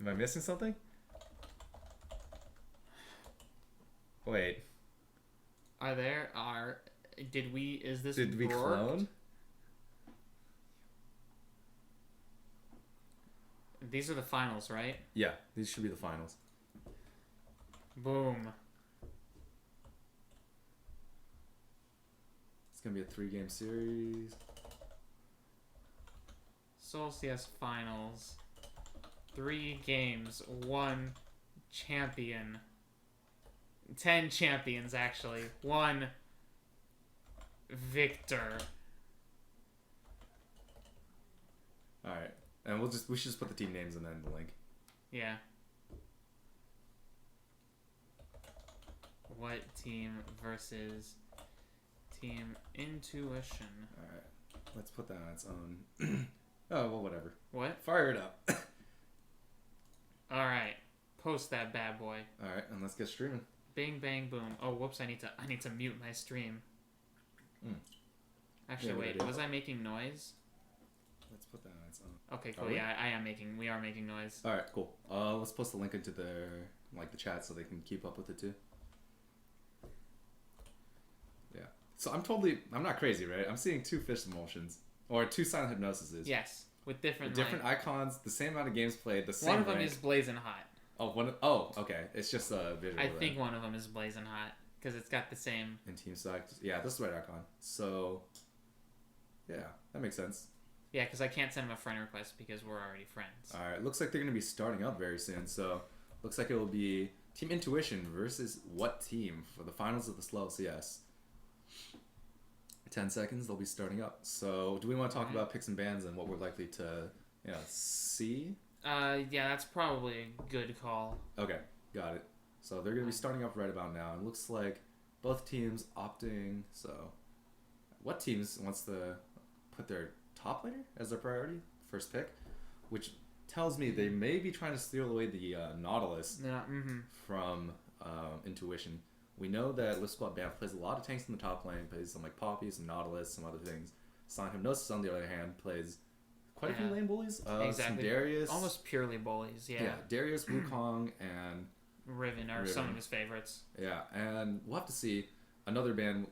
Am I missing something? Wait. Is this Did we Borked? clone? These are the finals, right? Yeah, these should be the finals. Boom. It's gonna be a 3-game series. SLOLCS finals. 3 games, 1 champion. 10 champions, actually. 1 victor. Alright. And we should just put the team names and then the link. Yeah. What team versus team In2ition? Alright. Let's put that on its own. Oh, well, whatever. What? Fire it up. Alright. Post that bad boy. Alright, and let's get streaming. Bing bang boom. Oh whoops, I need to mute my stream. Actually Yeah, wait, was I making noise? Let's put that on its own. Okay, cool. Yeah, we are making noise. Alright, cool. Let's post the link into the chat so they can keep up with it too. Yeah. So I'm not crazy, right? I'm seeing 2 fish emotions. Or 2 silent hypnosises. Yes. With different icons, the same amount of games played, the same one of them rank. is blazing hot. Oh, okay. It's just a visual. I think one of them is blazing hot because it's got the same. In team select, yeah, this is the right icon. So, yeah, that makes sense. Yeah, because I can't send them a friend request because we're already friends. All right, looks like they're gonna be starting up very soon. So, looks like it will be Team In2ition versus what team for the finals of the SLOLCS? 10 seconds, they'll be starting up. So, do we want to talk about picks and bans and what we're likely to, see? Yeah, that's probably a good call. Okay, got it. So they're going to be starting up right about now. It looks like both teams opting. So, what teams wants to put their top laner as their priority, first pick, which tells me they may be trying to steal away the Nautilus from In2ition. We know that Lift Squad Banff plays a lot of tanks in the top lane, plays some like Poppy, some Nautilus, some other things. Silent Hypnosis, on the other hand, plays quite a few lane bullies. Exactly. Some Darius. Almost purely bullies, yeah. Yeah, Darius, Wukong, and Riven are some of his favorites. Yeah, and we'll have to see another ban.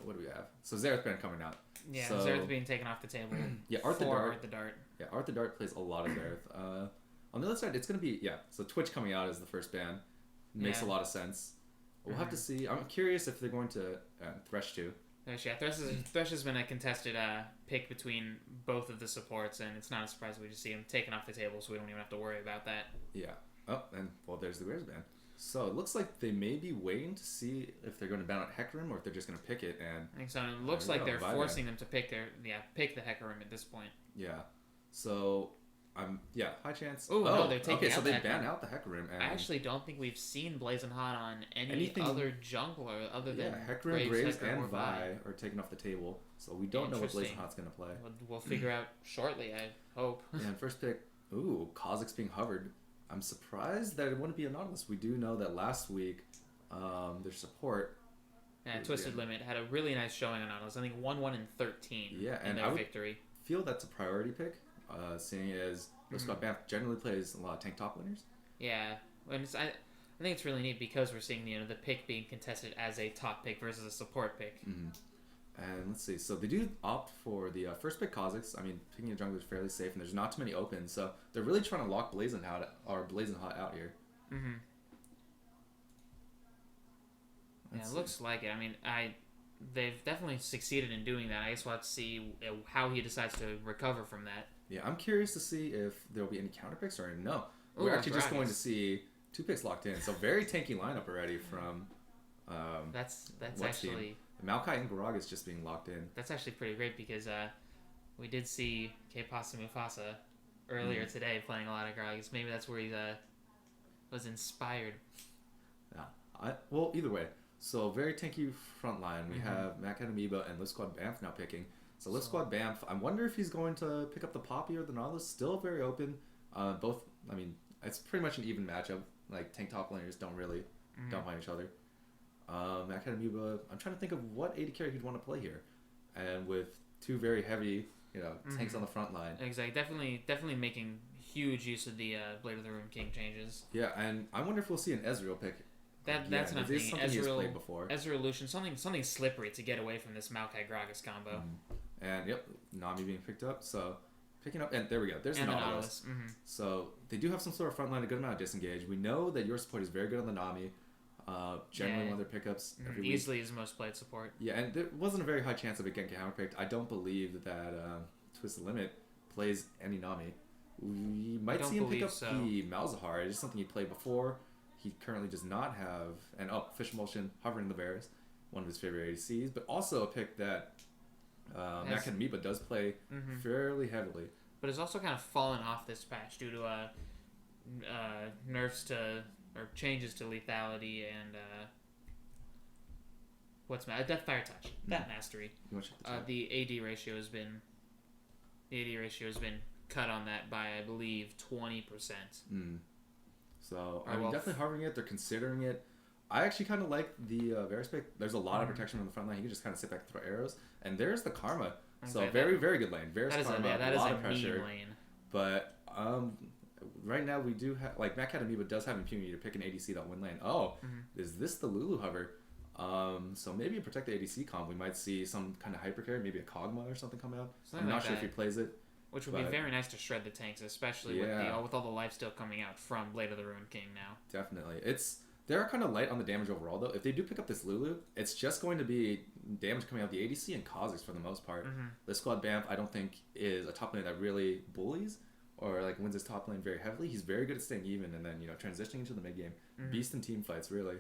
What do we have? So Xerath ban coming out. Yeah, so, Xerath being taken off the table. Yeah, Art the Dart. Yeah, Art the Dart plays a lot of Xerath. On the other side, it's going to be, so Twitch coming out as the first ban. Makes a lot of sense. We'll have to see. I'm curious if they're going to Thresh too. Yeah, Thresh has been a contested pick between both of the supports, and it's not a surprise we just see him taken off the table, so we don't even have to worry about that. Yeah. Oh, and there's the Graves ban. So it looks like they may be waiting to see if they're going to ban out Hecarim or if they're just going to pick it. And I think so. And it looks like they're forcing them to pick the Hecarim at this point. Yeah. So high chance. Ooh, no, they're taking okay, out so the they Hecarim. ban out the Hecarim. And I actually don't think we've seen Blazing Hot on anything other jungler other than Hecarim, Graves, Hecarim, and or Vi are taken off the table. So we don't know what Blazing Hot's going to play. We'll figure out shortly, I hope. Yeah, and first pick, Kha'Zix being hovered. I'm surprised that it wouldn't be a Nautilus. We do know that last week, their support... Yeah, Twisted Limit had a really nice showing on Nautilus. I think 1-1 and 13 in their victory. Feel that's a priority pick, seeing as Lift Squad Banff generally plays a lot of tank top laners. Yeah, and I think it's really neat because we're seeing the pick being contested as a top pick versus a support pick. And let's see, so they do opt for the first pick Kha'Zix. I mean, picking a jungler is fairly safe, and there's not too many opens, so they're really trying to lock Blazing Hot out here. Yeah, it looks like it. I mean, they've definitely succeeded in doing that. I guess we'll have to see how he decides to recover from that. Yeah, I'm curious to see if there will be any counter picks or no. We're actually just going to see 2 picks locked in. So very tanky lineup already from. That's actually team? Maokai and Gragas just being locked in. That's actually pretty great because we did see K-Pasa Mufasa earlier today playing a lot of Gragas. Maybe that's where he was inspired. Yeah, well, either way. So very tanky front line. We have Mac Amoeba and Lift Squad Banff now picking. So Lift Squad Banff, I wonder if he's going to pick up the Poppy or the Nautilus. Still very open. Both, I mean, it's pretty much an even matchup. Like, tank top laners don't really dump on each other. Mac Amoeba, I'm trying to think of what AD carry he'd want to play here. And with 2 very heavy, tanks on the front line. Exactly. Definitely making huge use of the Blade of the Ruined King changes. Yeah, and I wonder if we'll see an Ezreal pick. That's what I'm thinking. Something he's played before. Ezreal Lucian, something slippery to get away from this Maokai Gragas combo. Mm-hmm. And yep, Nami being picked up, so picking up, and there we go. There's the Nautilus. Mm-hmm. So they do have some sort of frontline, a good amount of disengage. We know that your support is very good on the Nami. Generally one of their pickups every week. Easily his most played support. Yeah, and there wasn't a very high chance of it getting hammer picked. I don't believe that Twist the Limit plays any Nami. We might see him pick up the Malzahar. It's something he played before. He currently does not have. And Fish Emulsion, hovering the Bears, one of his favorite ADCs, but also a pick that Macadamiba does play fairly heavily. But it's also kind of fallen off this patch due to nerfs to, or changes to lethality and Death Fire Touch, that mastery. The AD ratio has been cut on that by, I believe, 20%. So I'm definitely harboring it. They're considering it. I actually kind of like the Varus pick. There's a lot of protection on the front line. He can just kind of sit back and throw arrows. And there's the Karma. Okay, so very, very good lane. Varus Karma, a lot of pressure. Lane. But right now we do have, like, Macadamiba does have impunity to pick an ADC that win lane. Is this the Lulu hover? So maybe in Protect the ADC comp, we might see some kind of hyper carry, maybe a Kog'Maw or something come out. I'm not sure if he plays it. Which would be very nice to shred the tanks, especially with all the life still coming out from Blade of the Ruined King now. Definitely. They're kind of light on the damage overall, though. If they do pick up this Lulu, it's just going to be damage coming out of the ADC and Kha'Zix for the most part. The squad Bamf, I don't think, is a top lane that really bullies or like wins his top lane very heavily. He's very good at staying even and then transitioning into the mid game. Beast in team fights, really.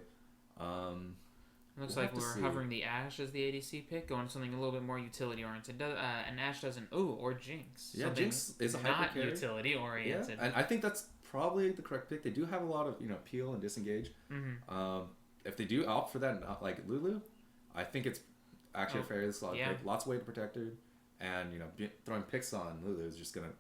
Looks like we're hovering the Ashe as the ADC pick, going to something a little bit more utility oriented. And Ashe doesn't. Or Jinx. Yeah, Jinx is a hyper carry. Not utility oriented. Yeah, and I think that's probably the correct pick. They do have a lot of peel and disengage. If they do opt for that, like Lulu, I think it's actually a fairly solid pick. Lots of way to protect her, and throwing picks on Lulu is just gonna.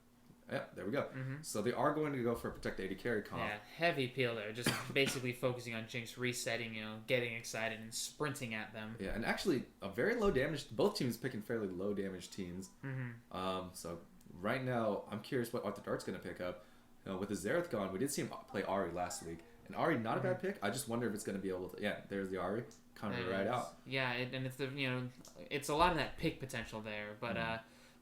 Yeah, there we go. So they are going to go for a Protect AD carry comp. Yeah, heavy peel there. Just basically focusing on Jinx, resetting, getting excited and sprinting at them. Yeah, and actually a very low damage. Both teams picking fairly low damage teams. So right now, I'm curious what Arthur Dart's going to pick up. With the Xerath gone, we did see him play Ahri last week. And Ahri, not a bad pick. I just wonder if it's going to be able to... Yeah, there's the Ahri. Kind of right out. Yeah, and it's it's a lot of that pick potential there. But,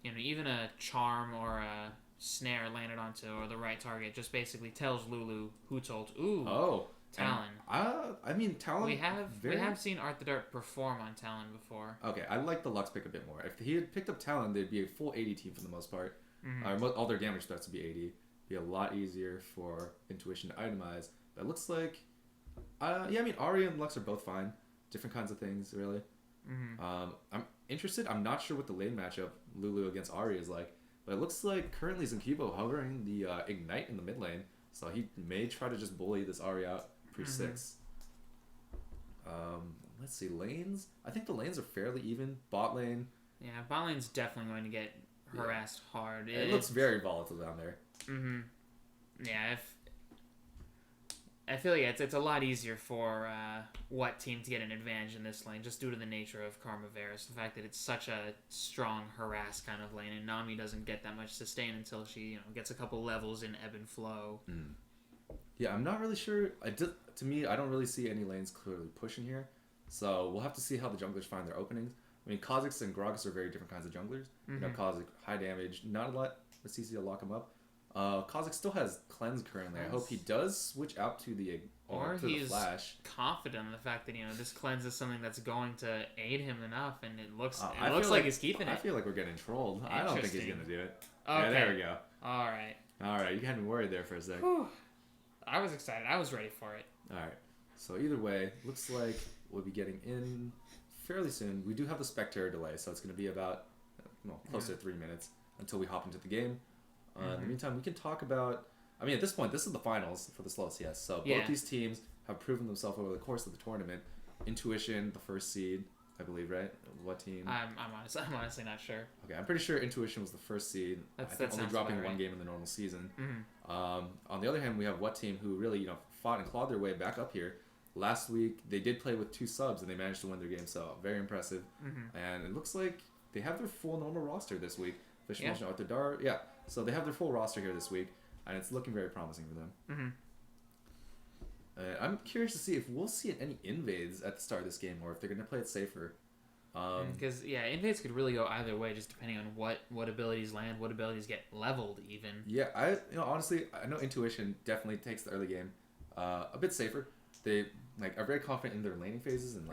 even a Charm or a Snare landed onto or the right target just basically tells Lulu who told. Talon. I mean, Talon. We have seen Arthur Dart perform on Talon before. Okay, I like the Lux pick a bit more. If he had picked up Talon, they'd be a full 80 team for the most part. All their damage threats would be 80. Be a lot easier for In2ition to itemize. But it looks like, Ahri and Lux are both fine. Different kinds of things, really. I'm interested. I'm not sure what the lane matchup Lulu against Ahri is like. But it looks like currently Zenkibo hovering the Ignite in the mid lane. So he may try to just bully this Ahri out pre-6. Let's see, lanes. I think the lanes are fairly even. Bot lane. Yeah, bot lane's definitely going to get harassed hard. It looks very volatile down there. Yeah, I feel like it's a lot easier for what team to get an advantage in this lane, just due to the nature of Karma Varus. The fact that it's such a strong harass kind of lane, and Nami doesn't get that much sustain until she gets a couple levels in ebb and flow. Yeah, I'm not really sure. To me, I don't really see any lanes clearly pushing here, so we'll have to see how the junglers find their openings. I mean, Kha'Zix and Gragas are very different kinds of junglers. Kha'Zix, high damage, not a lot with CC to lock him up. Kha'Zix still has cleanse currently. I hope he does switch out to the he's Flash. Confident in the fact that this cleanse is something that's going to aid him enough, and it looks like he's keeping it. I feel like we're getting trolled. I don't think he's gonna do it. Okay. Yeah, there we go. All right. You had me worried there for a sec. Whew. I was excited. I was ready for it. All right. So either way, looks like we'll be getting in fairly soon. We do have the Spectre delay, so it's going to be about close to 3 minutes until we hop into the game. In the meantime, we can talk about... I mean, at this point, this is the finals for the SLOLCS. So both these teams have proven themselves over the course of the tournament. In2ition, the first seed, I believe, right? What team? I'm honestly not sure. Okay, I'm pretty sure In2ition was the first seed. I think only dropping one game in the normal season. On the other hand, we have What Team, who really fought and clawed their way back up here. Last week, they did play with 2 subs, and they managed to win their game, so very impressive. And it looks like they have their full normal roster this week. Arthur Dart, so they have their full roster here this week. and it's looking very promising for them. Mm-hmm. I'm curious to see if we'll see any invades at the start of this game, or if they're going to play it safer. Because invades could really go either way, just depending on what abilities land, what abilities get leveled, even. Yeah, honestly, I know In2ition definitely takes the early game a bit safer. They are very confident in their laning phases and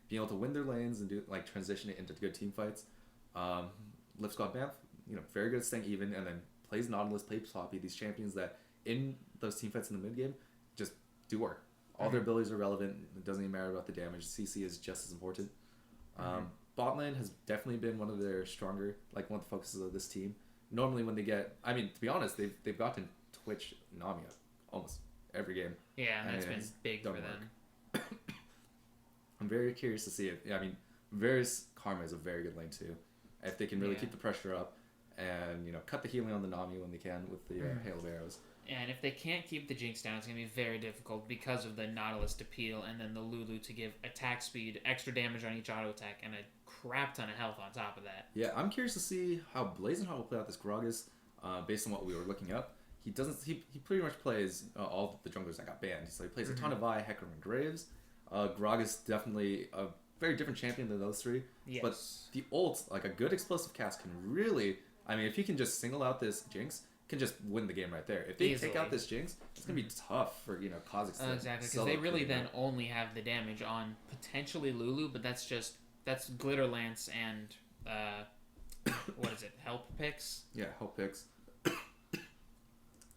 being able to win their lanes and do transition it into good team fights. Lip Squad Banff, very good at staying even, and then plays Nautilus, plays Poppy, these champions that in those team fights in the mid game just do work. All their abilities are relevant. It doesn't even matter about the damage. CC is just as important. Bot lane has definitely been one of their stronger, one of the focuses of this team. Normally when they get, to be honest, they've gotten Twitch Nami almost every game. Yeah, that's been big for them. I'm very curious to see if, Varus Karma is a very good lane too. If they can really keep the pressure up and, cut the healing on the Nami when they can with the hail of arrows. And if they can't keep the Jinx down, it's going to be very difficult because of the Nautilus to peel and then the Lulu to give attack speed, extra damage on each auto attack, and a crap ton of health on top of that. Yeah, I'm curious to see how Blazing Hawk will play out this Gragas based on what we were looking up. He pretty much plays all the junglers that got banned. So he plays a ton of Vi, Hecarim, and Graves. Gragas definitely a very different champion than those three. Yes. But the ult, a good explosive cast can really, if he can just single out this Jinx, can just win the game right there. If they take out this Jinx, it's going to be tough for, Kha'Zix. Exactly, because they really then only have the damage on potentially Lulu, but that's Glitter Lance and, what is it, Help Picks? Yeah, Help Picks.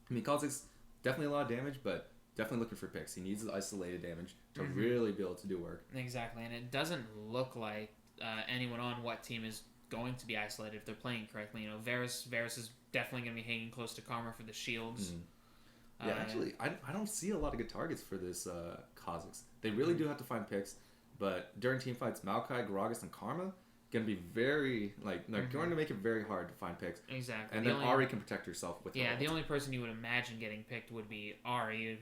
Kha'Zix, definitely a lot of damage, but definitely looking for picks. He needs the isolated damage to really be able to do work. Exactly, and it doesn't look like anyone on what team is going to be isolated if they're playing correctly. Varus is definitely going to be hanging close to Karma for the shields. Yeah, actually, I don't see a lot of good targets for this Kha'Zix. They really do have to find picks, but during team fights, Maokai, Gragas, and Karma going to be very, going to make it very hard to find picks. Exactly. And then Ahri can protect herself with her ult. The only person you would imagine getting picked would be Ahri,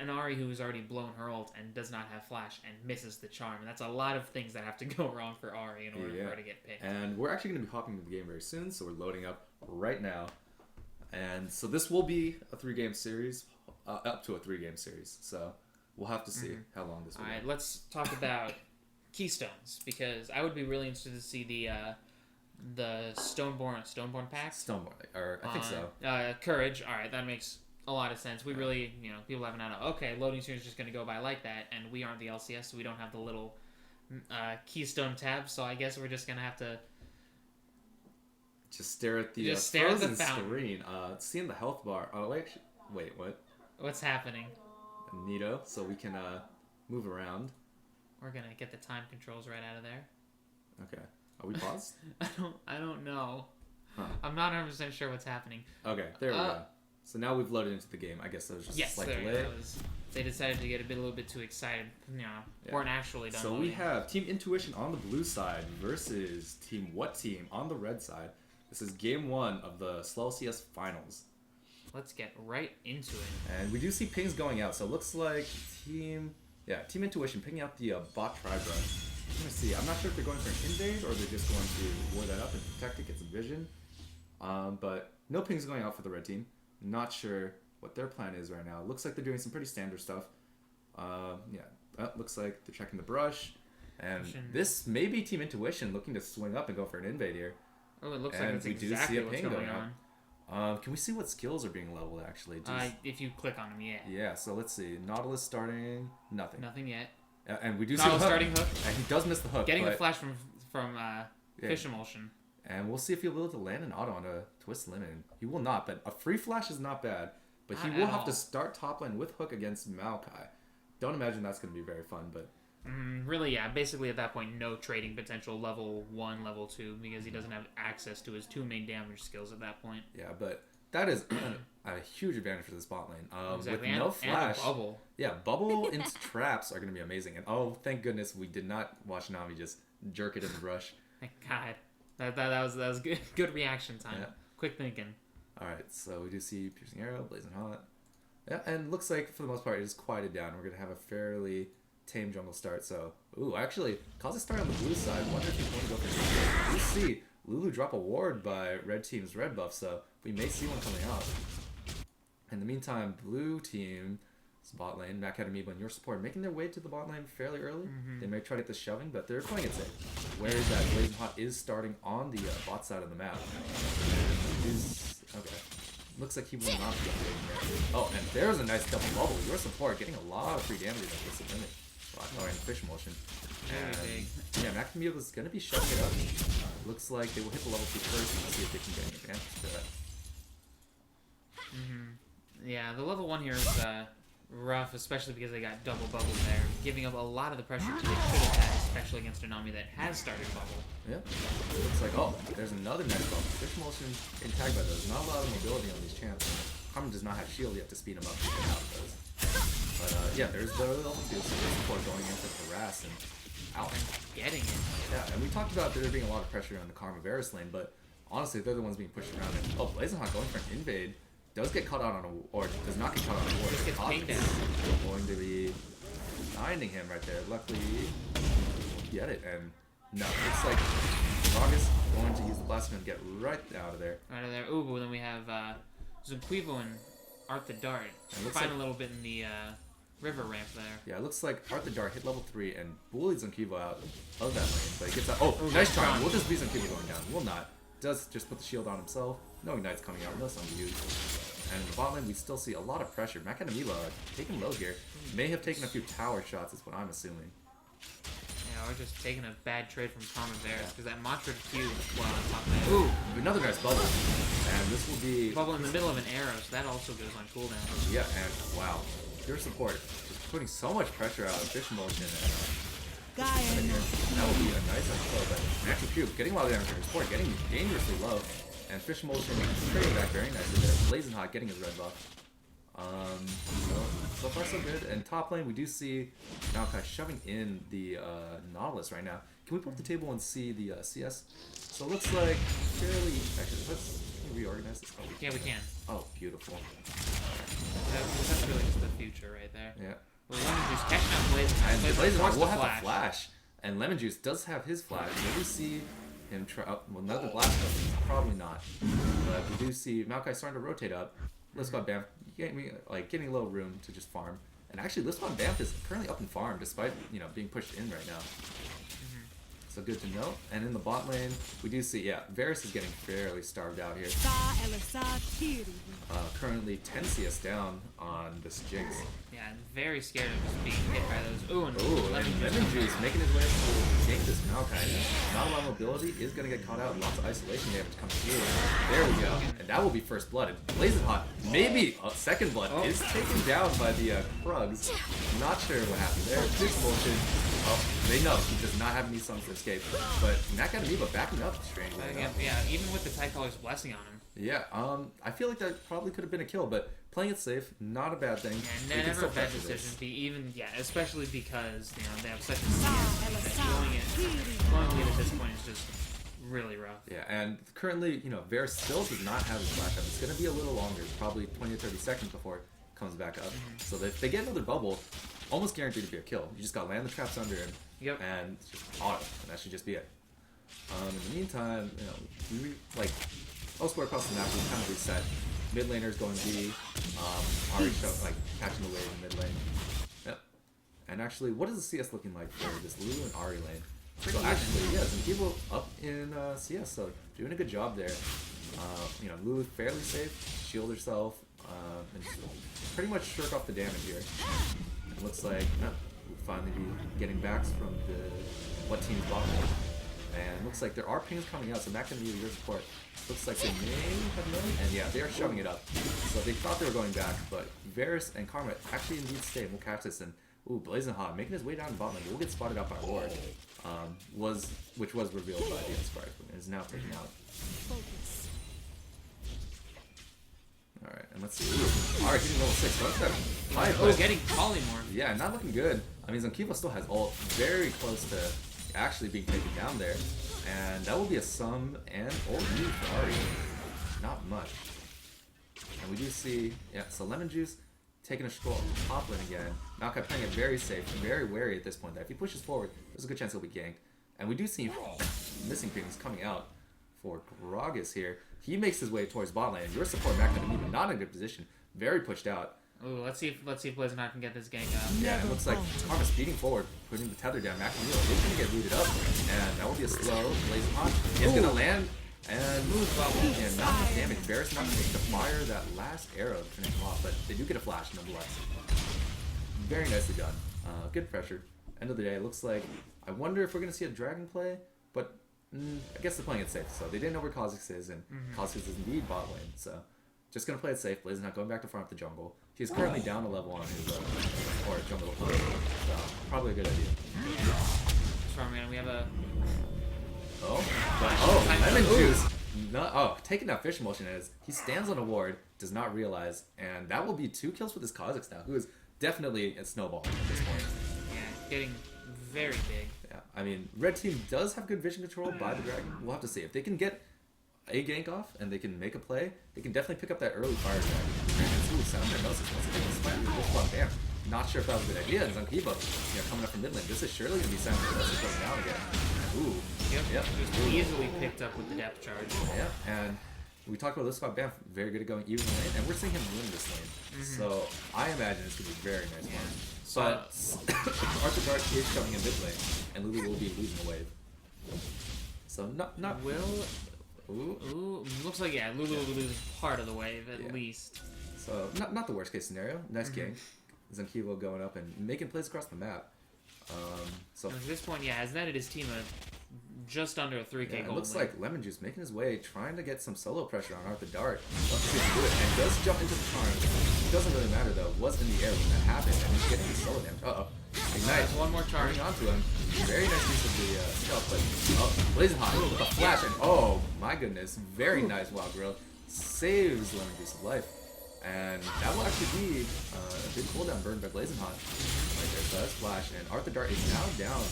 an Ahri who has already blown her ult and does not have flash and misses the charm. And that's a lot of things that have to go wrong for Ahri in order for her to get picked. And we're actually going to be hopping into the game very soon, so we're loading up right now. And so this will be a 3-game series, up to a 3-game series. So we'll have to see how long this will be. All right, let's talk about Keystones, because I would be really interested to see the Stoneborn pack. Stoneborn, or I think so. Courage. All right, that makes a lot of sense. We really, people haven't had loading screen is just going to go by like that, and we aren't the LCS, so we don't have the little Keystone tab. So I guess we're just going to have to just stare at the frozen screen. Seeing the health bar. Oh wait, what? What's happening? Neato, so we can move around. We're gonna get the time controls right out of there. Okay. Are we paused? I don't know. Huh. I'm not 100% sure what's happening. Okay, there we go. So now we've loaded into the game. I guess that was just a slight delay. They decided to get a little bit too excited. Weren't actually done. So we have Team In2ition on the blue side versus Team What Team on the red side. This is game 1 of the SLOLCS finals. Let's get right into it. And we do see pings going out. So it looks like Team In2ition picking out the bot Tribe Rush. I'm going to see. I'm not sure if they're going for an invade or they're just going to ward that up and protect it, get some vision. But no pings going out for the red team. Not sure what their plan is right now. It looks like they're doing some pretty standard stuff. Looks like they're checking the brush. And this may be Team In2ition looking to swing up and go for an invade here. Oh, it looks like that's exactly what's going on. Can we see what skills are being leveled, actually? If you click on them, yeah. Yeah, so let's see. Nautilus starting, nothing. Nothing yet. And we do see Nautilus starting hook. And he does miss the hook. Getting the flash from Fish Emulsion. And we'll see if he'll be able to land an auto on a Twist Limit. He will not, but a free flash is not bad. But he will have to start top lane with hook against Maokai. Don't imagine that's going to be very fun, but... really, yeah. Basically, at that point, no trading potential level 1, level 2, because he doesn't have access to his 2 main damage skills at that point. Yeah, but that is a huge advantage for this bot lane. Exactly. With no flash... And a bubble. Yeah, bubble into traps are going to be amazing. And thank goodness we did not watch Nami just jerk it in the brush. Thank God. That was good. Good reaction time. Yeah. Quick thinking. All right, so we do see Piercing Arrow, Blazing Hot. Yeah, and looks like for the most part it is quieted down. We're gonna have a fairly tame jungle start. So, actually, Kha'Zix start on the blue side. Wonder if he's going to go for this. We see Lulu drop a ward by red team's red buff, so we may see one coming out. In the meantime, blue team, bot lane, Mac Amiibo and your support making their way to the bot lane fairly early. They may try to get the shoving, but they're playing it safe. Where is that? Blazing Hot is starting on the bot side of the map. Okay. Looks like he will not be updating there. Oh, and there's a nice double bubble. Your support getting a lot of free damage at this limit. Oh, and fish motion. And yeah, Mac Amiibo is going to be shoving it up. Looks like they will hit the level 2 first and see if they can get any advantage for that. Yeah, the level 1 here is rough, especially because they got double bubble there, giving up a lot of the pressure they should have had, especially against an Nami that has started bubble. Yeah, looks like, oh, there's another nice bubble. Fish motion in tag by those. Not a lot of mobility on these champs. Carmen does not have shield yet to speed him up to get out of those. But yeah, there's the level 2, so there's support going in for harass and out. And getting it. Yeah, and we talked about there being a lot of pressure on the Karma Varus lane, but honestly, they're the ones being pushed around. And, oh, Blazing Hawk going for an invade. Does get caught out on a, or does not get caught on a ward. Just gets pinged down. Going to be finding him right there. Luckily, get it, and no, it's like August going to use the blast and get right out of there. Right out of there. Ooh, but then we have Zunquivo and Art the Dart. Find a little bit in the river ramp there. Yeah, it looks like Art the Dart hit level 3 and bullied Zunquivo out of that lane, but he gets out. Oh, nice try. We'll just be Zunquivo going down. Will not. Does just put the shield on himself. No Ignite's coming out. No Sun used. And in the bot lane, we still see a lot of pressure. Mac and Amila taking low here. May have taken a few tower shots, is what I'm assuming. Yeah, or just taking a bad trade from Carmen Varus, because that mantra Q while on top of that. Ooh! Another nice bubble. And this will be... Bubble in the middle of an arrow, so that also goes on cooldown. Yeah, and wow. Pure support. Just putting so much pressure out of Fish Motion. And, that will be a nice uncle, but Natural Cube getting a lot of damage from support, getting dangerously low. And Fish Motion trading back very nicely there. Blazing Hot getting his red buff. So far so good. And top lane, we do see Maokai shoving in the Nautilus right now. Can we pull up the table and see the CS? So it looks like fairly... Actually, can we reorganize this? Oh, yeah, we can. Oh, beautiful. That's really just the future right there. Yeah. Well, Lemon Juice catching up Blazing Hot. And Blazing Hot will have a flash. And Lemon Juice does have his flash. Maybe see him try... Oh, well, another blast buff. Probably not. But we do see Maokai starting to rotate up. Liscott Bamf getting a little room to just farm. And actually, Liscott Bamf is currently up in farm despite, being pushed in right now. So good to know. And in the bot lane, we do see, Varus is getting fairly starved out here. Currently 10 CS down on this Jinx. Yeah, I'm very scared of just being hit by those. Ooh, and Lemon Juice making his way to gank this Maokai. Not a lot of mobility, is going to get caught out, and lots of isolation damage coming through. There we go. And that will be first blood. Blazing Hot, maybe a second blood, is taken down by the Krugs. Not sure what happened there. Fish motion. Oh, they know he does not have any songs to escape. But Mac Amiibo backing up strangely. Yeah, even with the Tycolor's blessing on him. Yeah, I feel like that probably could have been a kill, but playing it safe, not a bad thing. Yeah, never a bad decision. Especially because they have such a CS that going it at this point is just really rough. Yeah, and currently, Varus still does not have his flash up. It's going to be a little longer, probably 20 or 30 seconds before it comes back up. So if they get another bubble, almost guaranteed to be a kill. You just got to land the traps under him, and just auto, and that should just be it. In the meantime, elsewhere across the map, we kind of reset. Mid laners going B, Ari catching the wave in mid lane. Yep. And actually, what is the CS looking like for this Lulu and Ari lane? So actually, some people up in CS, so doing a good job there. Lulu fairly safe, shield herself, and pretty much shirk off the damage here. It looks like we'll finally be getting backs from what team's bottom. And looks like there are pings coming out, so Mac and your support. Looks like they may have known, and they are shoving it up. So they thought they were going back, but Varus and Karma actually indeed stay. We'll catch this, and Blazing Hot making his way down the bottom lane. We'll get spotted out by Ward, which was revealed by the Spark, and is now taken out. Alright, and let's see. Alright, hitting level 6. What's that? Getting polymorph. Yeah, not looking good. I mean, Zonkiva still has ult, very close to actually being taken down there. And that will be a sum and ult need for Ari. Not much. And we do see, so Lemon Juice taking a stroll top lane again. Maokai playing it very safe, very wary at this point. That if he pushes forward, there's a good chance he'll be ganked. And we do see missing things coming out for Gragas here. He makes his way towards bot lane. Your support Mac even not in a good position. very pushed out. Ooh, let's see if Blazonheart can get this gank up. Yeah, it looks like Karma speeding forward, putting the tether down. Maximilian is going to get rooted up, and that will be a slow. Blazonheart is going to land, and and not enough damage. Varus not going to fire that last arrow to finish him off, but they do get a flash nonetheless. Very nicely done. Good pressure. End of the day, it looks like, I wonder if we're going to see a dragon play, but I guess they're playing it safe. So they didn't know where Kha'Zix is, and Kha'Zix is indeed bot lane. So just going to play it safe. Blazonheart going back to farm up the jungle. He's currently down a level on his or jungle opponent, so probably a good idea. Sorry, man. We have a lemon juice. No, taking that fish motion as he stands on a ward, does not realize, and that will be 2 kills with his Kha'Zix now, who is definitely a snowball at this point. Yeah, getting very big. Yeah, I mean, red team does have good vision control by the dragon. We'll have to see if they can get a gank off and they can make a play. They can definitely pick up that early fire dragon. Ooh, sound diagnosis once again. This fight, damn. Not sure if that was a good idea. Zankiba, coming up from mid lane. This is surely going to be sound diagnosis coming down again. Ooh. Yep. Just easily picked up with the depth charge. Yeah, and we talked about this spot. Bam, very good at going even lane, and we're seeing him win this lane. So I imagine it's going to be a very nice one. But Arthur Dart is coming in mid lane, and Lulu will be losing a wave. So not will. Ooh, looks like Lulu will lose part of the wave at least. So not the worst case scenario. Nice gank. Zankiba going up and making plays across the map. So at this point, has netted his team just under a 3K gold. It looks like Lemon Juice making his way, trying to get some solo pressure on Arthur Dart. Love to see him do it, and does jump into the charm. It doesn't really matter though. Was in the air when that happened, and he's getting the solo damage. Ignite. One more charge onto him. Very nice use of the stealth, but Blazonheart with a flash, and oh my goodness, very nice Wild Grill. Saves Lemon Juice's life. And that will actually be a big cooldown burn by Blazonheart. Right there, so that's flash, and Arthur Dart is now down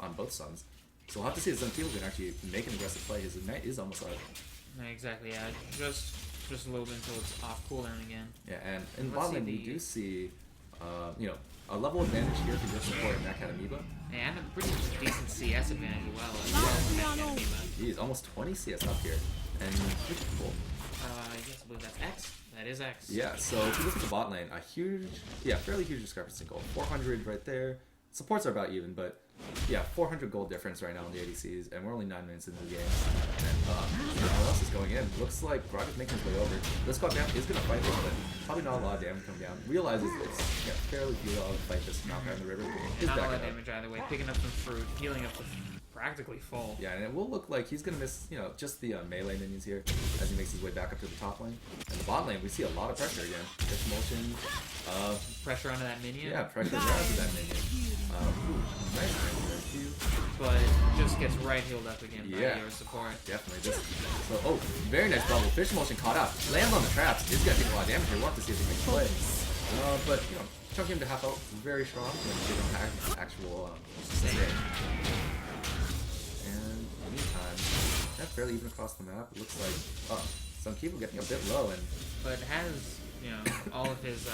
on both suns. So we'll have to see if Zankiba can actually make an aggressive play. His Ignite is almost out. Exactly, just a little bit until it's off cooldown again. Yeah, and in bot lane we do see, a level advantage here for your support in that kind of Amoeba. And a pretty decent CS advantage as well. He's almost 20 CS up here, and pretty cool. Yes, I believe that's X. That is X. Yeah, so if you look at the bot lane, fairly huge discrepancy in gold. 400 right there. Supports are about even, but 400 gold difference right now in the ADCs, and we're only 9 minutes into the game. And what else is going in? Looks like Grog is making his way over. This squad down is going to fight this, but probably not a lot of damage coming down. Realizes it's fairly futile to fight this knockout in the river. Not a lot of damage either way. Picking up some fruit, healing up to practically full. Yeah, and it will look like he's going to miss, just the melee minions here as he makes his way back up to the top lane. And the bot lane, we see a lot of pressure again. Fish motion. Pressure onto that minion? Yeah, pressure onto that minion. Nice range. But it just gets right healed up again by your support. Definitely. Very nice bubble. Fish motion caught out. Lands on the traps. He's going to take a lot of damage here. We'll have to see if he makes play. But, chunking him to half out very strong. Give him actual sustain. And in the meantime, that's fairly even across the map. It looks like Zankiba getting a bit low. But has all of his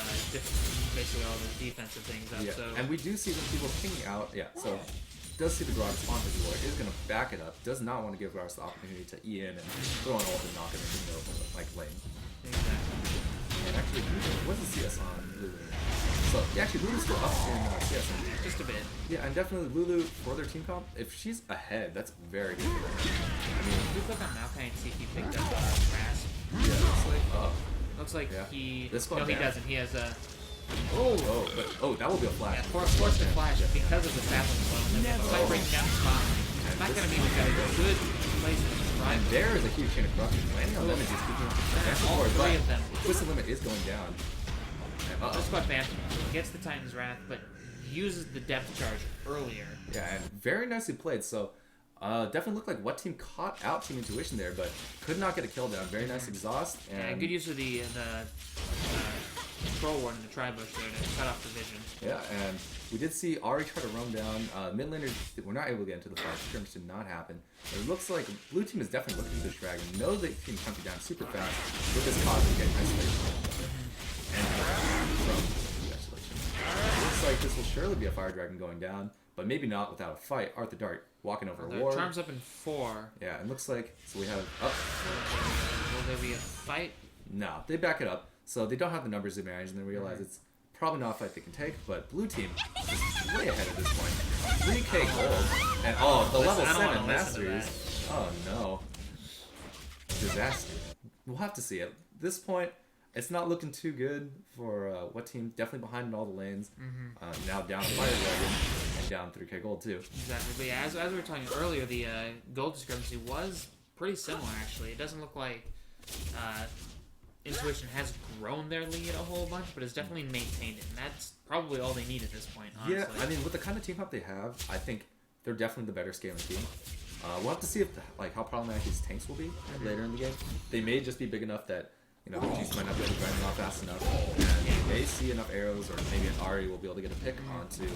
basically all of his defensive things up. Yeah, so. And we do see some people pinging out. Yeah, so does see the Gragas on his ward, is going to back it up, does not want to give Gragas the opportunity to E in and throw an ult and knock him into the middle of the lane. Exactly. And actually, what's the CS on Lulu? So, actually, Lulu's still up in CS. Just a bit. Yeah, and definitely Lulu, for their team comp, if she's ahead, that's very good for them. I mean, if you click on Maokai and see if he picked up Grasp. Yeah, looks like he... This no, he doesn't. He has a... that will be a flash. Yeah, forced to flash because of the sapling clone. If I bring down the spot, it's not going to be a good placement. And there is a huge chain of corruption. Landing on Lemon is keeping all three of them. Twisted Limit is going down. This squad fan gets the Titan's Wrath, but uses the depth charge earlier. Yeah, and very nicely played. So, definitely looked like what team caught out Team In2ition there, but could not get a kill down. Very nice exhaust. And good use of the Troll Ward in the Tri-Bush there to cut off the vision. Yeah, and we did see Ahri try to roam down. Mid laners were not able to get into the fight. Skirmish did not happen. But it looks like blue team is definitely looking for this dragon. Knows they can hunt it down super fast with this cause to get isolation. And from isolation. Looks like this will surely be a fire dragon going down, but maybe not without a fight. Arthur Dart walking over a ward. Charm's up in 4. Yeah, it looks like, so we have Will there be a fight? No, they back it up. So they don't have the numbers advantage, and they realize it's probably not a fight they can take, but blue team is way ahead at this point. 3k gold, and the level 7 masteries. Oh no. Disaster. We'll have to see. At this point, it's not looking too good for what team. Definitely behind in all the lanes. Now down Fire Dragon and down 3k gold too. Exactly. But yeah, as we were talking earlier, the gold discrepancy was pretty similar actually. It doesn't look like In2ition has grown their lead a whole bunch, but it's definitely maintained it. And that's probably all they need at this point, honestly. Yeah, I mean, with the kind of team up they have, I think they're definitely the better scaling team. We'll have to see if how problematic these tanks will be later in the game. They may just be big enough that the Jinx might not be able to grind them off fast enough, and they may see enough arrows, or maybe an Ahri will be able to get a pick onto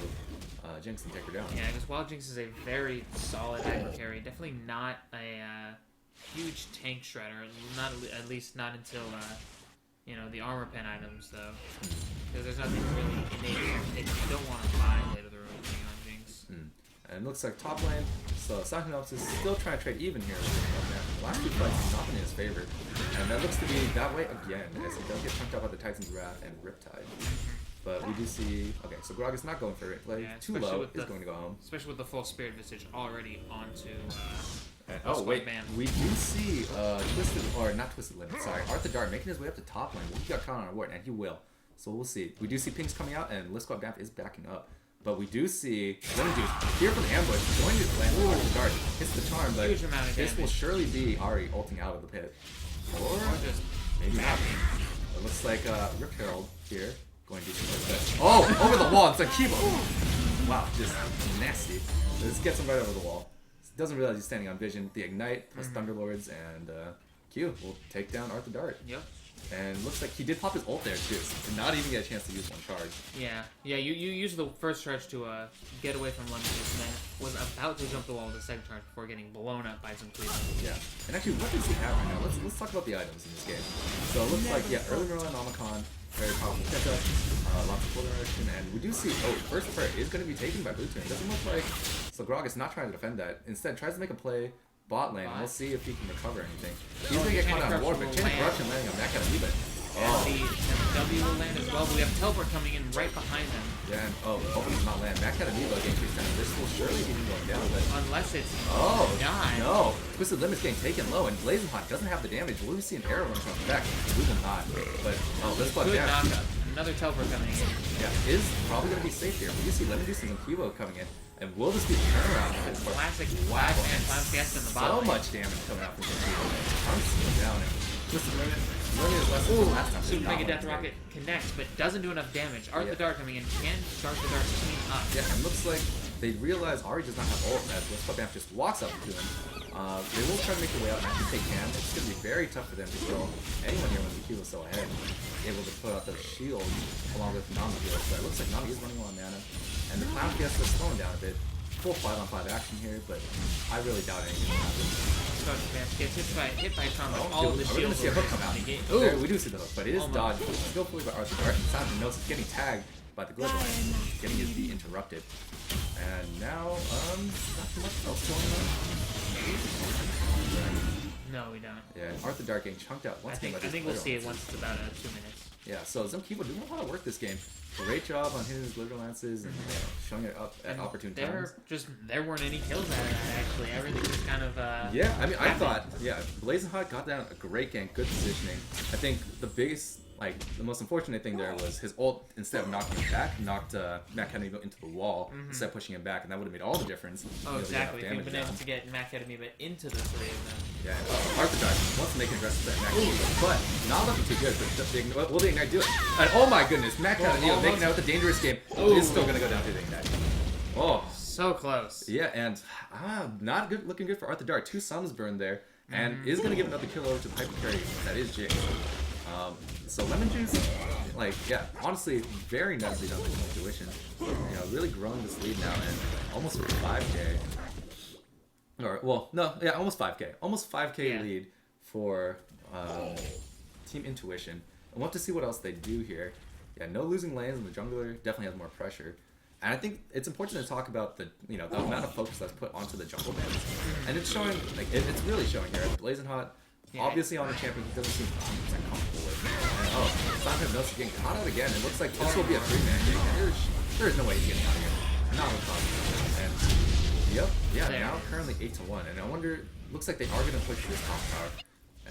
Jinx and take her down. Yeah, because while Jinx is a very solid aggro carry, definitely not a huge tank shredder. Not at least not until the armor pen items though, because there's nothing really innate that you don't want to buy later the road on Jinx. And it looks like top lane, so Psychonauts is still trying to trade even here. The last two fights have not been in his favor, and that looks to be that way again, as he does get chunked out by the Titan's Wrath and Riptide. But we do see, okay, so Grog is not going for it. Play too low, is going to go home. Especially with the full Spirit Visage already onto... oh wait, we do see not Twisted Limit, sorry, Arthur Dart making his way up to top lane. He got caught on a ward, and he will. So we'll see. We do see pings coming out, and Lisquad Vamp is backing up. But we do see Lemon Juice here from the ambush, going to land on Arthur Dart. Hits the charm, but this will surely be Ahri ulting out of the pit. Or just maybe not. It looks like Rip Herald here. Going to do some over the wall, it's like Kibo! Wow, just nasty. This gets him right over the wall. Doesn't realize he's standing on Vision. The Ignite plus Thunderlords, and Q will take down Arthur Dart. Yep. And looks like he did pop his ult there too, so did not even get a chance to use one charge. Yeah, you use the first charge to get away from Lemon Juice, and then was about to jump the wall with the second charge before getting blown up by some creep. Yeah, and actually, what does he have right now? Let's talk about the items in this game. So it looks like early Merlin Omicron, very powerful catch-up, lots of full interaction, and we do see first prayer is going to be taken by blue team. It doesn't look like Grog is not trying to defend that. Instead, tries to make a play bot lane, and we'll see if he can recover anything. He's going to get caught on ward, but Chain of Corruption landing on that kind of Eva. And the W will land as well, but we have Teleport coming in right behind them. Yeah, and hopefully does not land. That kind of Eva getting chased down. This will surely be going down, but... Unless it's... no! Twisted Limit's getting taken low, and Blazing Hot doesn't have the damage. Will we see an arrow run from the back? We will not. But, let's plug down. Another Teleport coming in. Yeah, is probably going to be safe here. We do see Lemon Juice and Kibo coming in. And will this be the turnaround? Classic wow, and Clown Fiesta in the bottom. So much damage coming out from this Kibo. Constantly down, and Twisted Limit. Limit is less than the last time. Super Mega Death Rocket connects, but doesn't do enough damage. Arthur Dart coming in can start the Dart clean up. Yeah, and looks like they realize Ahri does not have ult, as Lisquad Vamp just walks up to him. They will try to make their way out, and I think they can. It's going to be very tough for them to kill anyone here when the Q is so ahead. Able to put out those shields along with Nami here. So it looks like Nami is running low on mana. And the Clown Fiesta is slowing down a bit. Full 5-on-5 action here, but I really doubt anything will happen. Gets hit by charm. All of the shields. We're going to see a hook come out. There, we do see the hook, but it is dodged skillfully by Arthur Dart. And Simon knows it's getting tagged by the Glitter Line, getting his D interrupted. And now, not too much else going on. No, we don't. Yeah, Arthur Dart getting chunked out once again. I think we'll see it once it's about 2 minutes. Yeah, so Zimkibo doing a lot of work this game. Great job on hitting his Glitter Lances and showing it up at opportune times. There weren't any kills out of that, actually. Everything was kind of... yeah, I mean, I thought, Blazing Hot got down a great gank, good positioning. I think the biggest, the most unfortunate thing there was his ult, instead of knocking him back, knocked Matt Kennedy into the wall instead of pushing him back, and that would have made all the difference. Oh, exactly. If we've been able to get Matt Kennedy into the three of them. Yeah, Arthur Dart wants to make an aggressive set Matt Kennedy, but not looking too good. But will the Ignite do it? And oh my goodness, Matt Kennedy making out the dangerous game is still going to go down to the Ignite. Oh. So close. Yeah, and not good, looking good for Arthur Dart. 2 suns burned there, and is going to give another kill over to the hyper carry. That is Jinx. So Lemon Juice, honestly, very nicely done with In2ition. Really growing this lead now, and almost 5K. Almost 5K. Almost 5K lead for Team In2ition. And we'll have to see what else they do here. Yeah, no losing lanes, and the jungler definitely has more pressure. And I think it's important to talk about the amount of focus that's put onto the jungle bans. And it's showing, it's really showing here. Blazing Hot, obviously on a champion he doesn't seem 100% comfortable with. And Oh, Simon knows getting caught out again. It looks like this will be a 3-man game. There is no way he's getting out of here. Not with problem. And yep, yeah, There now it is. currently 8-1. And I wonder, looks like they are gonna push this top tower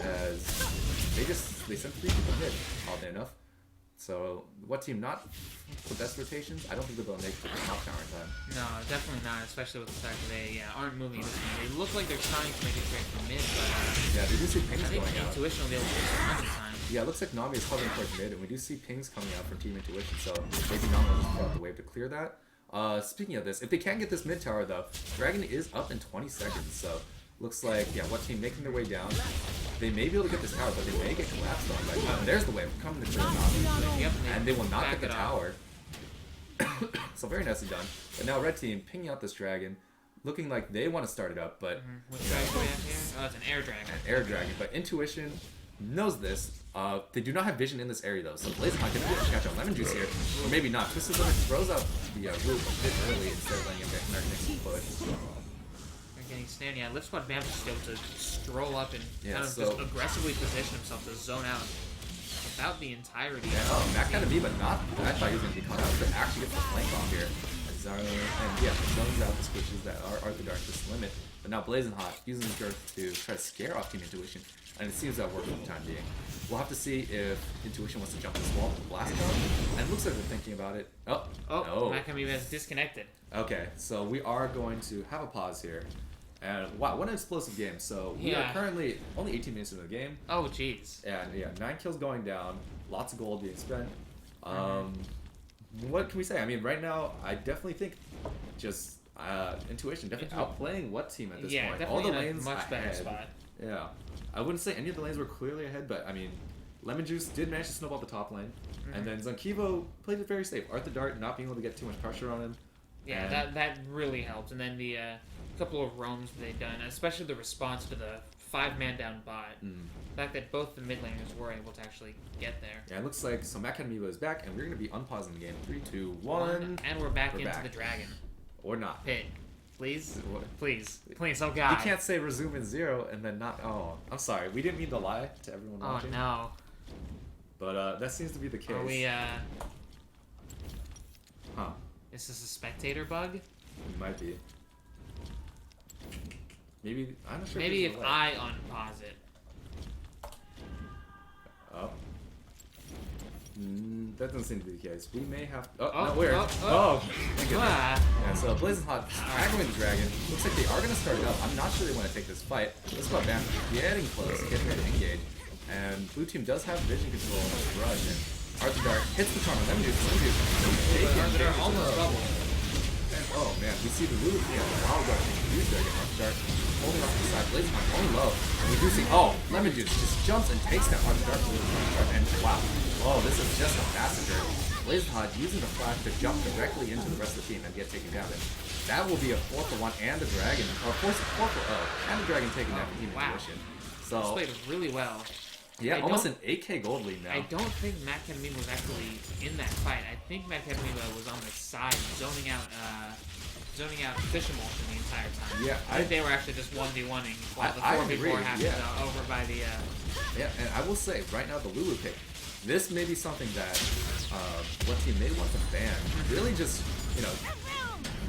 as they sent 3 people mid, oddly enough. So what team not the best rotations? I don't think they'll make the top tower in time. No, definitely not, especially with the fact that they aren't moving this one. They look like they're trying to make a trade for mid, but Yeah, they do see I pings think going out. In2ition will be able to get tons of time. Yeah, it looks like Nami is hovering towards mid, and we do see pings coming out from Team In2ition, so maybe Nami will just put out the wave to clear that. Speaking of this, if they can get this mid tower though, Dragon is up in 20 seconds, so looks like, yeah, what team making their way down. They may be able to get this tower, but they may get collapsed on by time. There's the wave coming to clear Nami. Yep, And they will not back get the it off. tower. So very nicely done. But now red team pinging out this dragon, looking like they want to start it up, but Which dragon do we have here? Oh, it's an air dragon. air dragon. But In2ition knows this. They do not have vision in this area though, so Blaze not gonna catch on lemon juice here, or maybe not. Twisted Limit throws out the root a bit early instead of letting him get next push. They're getting snared. Yeah, Lift Squad Vamp is able to stroll up and Yeah, kind of so- just aggressively position himself to zone out about the entirety. Yeah, of that kind of me, but not. I thought he was gonna be caught out, but actually gets the flank off here. And yeah, zones out the squishes that are Arthur Dark this limit. But now Blazing Hot using his girth to try to scare off Team In2ition, and it seems that worked for the time being. We'll have to see if In2ition wants to jump this wall, blast out, and it looks like they're thinking about it. Oh, no. Makami has disconnected. Okay, so we are going to have a pause here. And wow, what an explosive game. So we are currently only 18 minutes into the game. Oh, jeez. And yeah, 9 kills going down, lots of gold being spent. What can we say? I mean, right now, I definitely think just In2ition definitely outplaying what team at this Yeah, point. definitely All the in a lanes much better ahead. spot. Yeah, I wouldn't say any of the lanes were clearly ahead, but I mean, Lemon Juice did manage to snowball the top lane, and then Zonkivo played it very safe. Arthur Dart not being able to get too much pressure on him. Yeah, and that really helped. And then the couple of roams they've done, especially the response to the 5-man down bot. The fact that both the mid laners were able to actually get there. Yeah, it looks like so Mac Amiibo is back, and we're going to be unpausing the game. 3, 2, 1. And we're back We're into back. the dragon Or not. pit. Please, What? please, oh god. You can't say resume in 0 and then not. Oh, I'm sorry. We didn't mean to lie to everyone Oh watching. no. But that seems to be the case. Are we? Huh. Is this a spectator bug? It might be. Maybe I'm not sure. Maybe there's if a way. I unpause it. Oh. That doesn't seem to be the case. We may have. Oh, Oh, no, weird. oh. Thank goodness. Ah. Yeah, so Blazing Hot tackling the dragon. Looks like they are going to start it up. I'm not sure they want to take this fight. Let's go Bam getting close, getting ready to engage. And blue team does have vision control on this rush. And Arthur Dart hits the charmer. Lemon Juice. But they're almost double. Oh man, we see the Lulu, yeah, Wild Dart, huge dragon, Arthur Dart holding off to the side, Blazing Hot only low, and we do see, oh, Lemon Juice just jumps and takes down Arthur Dart, and wow, oh, this is just a massacre. Blazing Hot using the flash to jump directly into the rest of the team and get taken down. And that will be a 4-for-1 and a dragon, or 4-for-0, and a dragon taken down from Team In2ition. This So, played really well. yeah, I almost an don't- 8k gold lead now. I don't think Matt Kanamima was actually in that fight. I think Matt Kanamima was on the side, zoning out Fish Emulsion the entire time. Yeah, I think they were actually just 1v1ing while the I 4v4 agree, happened yeah. over by the. Yeah, and I will say, right now, the Lulu pick, this may be something that what team may want to ban. Really just,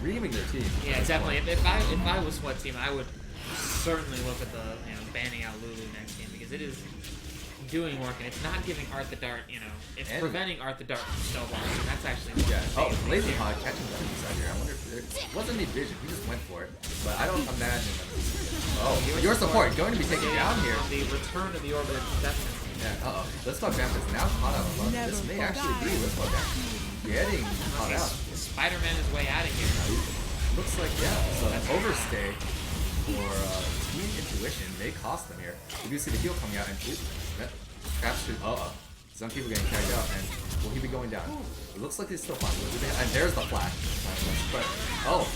reaming their team. Yeah, definitely. If I was SWAT team, I would certainly look at the banning out Lulu next game because it is doing work and it's not giving Art the Dart. It's And- preventing Art the Dart from snowballing. And that's actually one Yeah. of the Oh, biggest things Blazing here. Hot catching that inside here. I wonder if there wasn't any vision. He just went for it. But I don't imagine that. Oh, your support going to be taken down here. On the return of the orbited deception. Yeah. Uh oh. Let's Bug Vamp is now caught out alone. This may actually be Let's Bug Vamp getting caught out. Spider-Man is way out of here. Looks like so an overstay for Team In2ition may cost them here. We do see the heal coming out and perhaps should. Some people getting carried out, and will he be going down? It looks like he's still fine. And there's the flash. But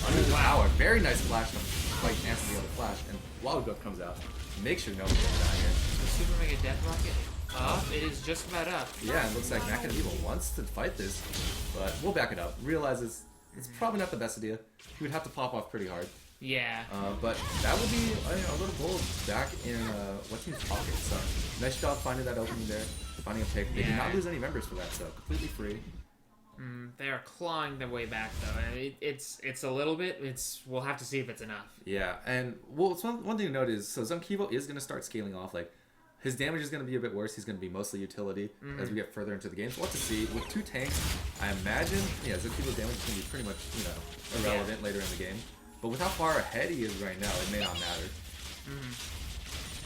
under the tower, very nice flash from like answer the other flash, and Wild Growth comes out. Make sure nobody gets down here. The Super Mega Death Rocket up. It is just about up. Yeah, it looks like Mac and Evil wants to fight this, but we'll back it up. Realizes it's probably not the best idea. He would have to pop off pretty hard. Yeah. But that will be a little gold back in what team's pocket. So nice job finding that opening there, finding a pick. They did not lose any members for that, so completely free. They are clawing their way back though. It's a little bit. We'll have to see if it's enough. Yeah, and well, it's one thing to note is so Zunkivo is going to start scaling off. Like his damage is going to be a bit worse. He's going to be mostly utility as we get further into the game. So what to see with 2 tanks, I imagine Zunkivo's damage is going to be pretty much irrelevant later in the game. But with how far ahead he is right now, it may not matter.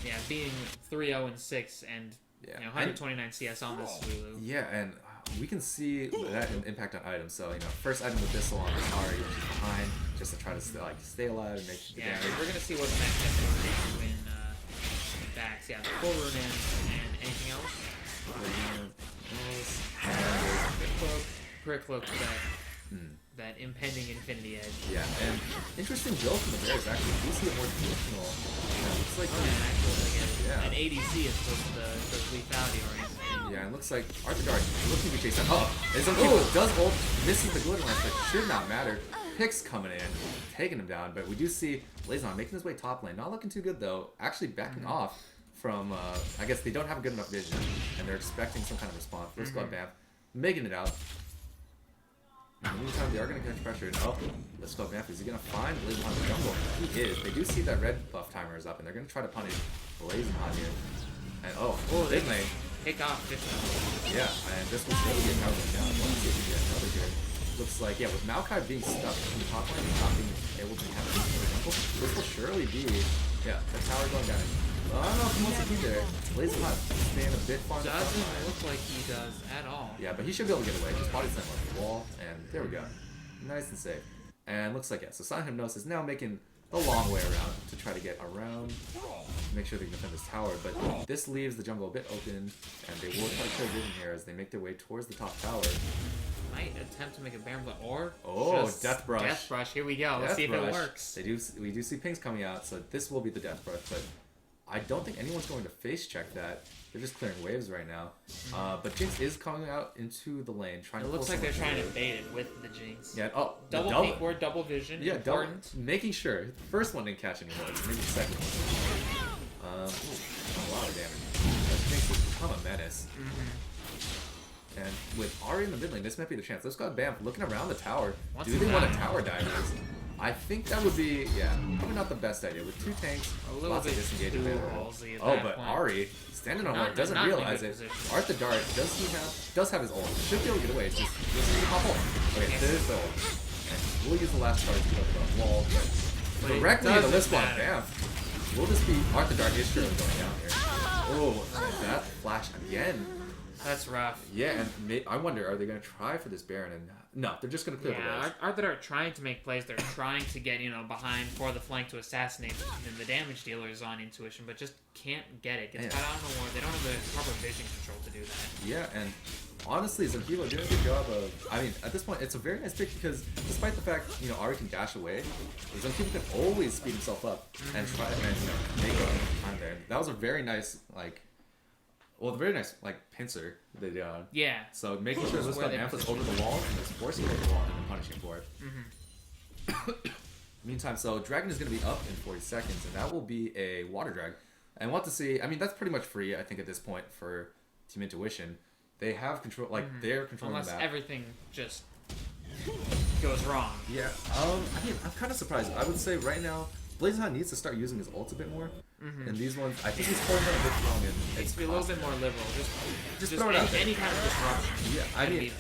Yeah, being 3-0-6 and 129 CS on this Lulu. Yeah, and we can see that impact on items. So first item with Bissell on Ari, which is behind, just to try to stay alive and make the damage. We're gonna see what the next step is when backs. Yeah, the full rune and anything else. Brick cloak that impending infinity edge. Yeah, and interesting build from the Bears actually. We see it more traditional. It's like an ADC is supposed to lethality oriented. Yeah, it looks like Arthur Dart looking to be chased down. And Zunkivo does ult, misses the glitter lance, but should not matter. Picks coming in, taking him down, but we do see Blazon making his way top lane. Not looking too good though. Actually backing off from, I guess they don't have good enough vision, and they're expecting some kind of response. First squad Bamf, making it out. In the meantime, they are going to catch pressure. Let's go Bamf. Is he going to find Blazon in the jungle? He is. They do see that red buff timer is up, and they're going to try to punish Blazon here. And big lane. Pick off 50. Yeah, and this will really get Tower going down. Let's see if we get another here. Looks like, with Maokai being stuck in the top lane and not being able to have this will surely be, the tower going down. I don't know if he wants to be there. Blazon staying a bit far. Doesn't look like he does at all. Yeah, but he should be able to get away. Just body slam on the wall, and there we go. Nice and safe. And looks like, so Silent Hypnosis is now making the long way around to try to get around, make sure they can defend this tower. But this leaves the jungle a bit open, and they will try to kill vision here as they make their way towards the top tower. Might attempt to make a Baron Blood or Death Brush. Death Brush. Here we go. Let's see if it works. We do see pings coming out, so this will be the Death Brush. But I don't think anyone's going to face check that. They're just clearing waves right now. But Jinx is coming out into the lane, trying to. It looks like they're trying to bait it with the Jinx. Yeah. Double peek ward, double vision. Yeah. Making sure the first one didn't catch any wards, maybe the second one. A lot of damage. Jinx has become a menace. And with Ari in the mid lane, this might be the chance. Let's go Bamf looking around the tower. Do they want a tower dive? I think that would be, probably not the best idea. With 2 tanks, lots of disengage available. But Ari, standing on one, doesn't realize it. Arthur Dart, does have his ult. Should be able to get away. It's just a pop ult. Okay, there's the ult. And we'll use the last charge to go to the wall. But directly into this one, Bamf. Will this be, Arthur Dart is surely going down here. That flash again. That's rough. Yeah, and I wonder, are they going to try for this Baron? And no, they're just going to clear the waves. Arthur are trying to make plays. They're trying to get behind for the flank to assassinate the damage dealers on In2ition, but just can't get it. Gets caught out on the ward. They don't have the proper vision control to do that. Yeah, and honestly, Zunkivo doing a good job of. I mean, at this point, it's a very nice pick because despite the fact Ari can dash away, Zunkivo can always speed himself up and try and make a time there. That was a very nice very nice pincer they did on. Yeah. So making sure this guy Bamf is over the wall and is forcing him over the wall and then punishing for it. Meantime, so Dragon is going to be up in 40 seconds, and that will be a water drag. And what to see, I mean, that's pretty much free, I think, at this point for Team In2ition. They have control, they're controlling the map. Unless everything just goes wrong. Yeah. I mean, I'm kind of surprised. I would say right now, Blazon needs to start using his ult a bit more. And these ones, I think he's pulling them a bit wrong. And needs to be a little bit more liberal. Just throw it out there. Any kind of disruption. Yeah, I mean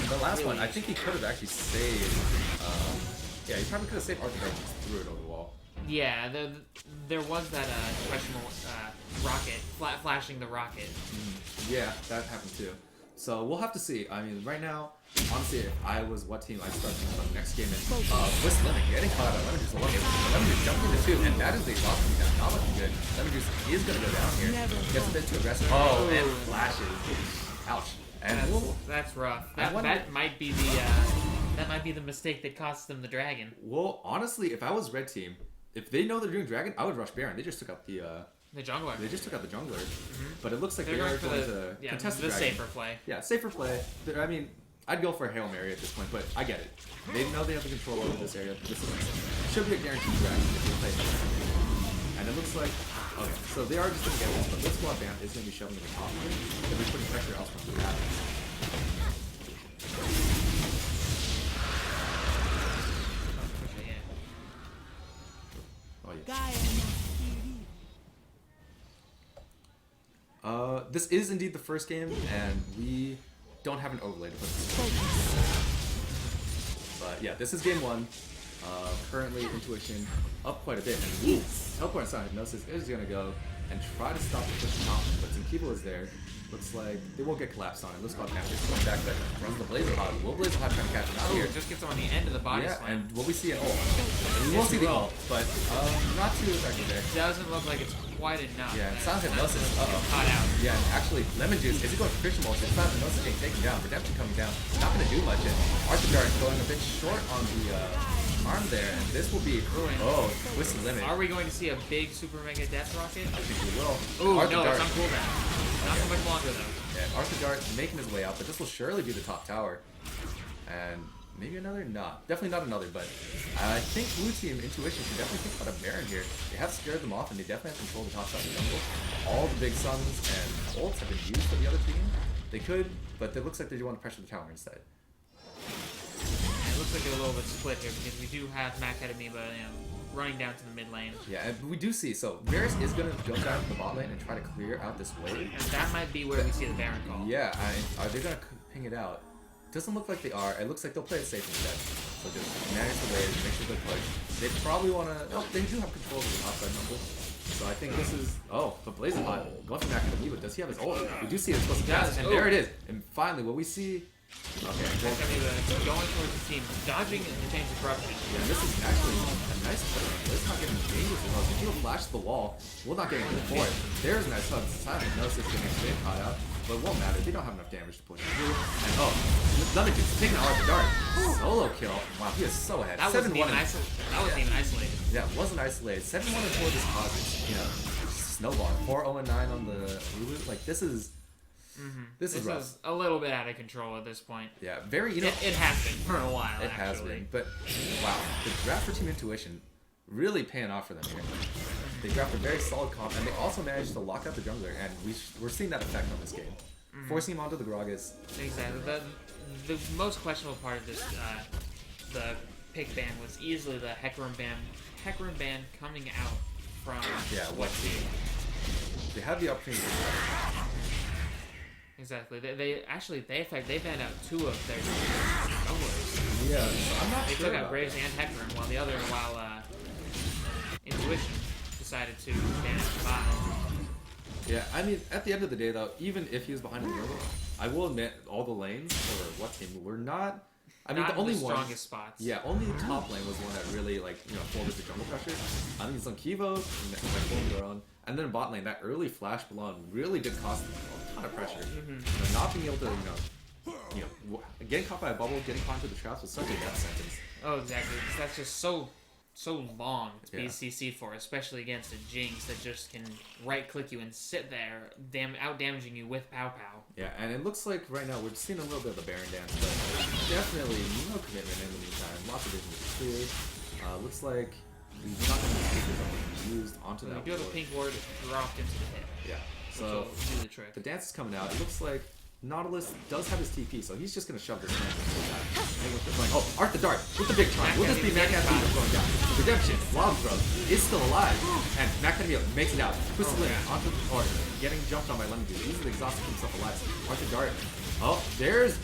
the last one, I think he could have actually saved. He probably could have saved Arthur Dart just threw it over the wall. Yeah, there was that questionable rocket, flashing the rocket. Yeah, that happened too. So we'll have to see. I mean, right now, honestly, if I was what team, I'd start thinking about the next game. And with Lemon getting caught up, Lemon Juice love it. Lemon Juice jumping into 2, and that is the exhaustion down. Not looking good. Lemon Juice is going to go down here. Gets a bit too aggressive. And flashes. Ouch. And that's rough. That might be the mistake that costs them the dragon. Well, honestly, if I was red team, if they know they're doing dragon, I would rush Baron. They just took out the jungler. They just took out the jungler. But it looks like they're going to contest the safer play. Yeah, safer play. I mean, I'd go for a Hail Mary at this point, but I get it. They know they have the control over this area. This should be a guaranteed grab if they play this. And it looks like, okay, so they are just going to get this, but this squad band is going to be shoving to the top of it. They'll be putting pressure elsewhere from that. Oh, yeah. This is indeed the first game, and we don't have an overlay to put this in. But yeah, this is game 1. Currently, In2ition up quite a bit, and Teleport and Sound Hypnosis is going to go and try to stop the push top, but Teamkivo is there. Looks like they won't get collapsed on it. Let's go Panther going back that runs the Blazer Hot. Will Blazer Hot trying to catch him out here? Just gets him on the end of the body slam. And what we see at ult. We won't see the ult, but not too effective there. Doesn't look like it's quite enough. Yeah, and Sound Hypnosis. Caught out. Yeah, and actually, Lemon Juice, is he going for Christian Motion? Sound Hypnosis getting taken down. Redemption coming down. Not going to do much. And Arthur Dart going a bit short on the arm there, and this will be Twisted Limit. Are we going to see a big Super Mega Death Rocket? I think we will. Ooh, Arthur no, Dart. it's on cooldown. Not so much longer though. Yeah, Arthur Dart making his way out, but this will surely be the top tower. And maybe another? Not. Definitely not another, but I think blue team In2ition can definitely think about a Baron here. They have scared them off, and they definitely have control of the top side of the jungle. All the big suns and ults have been used for the other team. They could, but it looks like they do want to pressure the tower instead. It looks like they're a little bit split here because we do have Macademy, but running down to the mid lane. Yeah, and we do see, so Varus is going to jump down to the bot lane and try to clear out this wave. And that might be where we see the Baron call. Yeah, are they going to ping it out? Doesn't look like they are. It looks like they'll play it safe instead. So just manage the wave, make sure they push. They probably want to... Oh, they do have control of the outside jungle. So I think this is... Oh, but Blazer Hot going for Macademy, but does he have his ult? We do see it supposed to pass, and there it is. And finally, what we see... Okay, going towards the team, dodging and change disruption. Yeah, this is actually a nice play. It's not getting dangerous at all. If you flash the wall, we're not getting hit for it. There's a nice hug. Silent Hypnosis getting spin caught out, but it won't matter. They don't have enough damage to push through. And Lemon Juice taking out the dart. Solo kill. Wow, he is so ahead. That wasn't even isolated. Yeah, it wasn't isolated. 7-1 and 4 this causes, snowball. 4-0 and 9 on the Lulu. Like, this is... This is rough. A little bit out of control at this point. Yeah, very, It has been for a while, It has been, but wow, the draft for Team In2ition really paying off for them here. They drafted a very solid comp, and they also managed to lock out the jungler, and we're seeing that effect on this game. Forcing him onto the Gragas. Exactly. The most questionable part of this, the pick ban was easily the Hecarim ban coming out from what team? They had the opportunity to Exactly. They banned out 2 of their junglers. Yeah, I'm not They sure took out about Graves that. and Hecarim, while In2ition decided to ban out 5. Yeah, I mean, at the end of the day, though, even if he was behind the jungle, I will admit all the lanes for what team were not. I mean, Not the only the one. strongest spots. Yeah, only the top lane was the one that really folded the jungle pressure. I mean, SLOLCS holding their own, and then bot lane that early flash balloon really did cost them a ton of pressure. Not being able to getting caught by a bubble, getting caught into the traps was such a death sentence. Oh, exactly. That's just so long to be Yeah. CC'd for, especially against a Jinx that just can right-click you and sit there, out-damaging you with Pow Pow. Yeah, and it looks like right now we're seeing a little bit of a Baron dance, but definitely no commitment in the meantime. Lots of vision is cleared. Looks like he's not going to be used onto that. We do have a pink ward dropped into the hit. Yeah, Which so will do the trick. the dance is coming out. It looks like Nautilus does have his TP, so he's just going to shove this man into that. Oh, Arthur Dart with the big charge. Will this be Macademy going down? Redemption, Wild Growth is still alive, and Macademy makes it out. Twisted Limit onto the or getting jumped on by Lemon Juice. He's exhausted himself alive. Arthur Dart. This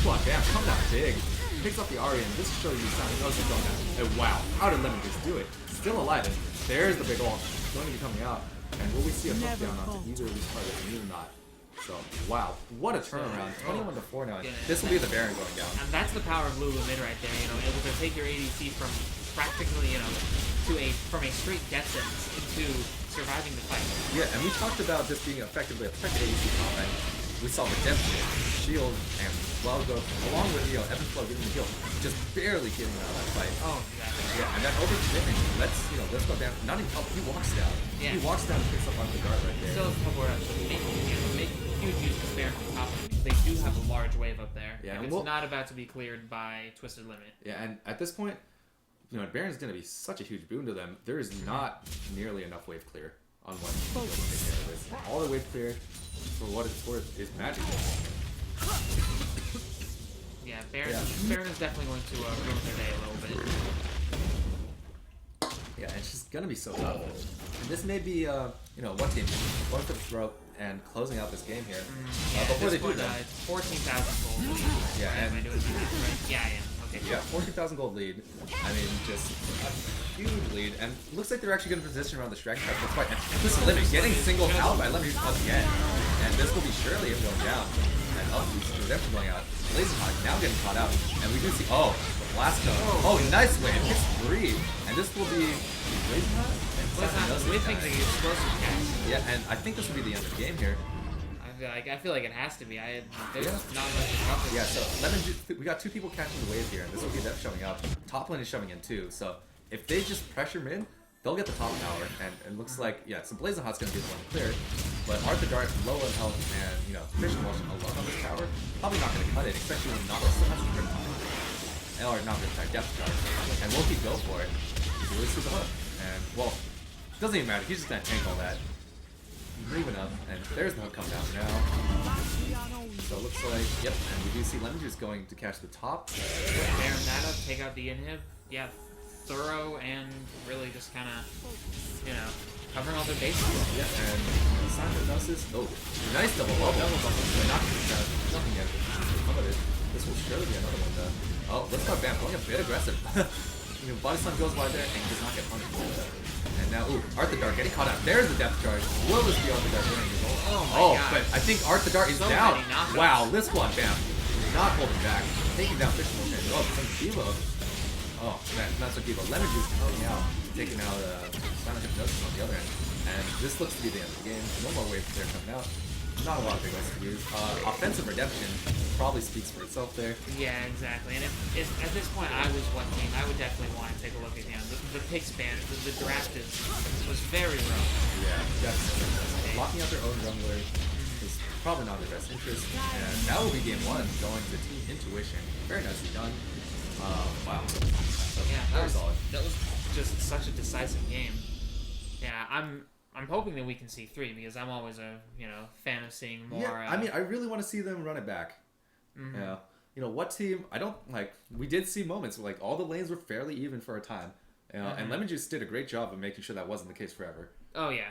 squad, damn, coming out big. Picks up the Ari, and this shows you something else is going on. And wow, how did Lemon Juice do it? Still alive, and there's the big ult. Going to be coming out. And will we see a hook down onto either of these targets, and either not? So, wow, what a turnaround. 21-4 now. This will be the Baron going down. And that's the power of Lulu mid right there, able to take your ADC from practically, from a straight death sentence into surviving the fight. Yeah, and we talked about this being effectively a perfect ADC comp, and we saw Redemption, Shield, and Wild Growth, along with, Evan Flow getting the heal, just barely getting out of that fight. Oh, exactly. Yeah, and that overcommitment, let's go down. Not even help, he walks down. Yeah. He walks down and picks up on the guard right there. Still a couple of huge use of Baron from top lane because they do have a large wave up there. Yeah, and and it's not about to be cleared by Twisted Limit. Yeah, and at this point, Baron's going to be such a huge boon to them. There is not nearly enough wave clear on one team to be able to take care of this. All the wave clear, for what it's worth, is magic. Yeah, Baron is definitely going to ruin their day a little bit. Yeah, and it's just going to be so tough. And this may be, one team going for the throat and closing out this game here. Before they do that, 14,000 gold lead. Yeah, am I doing that right? Yeah, I am. Okay. Yeah, 14,000 gold lead. I mean, just a huge lead. And looks like they're actually going to position around the Shrek Cup. That's quite Twisted Limit getting singled out by Lemon Juice once again. And this will be surely him going down. And Redemption going out. Blazing Hawk now getting caught out. And we do see, the blast cone. Oh, nice wave. Hits 3. And this will be Blazing Hawk? Whiffing the explosive cast. Yeah, and I think this will be the end of the game here. I feel like it has to be. There's not much to cover. Yeah, so we got 2 people catching the wave here, and this will be them showing up. Top lane is shoving in too, so if they just pressure mid, they'll get the top tower, and it looks like, so Blazing Hot's gonna be the one to clear, but Arthur Dart low on health and, Fish Motion alone on this tower, probably not gonna cut it, especially when Nautilus still has a grip on it. Or not grip attack, depth charge. And Loki go for it. He's really through the hook. And, doesn't even matter, he's just gonna tank all that. Moving up, and there's the hook coming out now. So it looks like, and we do see Lemon Juice going to catch the top. Baron that up, take out the inhib. Yeah, thorough and really just kind of, covering all their bases. Yeah, and Sign of Hypnosis. Oh, nice double bubble. Not nothing yet. How about it? This will surely be another one done. Oh, let's go Bam, going a bit aggressive. Body Slam goes by there and does not get punished. And now, Arthur Dart getting caught out. There's the depth charge. Will this be Arthur Dart winning his goal? Oh my god. But I think Arthur Dart is down. Wow, this one, Bam. Not holding back. Taking down Fish Motion. Some Kivo. Oh, man, not so Kivo. Lemon Juice coming out. Taking out Silent Hypnosis on the other end. And this looks to be the end of the game. No more waves there coming out. Not a lot of big ways to use. Offensive Redemption probably speaks for itself there. Yeah, exactly. And if at this point I was one team, I would definitely want to take a look at the pick span. The draft was very rough. Yeah, definitely. Locking out their own jungler is probably not in their best interest. And that will be game 1 going to Team In2ition. Very nicely done. Wow. That was just such a decisive game. Yeah, I'm hoping that we can see 3 because I'm always a fan of seeing more. Yeah, I mean, I really want to see them run it back. Mm-hmm. What team? I don't like. We did see moments where all the lanes were fairly even for a time, and Lemon Juice did a great job of making sure that wasn't the case forever. Oh yeah.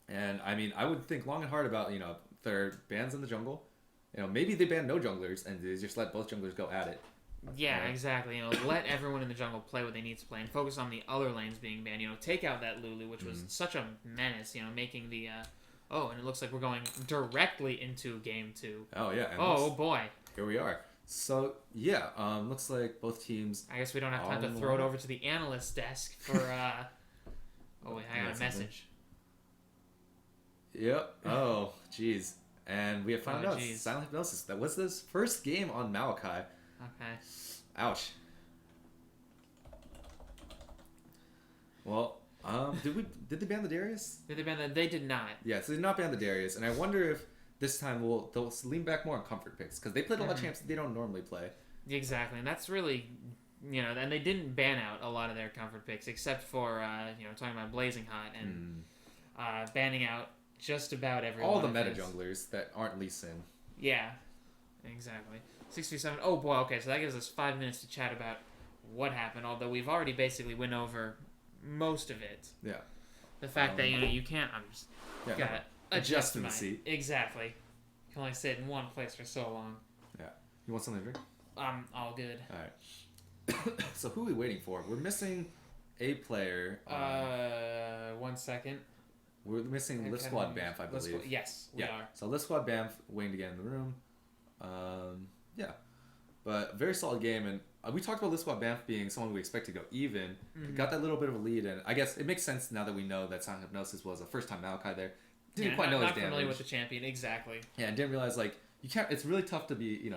And I mean, I would think long and hard about their bans in the jungle. Maybe they ban no junglers and they just let both junglers go at it. Yeah, exactly. Let everyone in the jungle play what they need to play and focus on the other lanes being banned. Take out that Lulu, which was such a menace. Making the and it looks like we're going directly into game 2. Oh yeah. And boy. Here we are. So yeah, looks like both teams. I guess we don't have time to throw it over to the analyst desk for. Oh wait, I got a message. Yep. Oh, jeez. And we have found out Silent Hypnosis. That was this first game on Maokai. Okay. Ouch. Well, did they ban the Darius? Did they ban the? They did not. Yeah, so they did not ban the Darius, and I wonder if this time they'll lean back more on comfort picks because they played a lot of champs that they don't normally play. Exactly, and that's really, and they didn't ban out a lot of their comfort picks except for talking about Blazing Hot and banning out just about everyone. All the meta junglers that aren't Lee Sin. Yeah, exactly. 637. Oh boy. Okay, so that gives us 5 minutes to chat about what happened. Although we've already basically went over most of it. Yeah. The fact that you can't. I'm just gotta adjust in the seat. Exactly. You can only sit in one place for so long. Yeah. You want something to drink? All good. All right. So who are we waiting for? We're missing a player. 1 second. We're missing Lift Squad Banff, I believe. Yes, we are. So Lift Squad Banff waiting to get in the room. Yeah. But very solid game, and we talked about Lift Squad Banff being someone we expect to go even. Mm-hmm. Got that little bit of a lead, and I guess it makes sense now that we know that Silent Hypnosis was a first-time Maokai there. Didn't quite know his damage. Not familiar with the champion, exactly. Yeah, and didn't realize you can't. It's really tough to be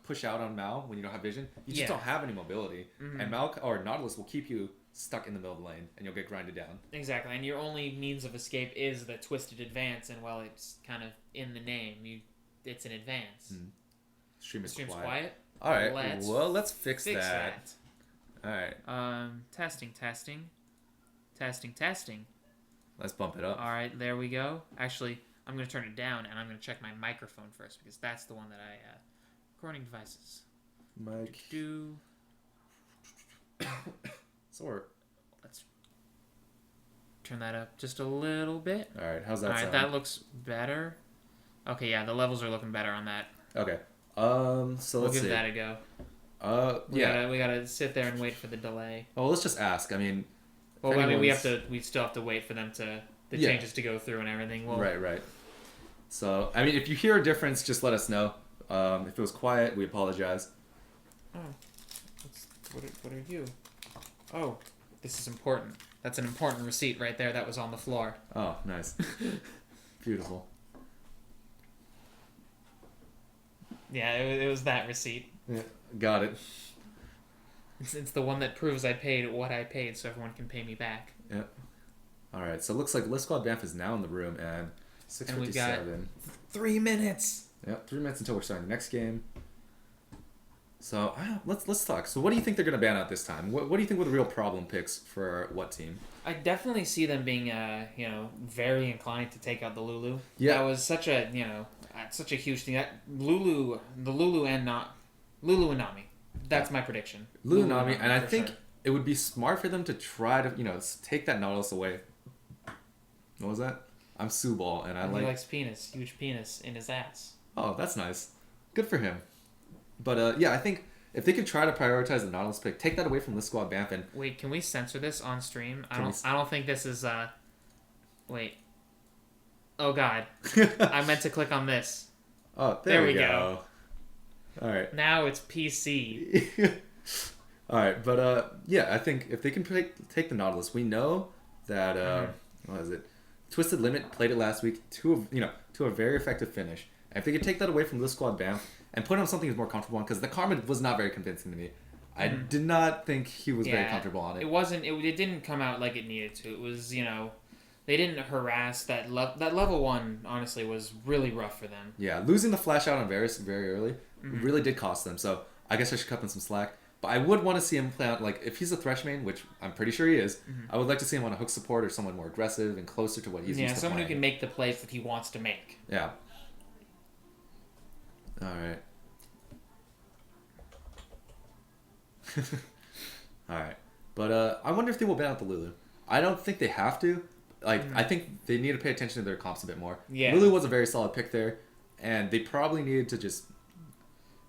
push out on Mao when you don't have vision. You just don't have any mobility, and Maokai or Nautilus will keep you stuck in the middle of the lane, and you'll get grinded down. Exactly, and your only means of escape is the twisted advance, and while it's kind of in the name, it's an advance. Stream's Stream's quiet. quiet. All right, let's fix that. All right. Testing. Let's bump it up. All right, there we go. Actually, I'm going to turn it down, and I'm going to check my microphone first, because that's the one that I... recording devices. Mic. So let's turn that up just a little bit. All right, how's that sound? All right, that looks better. Okay, yeah, the levels are looking better on that. Okay. So we'll let's give see. that a go. We gotta sit there and wait for the delay. Oh, let's just ask. I mean, we still have to wait for them the changes to go through and everything. Well, right. So, I mean, if you hear a difference, just let us know. If it was quiet, we apologize. Oh, what are you? Oh, this is important. That's an important receipt right there. That was on the floor. Oh, nice. Beautiful. Yeah, it was that receipt. Yeah, got it. It's the one that proves I paid what I paid, so everyone can pay me back. Yep. All right, so it looks like List Squad Banff is now in the room, and 6:57. And we've got 3 minutes. Yep, 3 minutes until we're starting the next game. So let's talk. So what do you think they're going to ban out this time? What do you think were the real problem picks for what team? I definitely see them being very inclined to take out the Lulu. Yeah, that was such a huge thing. Lulu and Nami. That's my prediction. Lulu Nami, and I think it would be smart for them to try to take that Nautilus away. What was that? I'm Subal, and he likes penis, huge penis in his ass. Oh, that's nice. Good for him. But yeah, I think if they could try to prioritize the Nautilus pick, take that away from List Squad Banff. And wait, can we censor this on stream? I don't think this is. Wait. Oh God, I meant to click on this. Oh, there we go. All right. Now it's PC. All right, but yeah, I think if they can take the Nautilus, we know that what is it? Twisted Limit played it last week to a very effective finish. And if they could take that away from List Squad Banff and put on something he's more comfortable on, because the Karma was not very convincing to me. I did not think he was very comfortable on it. It wasn't. It didn't come out like it needed to. It was they didn't harass that level 1. Honestly, was really rough for them. Yeah, losing the flash out on Varus very early really did cost them. So I guess I should cut them some slack. But I would want to see him play out, like, if he's a Thresh main, which I'm pretty sure he is, I would like to see him on a hook support or someone more aggressive and closer to what he's used to playing. Yeah, someone who can make the plays that he wants to make. Yeah. All right. All right. But I wonder if they will ban out the Lulu. I don't think they have to. I think they need to pay attention to their comps a bit more. Yeah. Lulu was a very solid pick there, and they probably needed to just...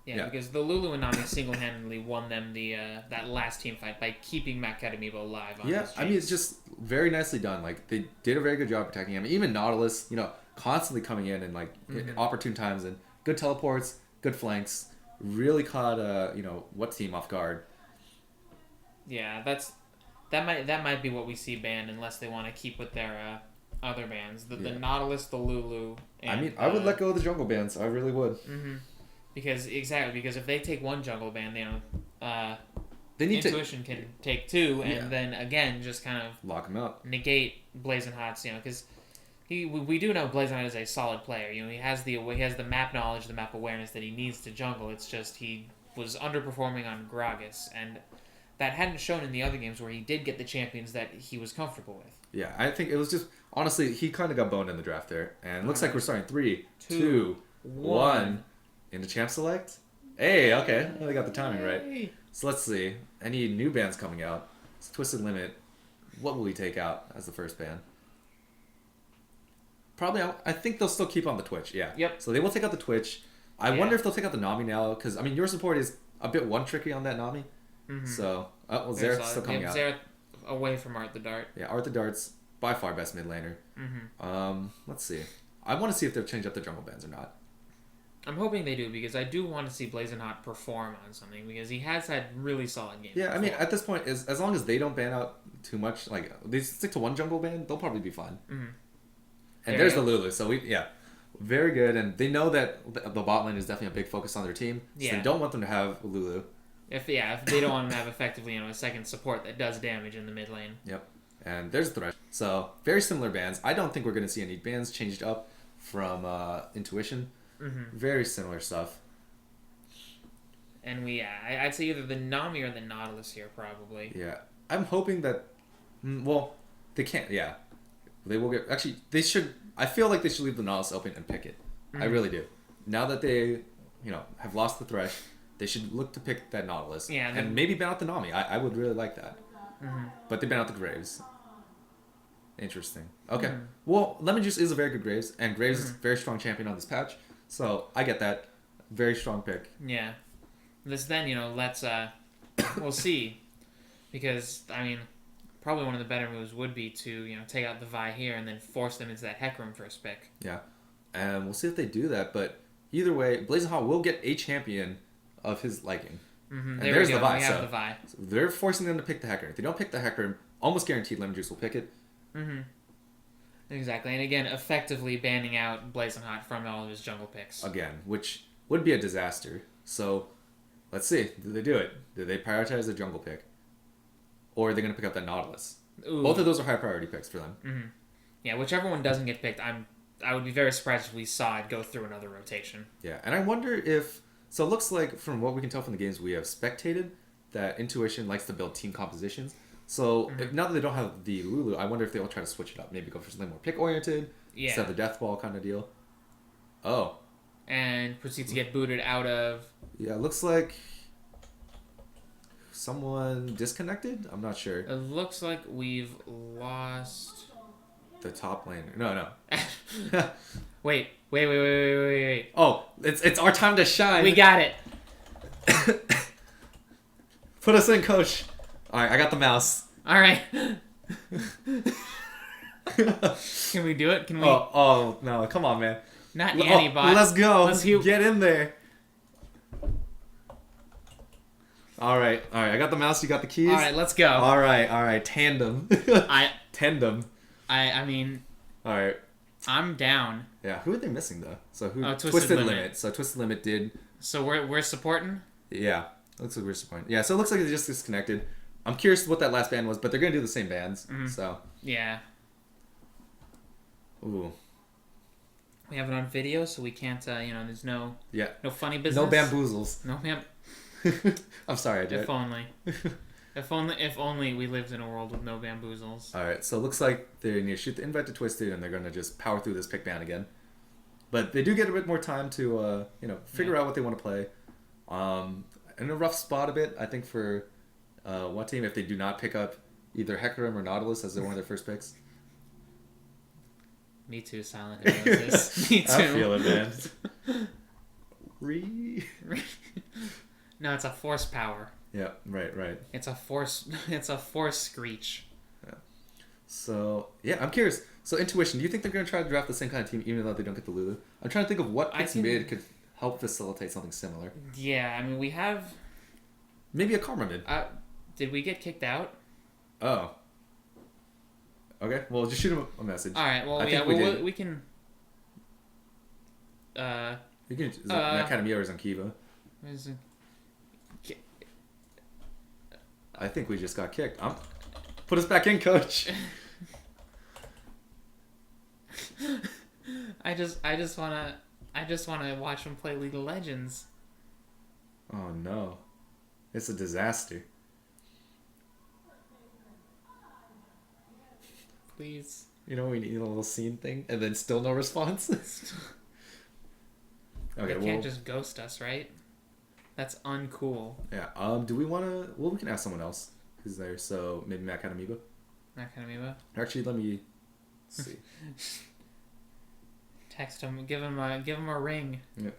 Yeah, because the Lulu and Nami single-handedly won them that last team fight by keeping Matt Kadamibo alive. I mean, it's just very nicely done. Like, they did a very good job protecting him. Even Nautilus, constantly coming in and opportune times and good teleports, good flanks. Really caught what team off guard. Yeah, that might be what we see banned unless they want to keep with their other bans. The Nautilus, the Lulu. And, I would let go of the jungle bans. I really would. Because if they take one jungle ban, they need In2ition can take 2, and then again just kind of lock him up, negate Blazing Hot's. Because we do know Blazing Hot is a solid player. He has the map knowledge, the map awareness that he needs to jungle. It's just he was underperforming on Gragas, and that hadn't shown in the other games where he did get the champions that he was comfortable with. Yeah, I think it was just honestly he kind of got boned in the draft there, and it looks like we're starting 3, 2, 1. Into champ select? Hey, okay. I got the timing right. So let's see. Any new bans coming out? It's Twisted Limit. What will he take out as the first ban? Probably, I think they'll still keep on the Twitch, yeah. Yep. So they will take out the Twitch. I wonder if they'll take out the Nami now, because, I mean, your support is a bit one-tricky on that Nami. So, Xerath's still coming out. Xerath away from Art the Dart. Yeah, Art the Dart's by far best mid laner. Let's see. I want to see if they've changed up the jungle bans or not. I'm hoping they do, because I do want to see Blazing Hot perform on something, because he has had really solid games. Yeah, I mean, at this point, as long as they don't ban out too much, like, they stick to one jungle ban, they'll probably be fine. And there's the Lulu, so very good, and they know that the bot lane is definitely a big focus on their team, so they don't want them to have Lulu. If they don't want to have effectively, a second support that does damage in the mid lane. Yep. And there's Thresh. So very similar bans. I don't think we're going to see any bans changed up from In2ition. Mm-hmm. Very similar stuff. And I'd say either the Nami or the Nautilus here probably. Yeah, I'm hoping that. Well, they can't. Yeah, they will get. Actually, they should. I feel like they should leave the Nautilus open and pick it. Mm-hmm. I really do. Now that they, have lost the Thresh, they should look to pick that Nautilus. Yeah, and maybe ban out the Nami. I would really like that. Mm-hmm. But they ban out the Graves. Interesting. Okay. Mm-hmm. Well, Lemon Juice is a very good Graves, and Graves is a very strong champion on this patch. So I get that. Very strong pick. Yeah. This then, let's we'll see, because probably one of the better moves would be to take out the Vi here and then force them into that Hecarim first pick. Yeah, and we'll see if they do that. But either way, Blazing Hawk will get a champion of his liking. Mm-hmm. And there's the Vi. We have the Vi. So they're forcing them to pick the Hecarim. If they don't pick the Hecarim, almost guaranteed Lemon Juice will pick it. Mm-hmm. Exactly, and again, effectively banning out Blazing Hot from all of his jungle picks. Again, which would be a disaster. So. Let's see. Do they do it? Do they prioritize the jungle pick? Or are they going to pick up that Nautilus? Ooh. Both of those are high priority picks for them. Mm-hmm. Yeah, whichever one doesn't get picked, I would be very surprised if we saw it go through another rotation. Yeah, and I wonder if... So it looks like, from what we can tell from the games we have spectated, that In2ition likes to build team compositions. So now that they don't have the Lulu, I wonder if they'll try to switch it up. Maybe go for something more pick-oriented, instead of the death ball kind of deal. Oh. And proceed to get booted out of... Yeah, it looks like someone disconnected? I'm not sure. It looks like we've lost... The top laner. No. Wait. Oh, it's our time to shine. We got it. Put us in, coach. All right, I got the mouse. All right. Can we do it? Can we? Oh no! Come on, man. Not Antibot. Let's go. Get in there. All right. I got the mouse. You got the keys. All right, let's go. All right. Tandem. Tandem. I mean. All right. I'm down. Yeah. Who are they missing though? So who? Twisted Limit. So Twisted Limit did. So we're supporting. Yeah. Looks like we're supporting. Yeah. So it looks like they just disconnected. I'm curious what that last band was, but they're gonna do the same bands. Mm-hmm. So. Yeah. Ooh. We have it on video, so we can't. There's no funny business. No bamboozles. No bam. I'm sorry, I did. If only. If only we lived in a world with no bamboozles. All right, so it looks like they're going to shoot the invite to Twisted, and they're going to just power through this pick ban again. But they do get a bit more time to, figure out what they want to play. In a rough spot a bit, I think, for one team, if they do not pick up either Hecarim or Nautilus as one of their first picks. Me too, Silent Hypnosis. Me too. I feel it, man. No, it's a force power. Yeah, right. It's a force. It's a force screech. Yeah. So yeah, I'm curious. So In2ition, do you think they're gonna try to draft the same kind of team even though they don't get the Lulu? I'm trying to think of what picks mid could help facilitate something similar. Yeah, I mean we have. Maybe a Karma mid. Did we get kicked out? Oh. Okay. Well, just shoot him a message. All right. Well, we can. You can. Is it Academia or is it Kiva? I think we just got kicked. Put us back in, coach. I just wanna watch him play League of Legends. Oh no, it's a disaster. Please. You know we need a little scene thing, and then still no response. Okay, they can't just ghost us, right? That's uncool. Yeah. Do we want to? Well, we can ask someone else who's there. So maybe Macadamiba. Actually, let me see. Text him. Give him a ring. Yeah.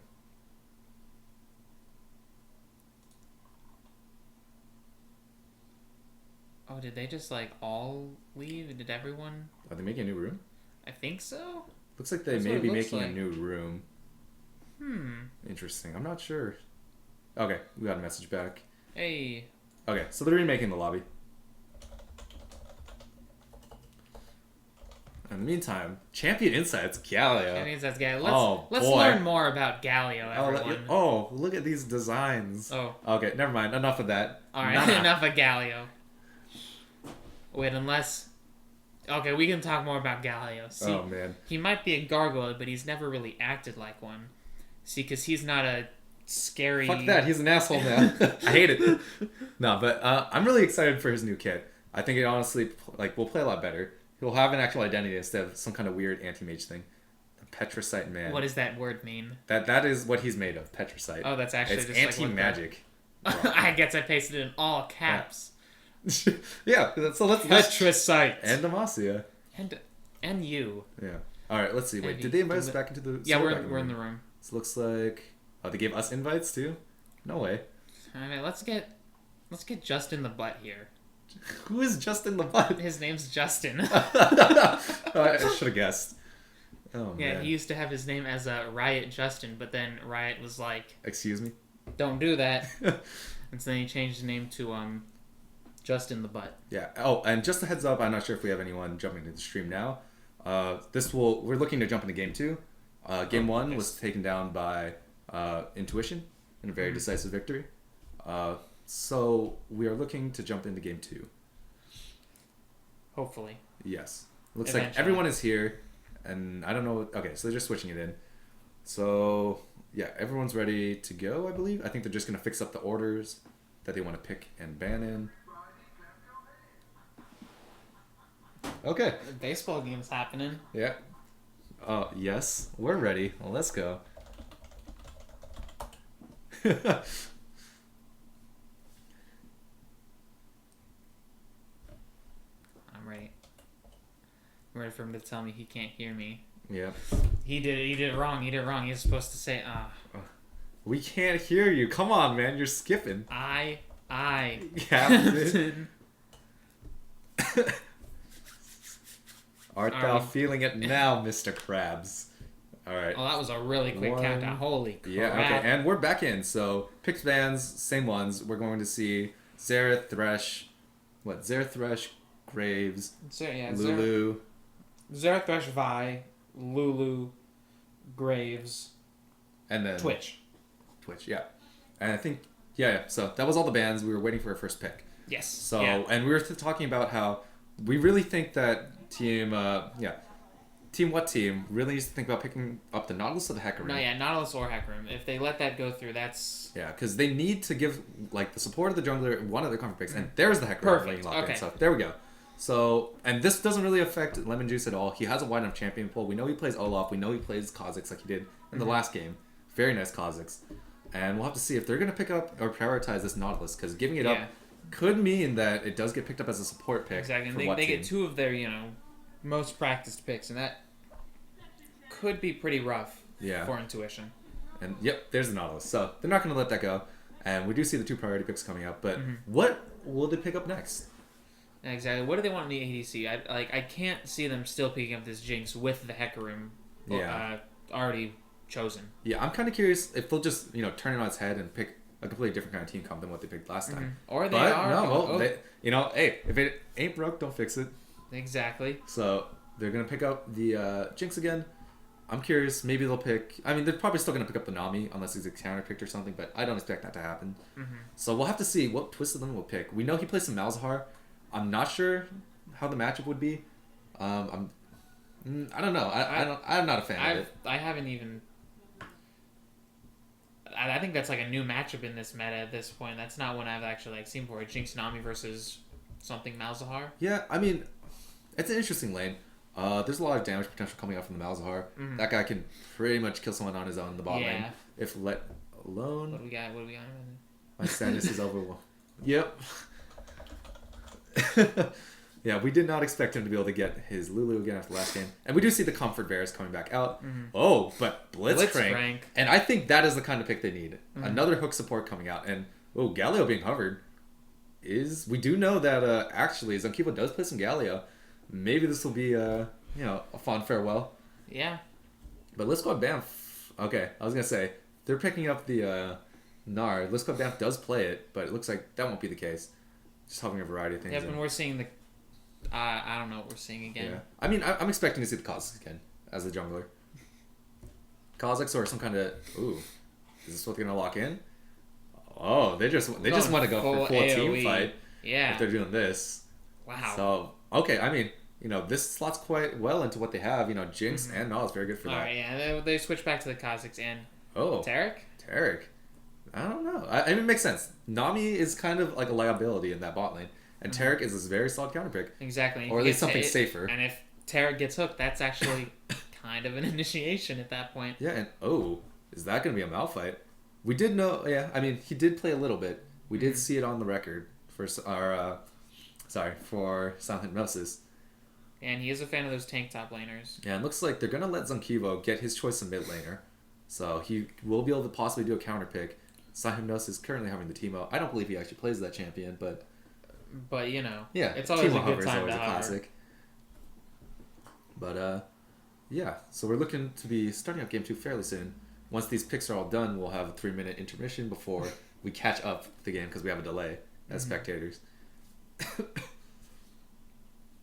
Oh, did they just all leave? Did everyone? Are they making a new room? I think so. Looks like they may be making a new room. Interesting. I'm not sure. Okay, we got a message back. Hey. Okay, so they're remaking the lobby. In the meantime, Champion Insights, Galio. That means that's Galio. Let's boy. learn more about Galio, everyone. Look at these designs. Oh. Okay, never mind. Enough of that. Alright, enough of Galio. Wait, unless... Okay, we can talk more about Galio. See, oh, man. He might be a gargoyle, but he's never really acted like one. See, because he's not a scary... Fuck that, he's an asshole now. I hate it. No, but I'm really excited for his new kit. I think it honestly, will play a lot better. He'll have an actual identity instead of some kind of weird anti-mage thing. The Petricite Man. What does that word mean? That is what he's made of, Petricite. Oh, that's actually it's just anti-magic. I guess I pasted it in all caps. Yeah, so let's... Petricite. And Demacia. And you. Yeah. Alright, let's see. Wait, did they invite us back into the... Yeah, we're in the room. This looks like... Oh, they gave us invites too? No way. Alright, let's get Justin the Butt here. Who is Justin the Butt? His name's Justin. I should have guessed. Oh, yeah, man. he used to have his name as Riot Justin, but then Riot was like... Excuse me? Don't do that. And so then he changed his name to Justin the Butt. Yeah. Oh, and just a heads up, I'm not sure if we have anyone jumping into the stream now. We're looking to jump into game 2. Game 1 was taken down by In2ition in a very decisive victory. So we are looking to jump into game 2. Hopefully. Yes. Looks like everyone is here, and I don't know. Okay, so they're just switching it in. So yeah, everyone's ready to go, I believe. I think they're just gonna fix up the orders that they want to pick and ban in. Okay. The baseball game's happening. Yeah. Yes, we're ready. Well, let's go. I'm ready. I'm ready for him to tell me he can't hear me. Yeah. He did it wrong. He was supposed to say, We can't hear you. Come on, man. You're skipping. Captain. Art thou feeling it now, Mr. Krabs? All right. Oh, that was a really quick countdown. Holy crap. Yeah, okay. And we're back in. So, picked bands, same ones. We're going to see Xerath, Thresh, Graves, Lulu. Xerath, Thresh, Vi, Lulu, Graves, and then Twitch, yeah. And I think, yeah. So, that was all the bands. We were waiting for our first pick. Yes. So, and we were talking about how we really think that Team What Team really needs to think about picking up the Nautilus or the Hecarim. No, yeah, Nautilus or Hecarim. If they let that go through, that's... Yeah, because they need to give, the support of the jungler one of their comfort picks, and there's the Hecarim. Perfect, okay. So, there we go. So, and this doesn't really affect Lemon Juice at all. He has a wide enough champion pool. We know he plays Olaf. We know he plays Kha'Zix like he did in the last game. Very nice Kha'Zix. And we'll have to see if they're going to pick up or prioritize this Nautilus, because giving it up could mean that it does get picked up as a support pick. Exactly. And they get two of their, most practiced picks, and that could be pretty rough for In2ition. And yep, there's the Nautilus. So they're not going to let that go. And we do see the 2 priority picks coming up. But what will they pick up next? Exactly. What do they want in the ADC? I can't see them still picking up this Jinx with the Hecarim already chosen. Yeah, I'm kind of curious if they'll just turn it on its head and pick a completely different kind of team comp than what they picked last time. Or they are. No, hey, if it ain't broke, don't fix it. Exactly. So they're gonna pick up the Jinx again. I'm curious. Maybe they'll pick. I mean, they're probably still gonna pick up the Nami unless he's a counter picked or something. But I don't expect that to happen. So we'll have to see what twist of them will pick. We know he plays some Malzahar. I'm not sure how the matchup would be. I don't know. I'm not a fan of it. I haven't even. I think that's like a new matchup in this meta at this point. That's not one I've actually seen before. Jinx Nami versus something Malzahar. Yeah, I mean, it's an interesting lane. There's a lot of damage potential coming out from the Malzahar. That guy can pretty much kill someone on his own in the bot lane if let alone. What do we got? My sadness is overwhelmed. Yep. Yeah, we did not expect him to be able to get his Lulu again after the last game. And we do see the Comfort Varus coming back out. Oh, but Blitzcrank. And I think that is the kind of pick they need. Another hook support coming out. And, Galio being hovered is... We do know that, actually, Zonkivo does play some Galio. Maybe this will be, a fond farewell. Yeah. But Let's Go Banff... Okay, I was going to say, they're picking up the, Nard. Let's Go Banff does play it, but it looks like that won't be the case. Just having a variety of things. Yep, and we're seeing the I don't know what we're seeing again. Yeah. I mean, I'm expecting to see the Kazakhs again as a jungler. Kazakhs or some kind of ooh, is this what they're gonna lock in? Oh, they just want to go for full team fight. Yeah. If they're doing this. Wow. So okay, I mean, this slots quite well into what they have. Jinx and Null is very good for that. All right, yeah, they switch back to the Kazakhs and Tarek. I don't know. I mean, it makes sense. Nami is kind of like a liability in that bot lane, and Tarek is a very solid counter pick. Exactly. Or at least something safer. And if Tarek gets hooked, that's actually kind of an initiation at that point. Yeah, and is that going to be a Malphite? We did know. Yeah, I mean, he did play a little bit. We did see it on the record for for Silent Hypnosis. And he is a fan of those tank top laners. Yeah, it looks like they're going to let Zonkivo get his choice of mid laner. So he will be able to possibly do a counter pick. Silent Hypnosis is currently having the Teemo. I don't believe he actually plays that champion, but yeah, it's always Teemo a good is time always to a classic. But yeah, so we're looking to be starting up Game 2 fairly soon. Once these picks are all done, we'll have a 3-minute intermission before we catch up the game because we have a delay as spectators.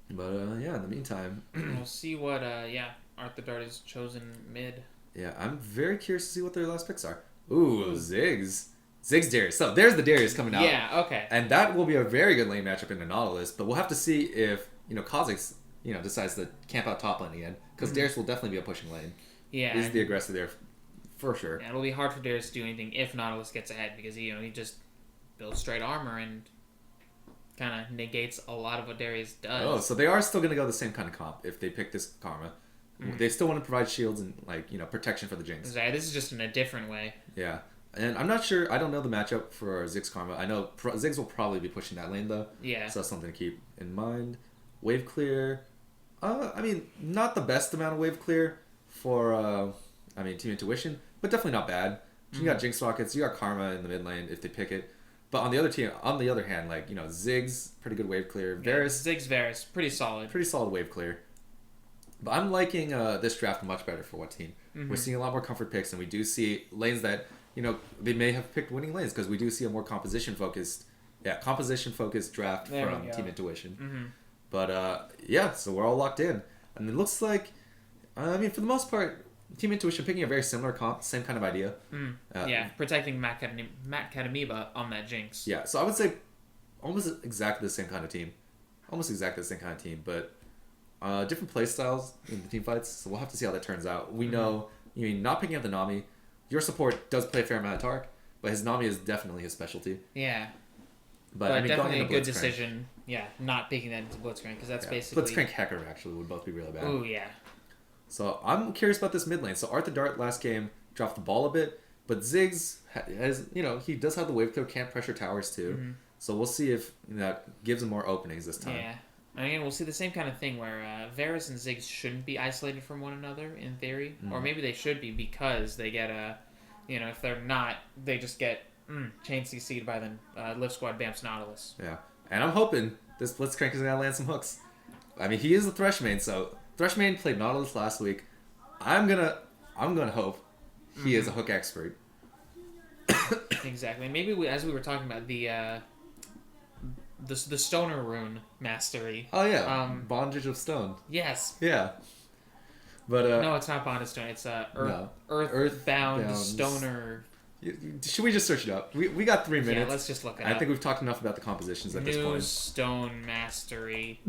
But yeah, in the meantime, we'll see what Arthur Dart has chosen mid. Yeah, I'm very curious to see what their last picks are. Ooh, Ziggs Darius. So there's the Darius coming out. Yeah, okay. And that will be a very good lane matchup in the Nautilus, but we'll have to see if Kazakhs decides to camp out top lane again, because Darius will definitely be a pushing lane. Yeah, he's the aggressor there for sure. Yeah, it'll be hard for Darius to do anything if Nautilus gets ahead, because he just builds straight armor and kind of negates a lot of what Darius does. Oh, so they are still going to go the same kind of comp if they pick this Karma. They still want to provide shields and protection for the Jinx. Exactly. This is just in a different way. Yeah, and I'm not sure. I don't know the matchup for Ziggs Karma. I know Ziggs will probably be pushing that lane though. Yeah. So that's something to keep in mind. Wave clear. I mean, not the best amount of wave clear for Team In2ition, but definitely not bad. You got Jinx rockets. You got Karma in the mid lane if they pick it. But on the other hand, Ziggs, pretty good wave clear. Varus, Ziggs Varus, pretty solid. Pretty solid wave clear. But I'm liking this draft much better for what team. We're seeing a lot more comfort picks, and we do see lanes that they may have picked winning lanes because we do see a more composition focused draft from Team In2ition. But so we're all locked in, and it looks like for the most part, Team In2ition picking a very similar comp, same kind of idea. Protecting Matt Kadamiba on that Jinx. Yeah, so I would say almost exactly the same kind of team, but different play styles in the team fights. So we'll have to see how that turns out. We know, not picking up the Nami, your support does play a fair amount of Tark, but his Nami is definitely his specialty. Yeah. But definitely a good decision. Yeah, not picking that into Blitzcrank because that's basically Blitzcrank Hecker actually would both be really bad. Oh yeah. So I'm curious about this mid lane. So Arthur Dart last game dropped the ball a bit, but Ziggs has he does have the wave clear, can't pressure towers too. So we'll see if that gives him more openings this time. Yeah. Again, we'll see the same kind of thing where Varus and Ziggs shouldn't be isolated from one another in theory, or maybe they should be because they get if they're not, they just get chain CC'd by the Lift Squad Bamps Nautilus. Yeah, and I'm hoping this Blitzcrank is gonna land some hooks. I mean, he is the Thresh main, so Thresh main played Nautilus last week. I'm gonna hope he is a hook expert. Exactly. Maybe as we were talking about the Stoner rune mastery. Oh yeah, Bondage of Stone. Yes. Yeah. But no, it's not Bondage Stone. It's Earthbound Stoner. Should we just search it up? We got 3 minutes. Yeah, let's just look it up. I think we've talked enough about the compositions at this point. New Stone Mastery.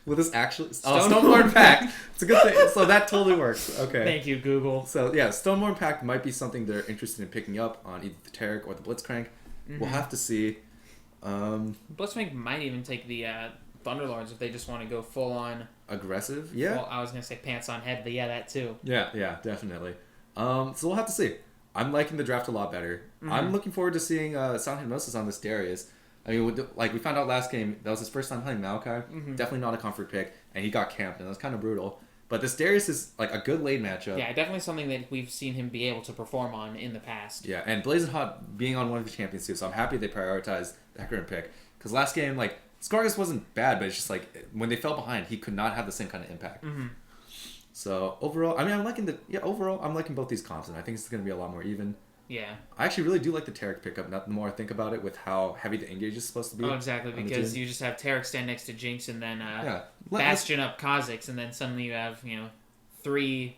Will this actually... Stoneborn Pact. It's a good thing. So that totally works. Okay. Thank you, Google. So yeah, Stoneborn Pact might be something they're interested in picking up on either the Tarek or the Blitzcrank. We'll have to see. Blitzcrank might even take the Thunderlords if they just want to go full on... Aggressive? Yeah. Well, I was going to say pants on head, but yeah, that too. Yeah, definitely. So we'll have to see. I'm liking the draft a lot better. I'm looking forward to seeing Silent Hypnosis on this Darius. I mean, we found out last game, that was his first time playing Maokai. Definitely not a comfort pick, and he got camped, and that was kind of brutal. But this Darius is like a good lane matchup. Yeah, definitely something that we've seen him be able to perform on in the past. Yeah, and Blazing Hot being on one of the champions too, so I'm happy they prioritized that current pick. Because last game, Skargus wasn't bad, but it's just when they fell behind, he could not have the same kind of impact. So overall, I'm liking both these comps, and I think it's going to be a lot more even. Yeah. I actually really do like the Tarek pickup. Not the more I think about it, with how heavy the engage is supposed to be. Oh, exactly, because you just have Tarek stand next to Jinx and then Bastion up Kha'Zix, and then suddenly you have 2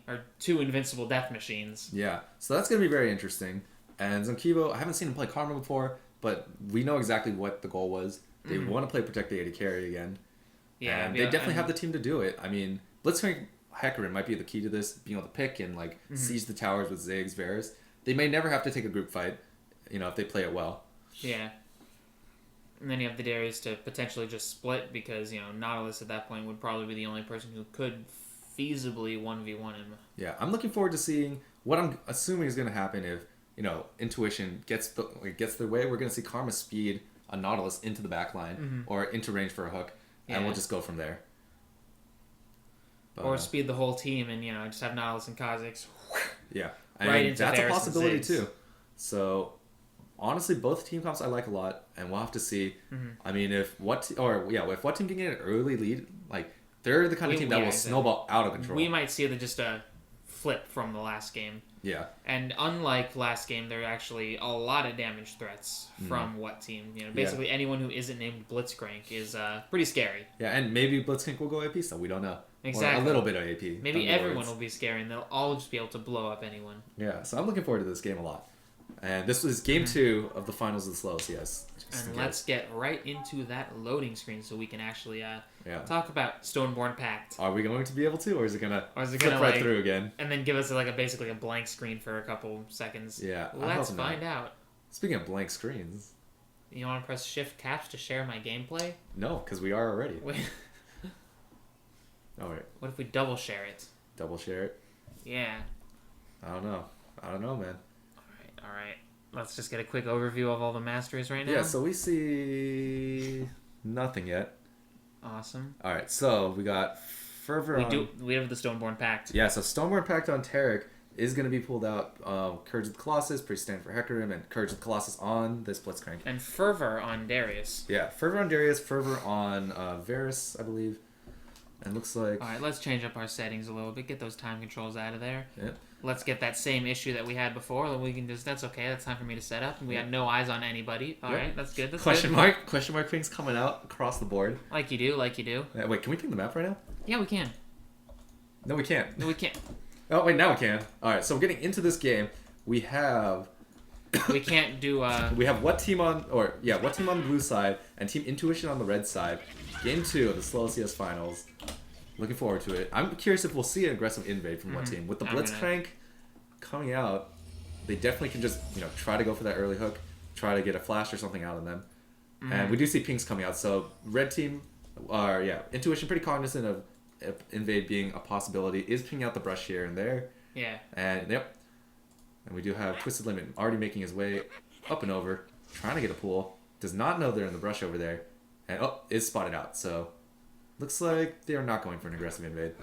invincible death machines. Yeah, so that's gonna be very interesting. And Zonkivo, I haven't seen him play Karma before, but we know exactly what the goal was. They want to play Protect the AD carry again. Yeah, and they definitely have the team to do it. I mean, Blitzcrank Hecarim might be the key to this, being able to pick and siege the towers with Ziggs, Varus. They may never have to take a group fight, if they play it well. Yeah. And then you have the Darius to potentially just split because, Nautilus at that point would probably be the only person who could feasibly 1v1 him. Yeah, I'm looking forward to seeing what I'm assuming is going to happen if, In2ition gets their way. We're going to see Karma speed a Nautilus into the back line or into range for a hook, and we'll just go from there. But, or speed the whole team and, just have Nautilus and Kha'Zix. Yeah. Right into that's Varus a possibility and Ziggs. too. So, honestly, both team comps I like a lot, and we'll have to see. I mean, if what team can get an early lead, they're the kind of team that will snowball out of control. We might see just a flip from the last game. Yeah. And unlike last game, there are actually a lot of damage threats from what team. Basically anyone who isn't named Blitzcrank is pretty scary. Yeah, and maybe Blitzcrank will go AP, so we don't know. Exactly. Or a little bit of AP. Maybe everyone will be scary, and they'll all just be able to blow up anyone. Yeah, so I'm looking forward to this game a lot. And this was game 2 of the finals of the SLOLCS. And let's get right into that loading screen so we can actually talk about Stoneborn Pact. Are we going to be able to, or is it gonna flip right through again? And then give us basically a blank screen for a couple seconds. Yeah, let's find out. Speaking of blank screens, you want to press Shift Caps to share my gameplay? No, because we are already. Wait. All right. What if we double share it? Double share it? Yeah. I don't know, man. All right. Let's just get a quick overview of all the masteries right now. Yeah, so we see nothing yet. Awesome. All right, so we got Fervor We have the Stoneborn Pact. Yeah, so Stoneborn Pact on Tarek is going to be pulled out. Courage of the Colossus, pretty standard for Hecarim, and Courage of the Colossus on this Blitzcrank. And Fervor on Darius. Yeah, Fervor on Darius, Fervor on Varus, I believe. And looks like... Alright, let's change up our settings a little bit. Get those time controls out of there. Yep. Let's get that same issue that we had before. We can just... That's okay. That's time for me to set up. We had no eyes on anybody. Alright, that's good. That's Question mark things coming out across the board. Like you do. Yeah, wait, can we pick the map right now? Yeah, we can. No, we can't. No, we can't. Oh, wait, now we can. Alright, so getting into this game, we have... we can't do... We have what team on the blue side and Team In2ition on the red side. Game 2 of the SLOLCS finals. Looking forward to it. I'm curious if we'll see an aggressive invade from what team. With the Blitzcrank coming out, they definitely can just, try to go for that early hook, try to get a flash or something out of them. And we do see pings coming out. So red team, In2ition pretty cognizant of invade being a possibility, is pinging out the brush here and there. Yeah. And and we do have Twisted Limit already making his way up and over, trying to get a pull. Does not know they're in the brush over there. And is spotted out. So looks like they are not going for an aggressive invade.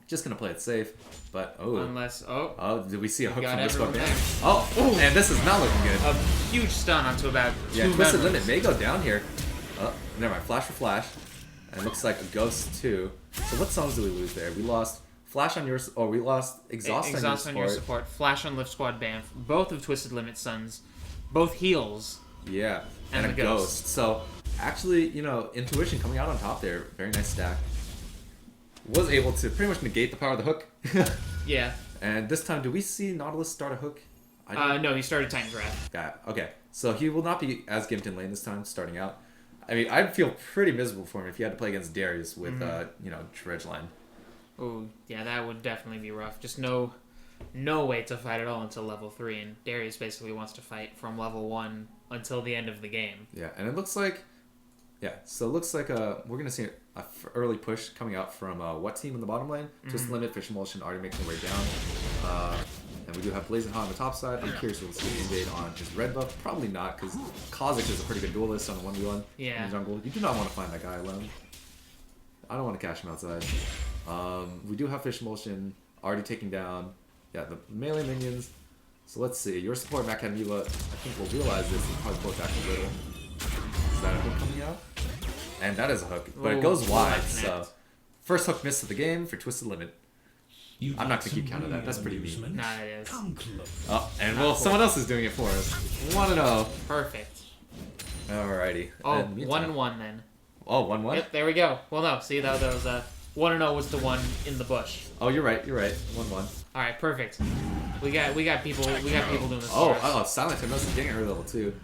Just gonna play it safe. But unless did we see a hook from this one? Ooh. And this is not looking good. A huge stun onto about 2 Twisted Limit may go down here. Never mind. Flash for flash. And it looks like a ghost too. So what songs did we lose there? We lost Flash on your, or we lost Exhaust on your support. Flash on Lift Squad Banff. Both of Twisted Limit Suns. Both heals. Yeah. And a ghost. So actually, In2ition coming out on top there. Very nice stack. Was able to pretty much negate the power of the hook. Yeah. And this time, do we see Nautilus start a hook? No, he started Titan Draft. Got it. Okay. So he will not be as gimped in lane this time, starting out. I mean, I'd feel pretty miserable for him if he had to play against Darius with, Dredge line. Oh, yeah, that would definitely be rough. Just no way to fight at all until level 3, and Darius basically wants to fight from level 1 until the end of the game. Yeah, and it looks like, we're going to see a early push coming out from what team in the bottom lane? Just Limit, Fish Emulsion already making their way down. And we do have Blazing Hot on the top side. I'm curious if we'll see invade on his red buff. Probably not, because Kha'Zix is a pretty good duelist on a 1v1 in the jungle. You do not want to find that guy alone. I don't want to catch him outside. We do have Fish Emulsion already taking down the melee minions. So let's see. Your support, Mac Miva, I think will realize this and probably pull it back a little. Is that a hook coming out? And that is a hook, but it goes wide. So first hook miss of the game for Twisted Limit. I'm not gonna keep count of that. That's pretty mean. Nah, it is. Oh, and well, someone else is doing it for us. 1-0. Perfect. Alrighty. Oh, And meantime- 1-1 then. Oh, 1-1? Yep, there we go. Well, no, see, that was 1-0 was the one in the bush. Oh, you're right. 1-1. All right, perfect. We got people doing this. Oh, for us. Silent Hypnosis is getting early level 2.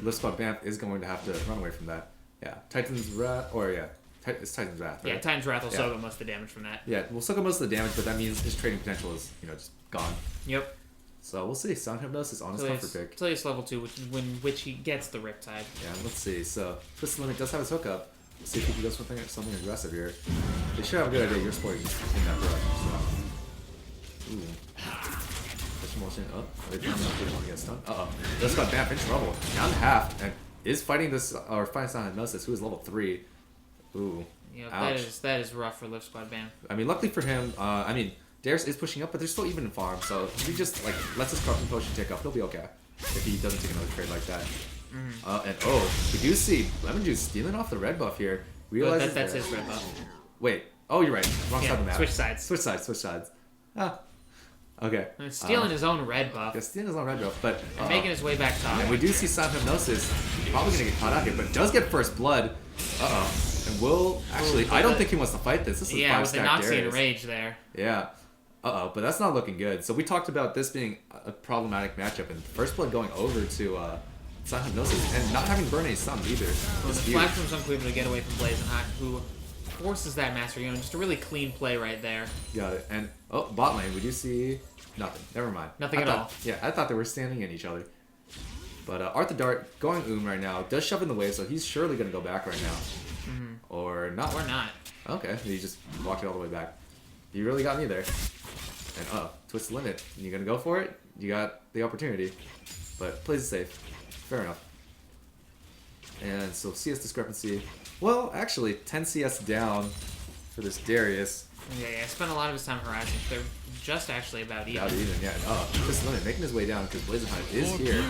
Lift Squad Bamf is going to have to run away from that. Yeah, Titan's Wrath, or yeah, it's Titan's Wrath, right? Yeah, Titan's Wrath will soak up most of the damage from that. Yeah, we'll soak up most of the damage, but that means his trading potential is, just gone. Yep. So we'll see. Silent Hypnosis on his comfort pick. Tilius level 2, which he gets the Riptide. Yeah, let's see. So Twist Limit does have his hookup. Let's see if he can go something aggressive here. They should have a good idea. You're sporting in that direction. So. Ooh. Push motion up. They don't want to get stunned. Just got Bamf in trouble. Down to half and is fighting fighting Silent Hypnosis, who is level 3. Ooh. Yeah, ouch. that is rough for Lift Squad Bam. I mean, luckily for him, Darius is pushing up, but they're still even in farm. So if he just lets his corruption potion take up, he'll be okay. If he doesn't take another trade like that. We do see Lemon Juice stealing off the red buff here. Realizes that's his red buff. Wait. Oh, you're right. Wrong side of the map. Switch sides. Switch sides. Ah. Okay. Stealing his own red buff. Yeah, stealing his own red buff, but and making his way back top. And we do see Silent Hypnosis probably gonna get caught out here, but does get first blood. And will actually. I don't think he wants to fight this. This is 5-stack with the Noxian Rage there. Yeah. But that's not looking good. So we talked about this being a problematic matchup, and first blood going over to Silent Hypnosis and not having burn any suns either. Well, the flash from Sunqueven to get away from Blazing Hot, who forces that Master Young. Just a really clean play right there. Got it. And bot lane, we do see nothing. Never mind. Nothing at all. Yeah, I thought they were standing in each other. But Arthur Dart going right now does shove in the way, so he's surely gonna go back right now. Or not. Or not. Okay, he just walked it all the way back. You really got me there. And Twist the Limit. You gonna go for it? You got the opportunity. But plays it safe. Fair enough. And so CS discrepancy. Well, actually, 10 CS down for this Darius. Yeah, I spent a lot of his time harassing. They're just actually about even. Yeah. Twist the Limit making his way down because Blazing Hunt is here.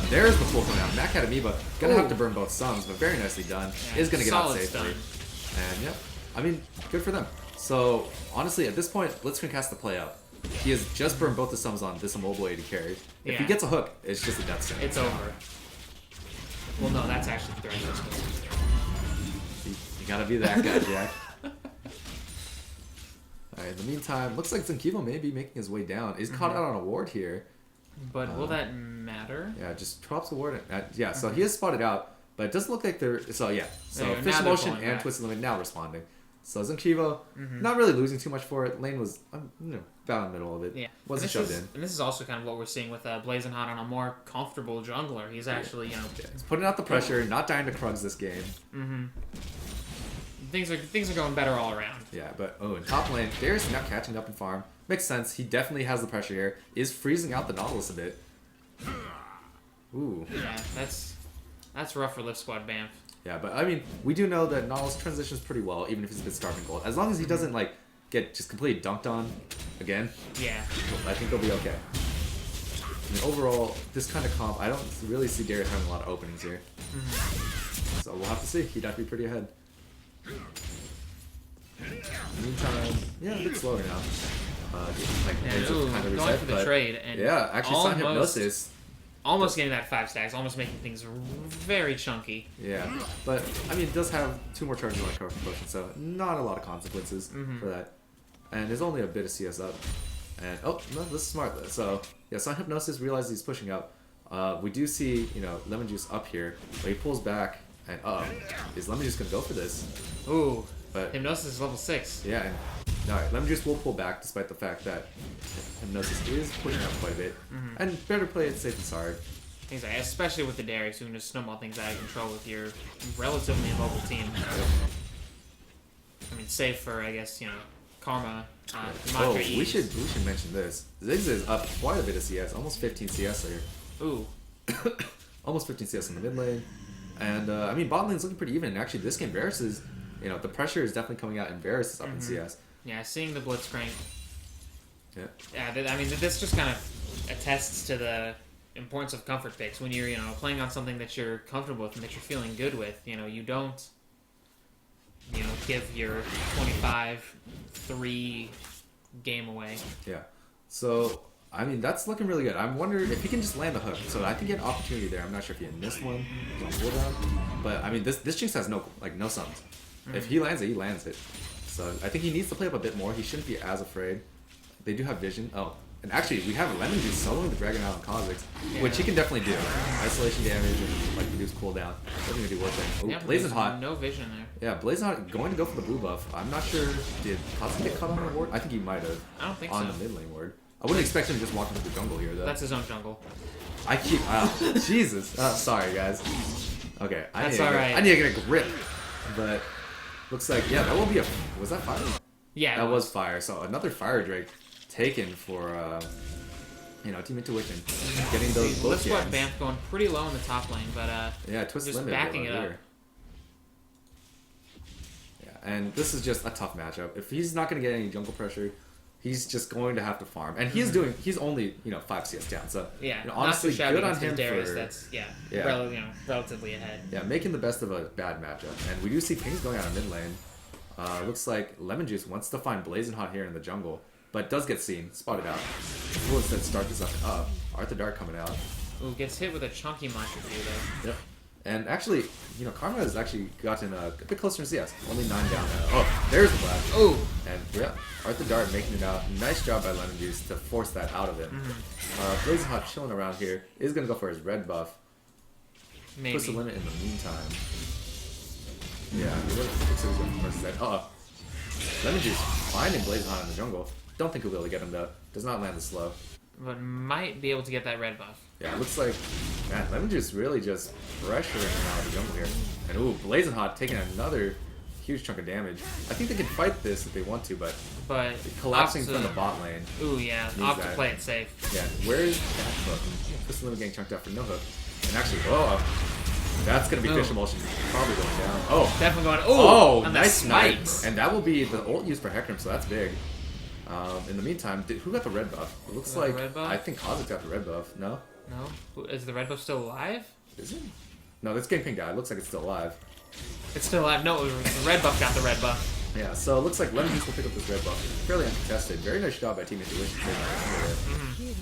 There's the full cooldown. Mac had Amoeba. Gonna have to burn both suns, but very nicely done. Yeah, is gonna get out solid safely. stun. And yeah, I mean, good for them. So honestly, at this point, Blitzcrank has to play out. He has just burned both the sums on this immobile AD carry. If he gets a hook, it's just a death sentence. It's over. Well, no, that's actually the threat. You gotta be that guy, Jack. Alright, in the meantime, looks like Zenkivo may be making his way down. He's caught out on a ward here. But will that matter? Yeah, just drops a ward. So he is spotted out, but it doesn't look like they're... So yeah, so Fish Motion and Twisted Limit now responding. So Zenkivo, not really losing too much for it. Lane was about in the middle of it. Yeah. Wasn't shoved in. And this is also kind of what we're seeing with Blazing Hot on a more comfortable jungler. He's actually, He's putting out the pressure, not dying to Krugs this game. Things are going better all around. Yeah, but in top lane, Darius is now catching up in farm. Makes sense. He definitely has the pressure here. Is freezing out the Nautilus a bit. Ooh. Yeah, that's rough for Lift Squad Bamf. Yeah, but I mean, we do know that Nautilus transitions pretty well, even if he's a bit starving gold. As long as he doesn't get just completely dunked on again. Yeah. I think he'll be okay. I mean, overall, this kind of comp, I don't really see Darius having a lot of openings here. So we'll have to see. He'd have to be pretty ahead. Meantime, yeah, a bit slower now. Going for the trade and actually Silent Hypnosis. Almost getting that 5 stacks, almost making things very chunky. Yeah, but I mean, it does have 2 more charges on Corruption Potion, so not a lot of consequences for that. And there's only a bit of CS up. And no, this is smart. So yeah, Silent Hypnosis realizes he's pushing up. We do see Lemon Juice up here, but he pulls back. And is Lemon Juice gonna go for this? Ooh, but Hypnosis is level 6. Yeah, and alright, Lemon Juice will pull back despite the fact that Hypnosis is pushing up quite a bit. And better play it safe and sorry. Exactly, especially with the Darius, who can just snowball things out of control with your relatively immobile team. I mean, safe for, I guess, Karma. We should mention this. Ziggs is up quite a bit of CS, almost 15 CS here. Ooh. Almost 15 CS in the mid lane. And, I mean, bot lane's looking pretty even. Actually, this game, Varus is, the pressure is definitely coming out, and Varus is up in CS. Yeah, seeing the Blitzcrank. Yeah. Yeah, I mean, this just kind of attests to the importance of comfort picks. When you're, playing on something that you're comfortable with and that you're feeling good with, you don't, give your 25, 3, game away. Yeah. So, I mean, that's looking really good. I'm wondering if he can just land the hook. So I think he had an opportunity there. I'm not sure if he had missed one. He's on cooldown. But, I mean, this Jinx has no summons. If he lands it, he lands it. So I think he needs to play up a bit more. He shouldn't be as afraid. They do have vision. Oh, and actually, we have Lemon Juice soloing the Dragon out on Kha'Zix, which he can definitely do. Isolation damage and like reduce cooldown. Definitely gonna do worth it. Oh, Blazing Hot. No vision there. Yeah, Blazing Hot going to go for the blue buff. I'm not sure. Did Kha'Zix get caught on the ward? I think he might have. I don't think on so. the mid lane ward. I wouldn't expect him to just walk into the jungle here though. That's his own jungle. I keep. Jesus. Sorry guys. Okay. That's alright. I need to get a grip. But looks like that will be a. Was that fire? Yeah. That was fire. So another fire drake taken for. Team Intuition, getting those both Let's let Banff going pretty low in the top lane, but yeah, Twist just Limit backing it up. Yeah, and this is just a tough matchup. If he's not going to get any jungle pressure, he's just going to have to farm, and he's only 5 CS down. So yeah, honestly, good on him Darius, for that's relatively ahead. Yeah, making the best of a bad matchup, and we do see Pings going out of mid lane. Looks like Lemon Juice wants to find Blazing Hot here in the jungle. But does get seen, spotted out. We'll instead start this up. Arthur Dart coming out. Ooh, gets hit with a chunky Mantra View though. Yep. And actually, Karma has actually gotten a bit closer in CS. Only 9 down now. Oh, there's the flash. Oh! And yeah, Arthur Dart making it out. Nice job by Lemon Juice to force that out of him. Blazing Hot chilling around here. Is going to go for his red buff. Maybe. Puts the limit in the meantime. Yeah, he looks like he's going for first set. Lemon Juice finding Blazing Hot in the jungle. Don't think he'll be able to get him though. Does not land the slow. But might be able to get that red buff. Yeah, it looks like Lemon Juice really just pressuring him out of the jungle here. And ooh, Blazing Hot taking another huge chunk of damage. I think they can fight this if they want to, but collapsing from the bot lane. Ooh yeah, off to play it safe. Yeah, where is that hook? This limit getting chunked out for no hook. And actually, that's gonna be fish emulsion probably going down. Oh, definitely going. Nice smite. And that will be the ult used for Hecarim, so that's big. In the meantime, who got the red buff? It looks like I think Kha'Zix got the red buff. No? No? Is the red buff still alive? Is it? No, this game ping guy. It looks like it's still alive. It's still alive. No, the red buff got the red buff. Yeah, so it looks like Lemon Juice will pick up this red buff. Fairly uncontested. Very nice job by Team In2ition.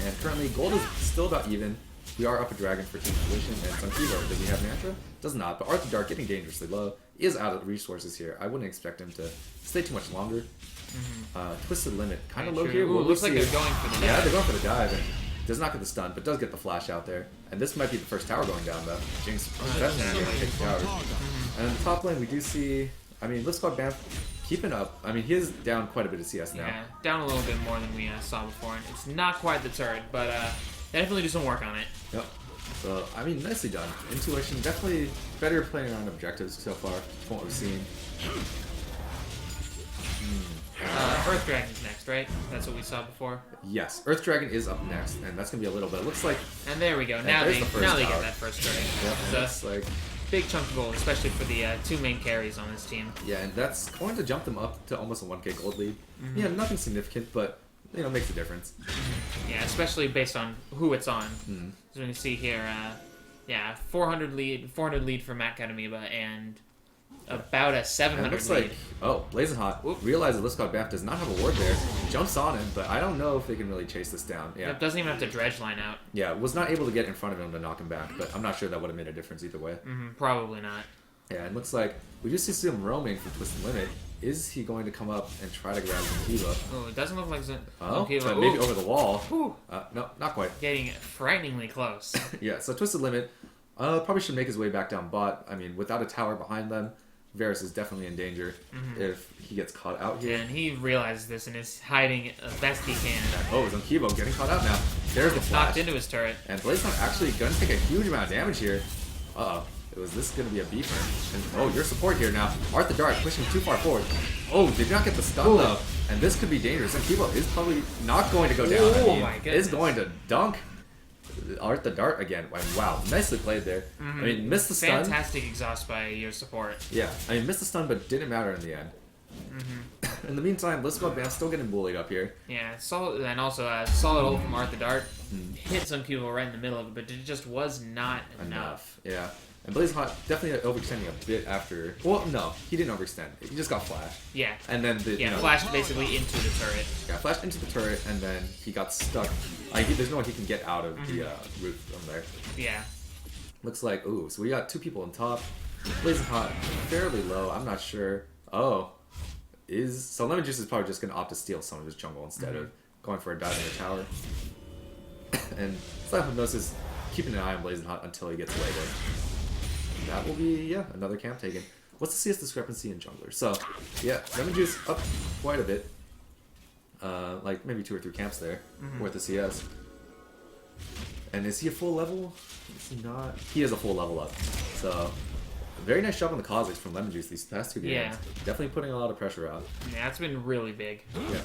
And currently, gold is still about even. We are up a dragon for Team In2ition, and Sunkiva, does he have Mantra? Does not, but Arthur Dart getting dangerously low. Is out of resources here. I wouldn't expect him to stay too much longer. Twisted Limit, kind of low here. Ooh, looks like they're going for the dive. Yeah, they're going for the dive, and does not get the stun, but does get the flash out there. And this might be the first tower going down, though. Jinx definitely going to take the tower. And in the top lane, we do see, Lift Squad Banff keeping up. He is down quite a bit of CS now. Yeah, down a little bit more than we saw before. And it's not quite the turret, but they definitely do some work on it. Yep. So, nicely done. In2ition, definitely better playing around objectives so far, from what we've seen. Earth Dragon's next, right? That's what we saw before. Yes, Earth Dragon is up next, and that's gonna be a little bit. It looks like. And there we go. Now they get that first dragon. Yep. That's like big chunk of gold, especially for the 2 main carries on this team. Yeah, and that's going to jump them up to almost a 1K gold lead. Yeah, nothing significant, but makes a difference. Yeah, especially based on who it's on. As we can see here, 400 lead for Matt Kadamiba and about a 700 and it looks lead. Blazing Hot realizes Lift Squad Banff does not have a ward there. Jumps on him, but I don't know if they can really chase this down. Yeah, it doesn't even have to dredge line out. Yeah, was not able to get in front of him to knock him back, but I'm not sure that would have made a difference either way. Probably not. Yeah, it looks like we just see him roaming from Twisted Limit. Is he going to come up and try to grab Zankiva? Oh, it doesn't look like Zankiva. But maybe over the wall. No, not quite. Getting frighteningly close. Yeah, so Twisted Limit probably should make his way back down bot. Without a tower behind them, Varus is definitely in danger if he gets caught out here. And he realizes this and is hiding as best he can. Zankiva getting caught out now. There's the flash. Knocked into his turret. And Blazeon actually going to take a huge amount of damage here. Was this going to be a beeper? And, your support here now. Arthur Dart pushing too far forward. Did not get the stun though. And this could be dangerous. Zankiva is probably not going to go down. My goodness. Is going to dunk Arthur Dart again. Wow, nicely played there. Missed the stun. Fantastic exhaust by your support. Yeah, missed the stun, but didn't matter in the end. In the meantime, Lift Squad Banff still getting bullied up here. Yeah, solid, and also solid ult from Arthur Dart. Hit some people right in the middle of it, but it just was not enough. Yeah. And Blazing Hot definitely overextending a bit after. Well, no, he didn't overextend. He just got flashed. Yeah. And then flashed basically into the turret. Yeah, flashed into the turret, and then he got stuck. There's no way he can get out of the roof from there. Yeah. Looks like so we got 2 people on top. Blazing Hot fairly low. I'm not sure. So Lemon Juice is probably just gonna opt to steal some of his jungle instead of going for a dive in the tower. And Silent Hypnosis keeping an eye on Blazing Hot until he gets later. That will be, another camp taken. What's the CS discrepancy in jungler? So, Lemon Juice up quite a bit. Like maybe 2 or 3 camps there worth of CS. And is he a full level? Is he not? He is a full level up. So, very nice job on the cosmetics from Lemon Juice these past 2 games. Yeah. Definitely putting a lot of pressure out. Yeah, that's been really big. Yeah.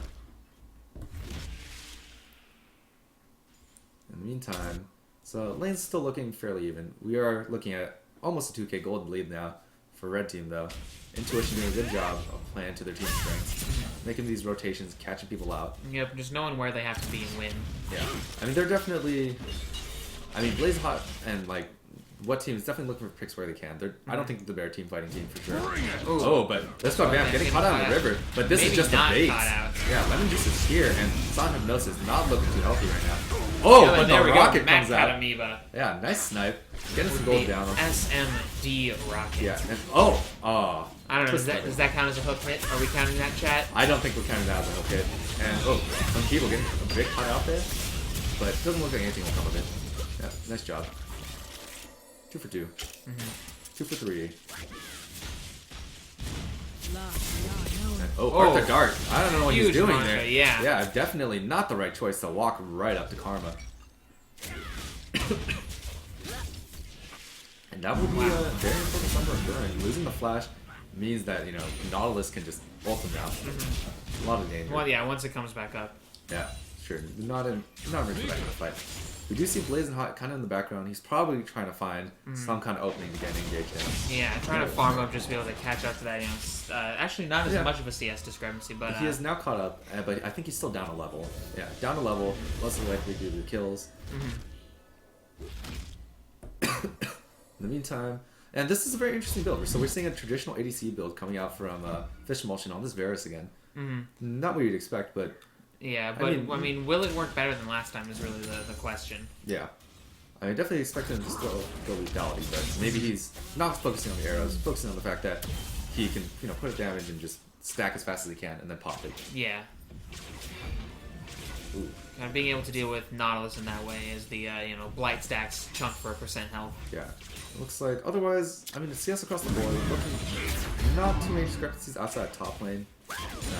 In the meantime, so lane's still looking fairly even. We are looking at almost a 2k golden lead now for red team though. In2ition doing a good job of playing to their team's strengths, making these rotations, catching people out. Yep, just knowing where they have to be and win. Yeah, I mean they're definitely. I mean Blaze Hot and like what team is definitely looking for picks where they can. I don't think the bear team fighting team for sure. Ooh. Oh, but let's go Bam getting caught out in the river. But this is just the bait. Yeah, Lemon Juice is here and Silent Hypnosis is not looking too healthy right now. Oh, but the rocket comes out. Amoeba. Yeah, nice snipe. Getting some gold down. SMD rocket. Yeah, and I don't know, does that count as a hook hit? Are we counting that, chat? I don't think we're counting that as a hook hit. And some people getting a bit high out there, but it doesn't look like anything will come of it. Yeah, nice job. 2 for 2. 2 for 3. And, Arthur Dart. I don't know what he's doing there. Yeah. Yeah, definitely not the right choice to walk right up to Karma. And that would be a very important number of burn. Losing the flash means that, Nautilus can just ult him down. A lot of danger. Well, yeah, once it comes back up. Yeah, sure. Not in for that kind of fight. We do see Blazing Hot kind of in the background. He's probably trying to find some kind of opening to get engaged in. Yeah, trying to farm up just to be able to catch up to that. Actually not as much of a CS discrepancy, but he is now caught up. But I think he's still down a level. Yeah, down a level. Less likely due to the kills. In the meantime, and this is a very interesting build. So we're seeing a traditional ADC build coming out from Fish Emulsion on this Varus again. Not what you'd expect, but. Yeah, but I mean, will it work better than last time is really the question. Yeah. I definitely expect him to still go lethality, but maybe he's not focusing on the arrows, focusing on the fact that he can, put a damage and just stack as fast as he can and then pop it. Yeah. Ooh. Kind of being able to deal with Nautilus in that way is the, blight stacks chunk for % health. Yeah. It looks like, otherwise, I mean, the CS across the board, looking not too many discrepancies outside top lane,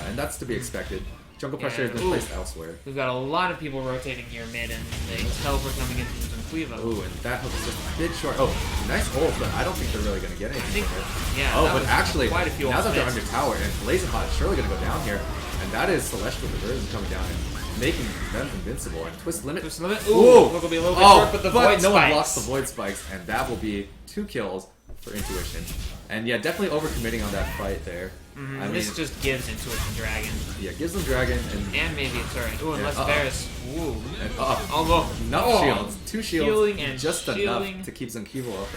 and that's to be expected. Jungle pressure has been placed elsewhere. We've got a lot of people rotating here mid, and the teleport coming in from Quivo. Ooh, and that hook is just a bit short. Oh, nice ult, but I don't think they're really going to get anything from it. Yeah, but actually, quite a few now that they're under tower, and Blazing Hot is surely going to go down here, and that is Celestial Diversion coming down and making them invincible. And Twist Limit. Twist Limit. Ooh, look will be a little bit short, but the Void no Spikes. One blocks the Void Spikes, and that will be 2 kills for In2ition. And yeah, definitely overcommitting on that fight there. I mean, this just gives In2ition Dragon. Yeah, gives them Dragon and maybe a turret. Ooh, unless Varus. Ooh. And almost. Enough shields. 2 shields. Healing and just enough to keep Zankivo up.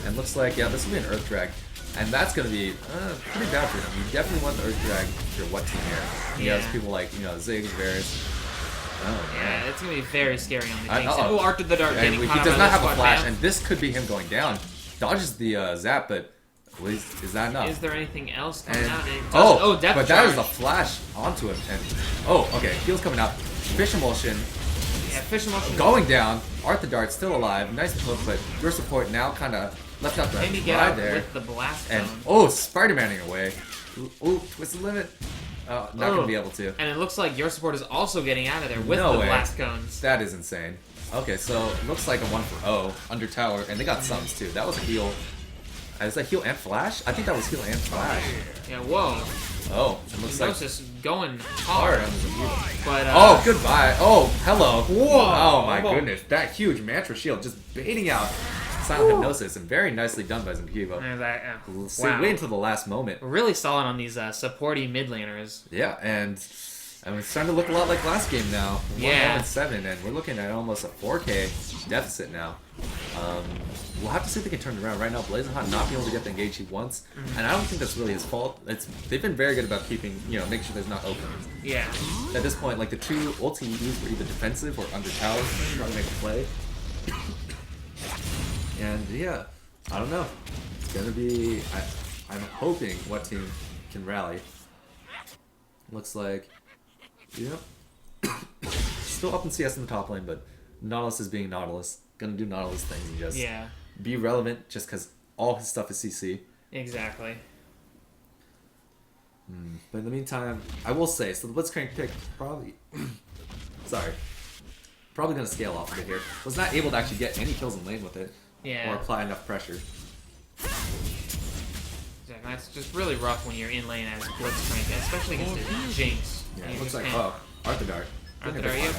And looks like, this will be an Earth Drag. And that's going to be pretty bad for him. You definitely want the Earth Drag for what team here. You have people like, Ziggs, Varus. Oh, man. Yeah, it's going to be very scary on the Kings. Oh, Arthur the Dart getting he caught does not have a flash, Bam. and this could be him going down. Dodges the zap, but is that enough? Is there anything else coming out? Death but that is a flash onto him. And okay, heal's coming out. Fish Emulsion. Yeah, Fish Emulsion. Going down. Arthur Dart still alive. Nice hook, but your support now kind of left out the maybe get out there. With the blast and zone. Spider-Manning away. Ooh, Twisted Limit. Not going to be able to. And it looks like your support is also getting out of there with the blast cones. That is insane. Okay, so looks like a 1 for under tower, and they got sums too. That was a heal. Is that heal and flash? I think that was heal and flash. Yeah, whoa. Oh, it looks like going hard. But goodbye. Oh, hello. Whoa. Oh my goodness, that huge Mantra shield just baiting out Silent Hypnosis, and very nicely done by Zankivo. Wow. Wait until the last moment. Really solid on these supporty mid laners. Yeah, and it's starting to look a lot like last game now. 1-7, and we're looking at almost a 4K deficit now. We'll have to see if they can turn it around. Right now, Blazing Hot not being able to get the engage he wants, and I don't think that's really his fault. They've been very good about keeping, making sure there's not openings. Yeah. At this point, like the two ults he used were either defensive or under towers, trying to make a play. And yeah, I don't know. It's gonna be. I'm hoping what team can rally. Looks like, still up in CS in the top lane, but Nautilus is being Nautilus. Gonna do Nautilus things and just be relevant just because all his stuff is CC. Exactly. But in the meantime, I will say, so the Blitzcrank pick probably, probably gonna scale off a bit here. Was not able to actually get any kills in lane with it, or apply enough pressure. Exactly. That's just really rough when you're in lane as Blitzcrank, especially against a Jinx. Yeah, it looks like Arthur Dart. Arthur Dart, yep.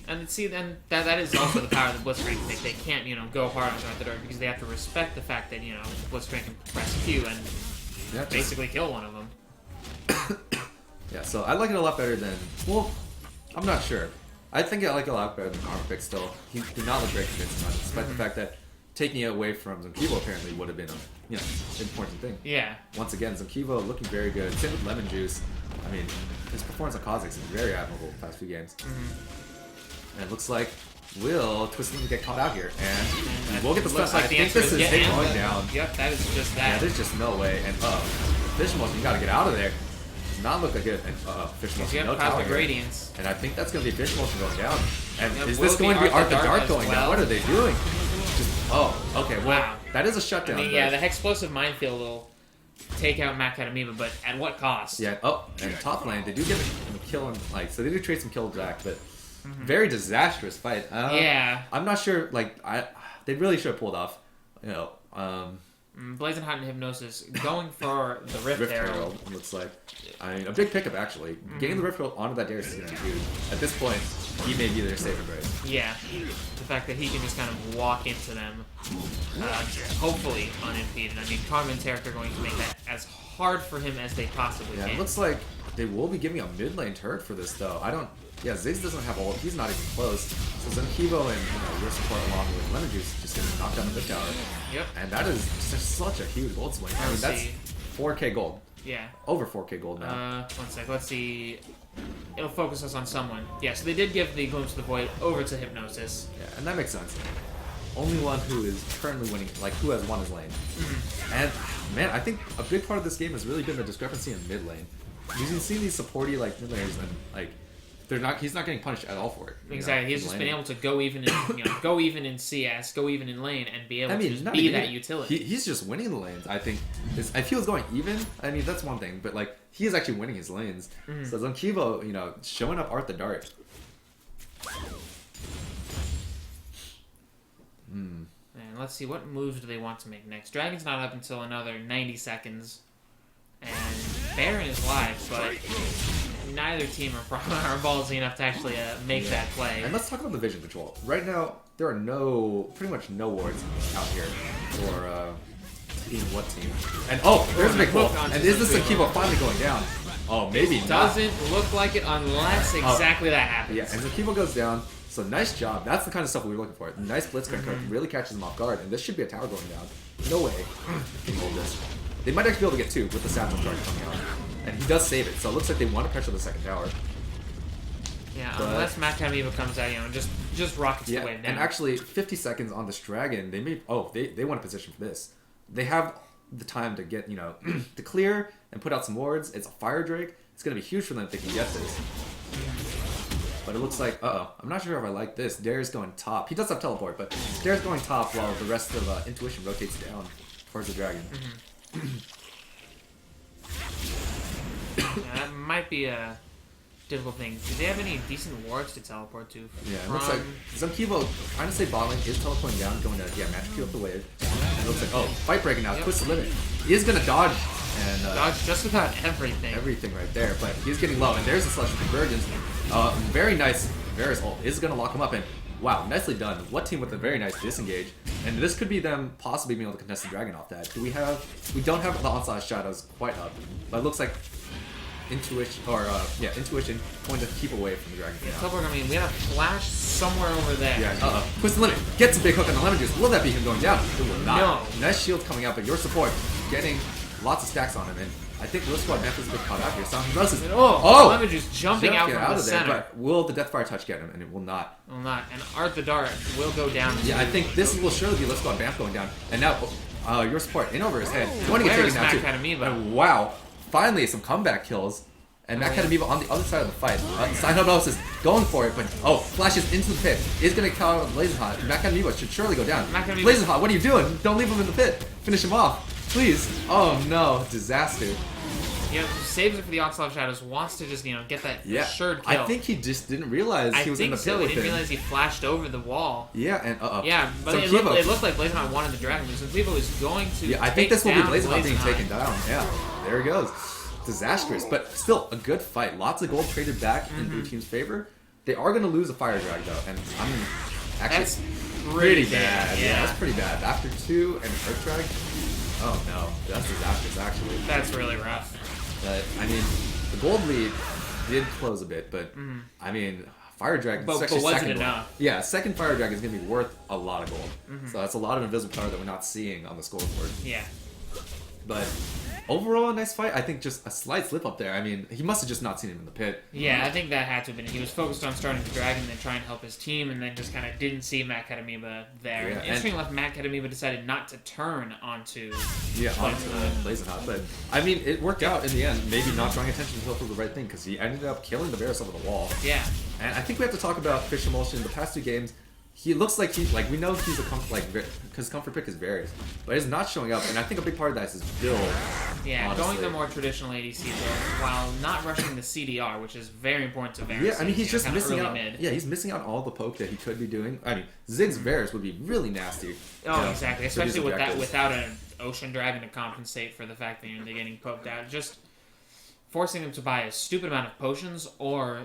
And see, then that is also the power of the Blitzcrank. They can't, go hard on Arthur Dart because they have to respect the fact that, Blitzcrank can press Q and basically kill one of them. Yeah, so I like it a lot better than, well, I'm not sure. I think I like it a lot better than Armor Pick still. He did not look very convincing on it, despite the fact that taking it away from Zonkivo apparently would have been a, important thing. Yeah. Once again, Zonkivo looking very good. Same with Lemon Juice. I mean, his performance on Kha'Zix is very admirable the past few games. And it looks like Will Twisting to get caught out here, and we'll get the stun. Like I think this is him going down. Yep, that is just that. Yeah, there's just no way. And Fish Motion, you gotta get out of there. Does not look good. And Fish Motion, no tower. Gradients. And I think that's gonna be Fish Motion going down. And is Will this going to be Arthur Dart going well. down? What are they doing? Just okay. Well, wow. That is a shutdown. I mean, yeah, the Hexplosive Minefield will take out Mac Academiba, but at what cost? Yeah. Oh, and top lane, they do get a kill on, so they do trade some kill back, but very disastrous fight. Yeah. I'm not sure. They really should have pulled off. Blazing Hot and Hypnosis going for the Rift Herald. Looks like. I mean, a big pickup actually. Getting the Rift Herald onto that Darius is going to be huge. At this point, he may be their saving grace. Yeah. The fact that he can just kind of walk into them, hopefully unimpeded. I mean, Carmen's character going to make that as hard for him as they possibly can. It looks like they will be giving a mid lane turret for this though. Yeah, Ziggs doesn't have ult. He's not even close. So Zonkivo and your support along with Lemon Juice just gonna knock down the mid tower. Yep. And that is just such a huge gold swing. I mean, that's 4K gold. Yeah. Over 4K gold now. One sec. Let's see. It'll focus us on someone. Yeah, so they did give the Glimpse of the Void over to Hypnosis. Yeah, and that makes sense. Only one who is currently winning, who has won his lane. And, man, I think a big part of this game has really been the discrepancy in mid lane. You can see these supporty, mid laners, and, he's not getting punished at all for it. Exactly. He's just been able to go even in, go even in CS, go even in lane, and be able to just be that utility. He's just winning the lanes. I think. I feel it's going even. I mean, that's one thing, but he is actually winning his lanes. So Zonkivo, showing up Arthur Dart. And let's see, what moves do they want to make next? Dragon's not up until another 90 seconds, and Baron is live, but neither team are ballsy enough to actually make that play. And let's talk about the vision control. Right now, there are pretty much no wards out here for what team. And there's a big pull. And is this Zonkivo finally going down? Oh, maybe not. Doesn't look like it unless exactly that happens. Yeah, and Zonkivo goes down. So nice job. That's the kind of stuff we were looking for. Nice Blitzcrank really catches him off guard. And this should be a tower going down. No way they can hold this. They might actually be able to get two with the Satchel charge coming out. And he does save it. So it looks like they want to pressure the second tower. Yeah, unless Mac Academiba comes out, and just rockets the wave down. And actually, 50 seconds on this dragon, they may... Oh, they want a position for this. They have the time to get, to clear and put out some wards. It's a Fire Drake. It's going to be huge for them if they can get this. But it looks like, I'm not sure if I like this. Darius going top. He does have teleport, but Darius going top while the rest of In2ition rotates down towards the dragon. That might be a difficult thing. Do they have any decent wards to teleport to? Yeah, it looks like Zonkivo, trying to say bot lane, is teleporting down, going to match Q up the wave. And it looks like, fight breaking now, twist the limit. He is going to dodge. And dodge just about everything. Everything right there, but he's getting low, and there's a Celestial Convergence. Very nice. Varus ult is going to lock him up, and wow, nicely done. What team with a very nice disengage. And this could be them possibly being able to contest the dragon off that. We don't have the Onslaught Shadows quite up, but it looks like In2ition, or In2ition going to keep away from the Dragon Yeah, now. Teleport, I mean, we had a flash somewhere over there. Yeah, puts the limit, gets a big hook on the lemon juice. Will that be him going down? It will not. No. Nice shield coming out, but your support getting lots of stacks on him, and I think Lil Squad Memphis is a bit caught out here. Sound Roses. Lemon Juice jumping out from the of there, center. but will the Deathfire touch get him? And it will not. Will not. And Art the Dart will go down. Yeah, I think this will surely be Lil Squad Bamf going down. And now, your support in over his head. Going to get taken down too. And wow, finally some comeback kills. And Matt Kadamiba on the other side of the fight. Cyanosis going for it, but flashes into the pit. Is going to call out Blazing Hot. Matt Kadamiba should surely go down. Blazing Hot, what are you doing? Don't leave him in the pit. Finish him off. Please. Oh no, disaster. Yep, saves it for the Oxlov Shadows. Wants to just, get that assured kill. I think he just didn't realize he was in the pit. He didn't realize he flashed over the wall. Yeah, and Yeah, but it looked like Blazing Hot wanted the Dragon Boost. And Clevo is going to. Yeah, I think this will be Blazing Hot being taken down. Yeah, there he goes. Disastrous, but still a good fight. Lots of gold traded back in blue team's favor. They are going to lose a Fire Drag though, and I mean, actually, that's pretty bad. Yeah, that's pretty bad. After 2 and Earth Drag, oh no, that's disastrous actually. That's really rough. But I mean, the gold lead did close a bit, but I mean, Fire Drag is actually was second it enough? Gold. Yeah, second Fire Drag is going to be worth a lot of gold. So that's a lot of invisible power that we're not seeing on the scoreboard. Yeah. But overall, a nice fight. I think just a slight slip up there. I mean, he must have just not seen him in the pit. Yeah, I think that had to have been. He was focused on starting the Dragon and then trying to help his team, and then just kind of didn't see Matt Kadamiba there. Yeah, Interesting enough, Matt Kadamiba decided not to turn onto Blazing Hot. But I mean, it worked out in the end. Maybe not drawing attention to the right thing because he ended up killing the Varus over the wall. Yeah. And I think we have to talk about Fish Emulsion. The past 2 games, he looks like we know he's a because comfort pick is Varus, but he's not showing up. And I think a big part of that is his build. Yeah, honestly. going the more traditional ADC build while not rushing the CDR, which is very important to Varus. Yeah, I mean he's just missing out. Mid. Yeah, he's missing out all the poke that he could be doing. I mean, Ziggs Varus would be really nasty. Oh, exactly, especially with that without an Ocean Dragon to compensate for the fact that they're getting poked out. Just forcing them to buy a stupid amount of potions or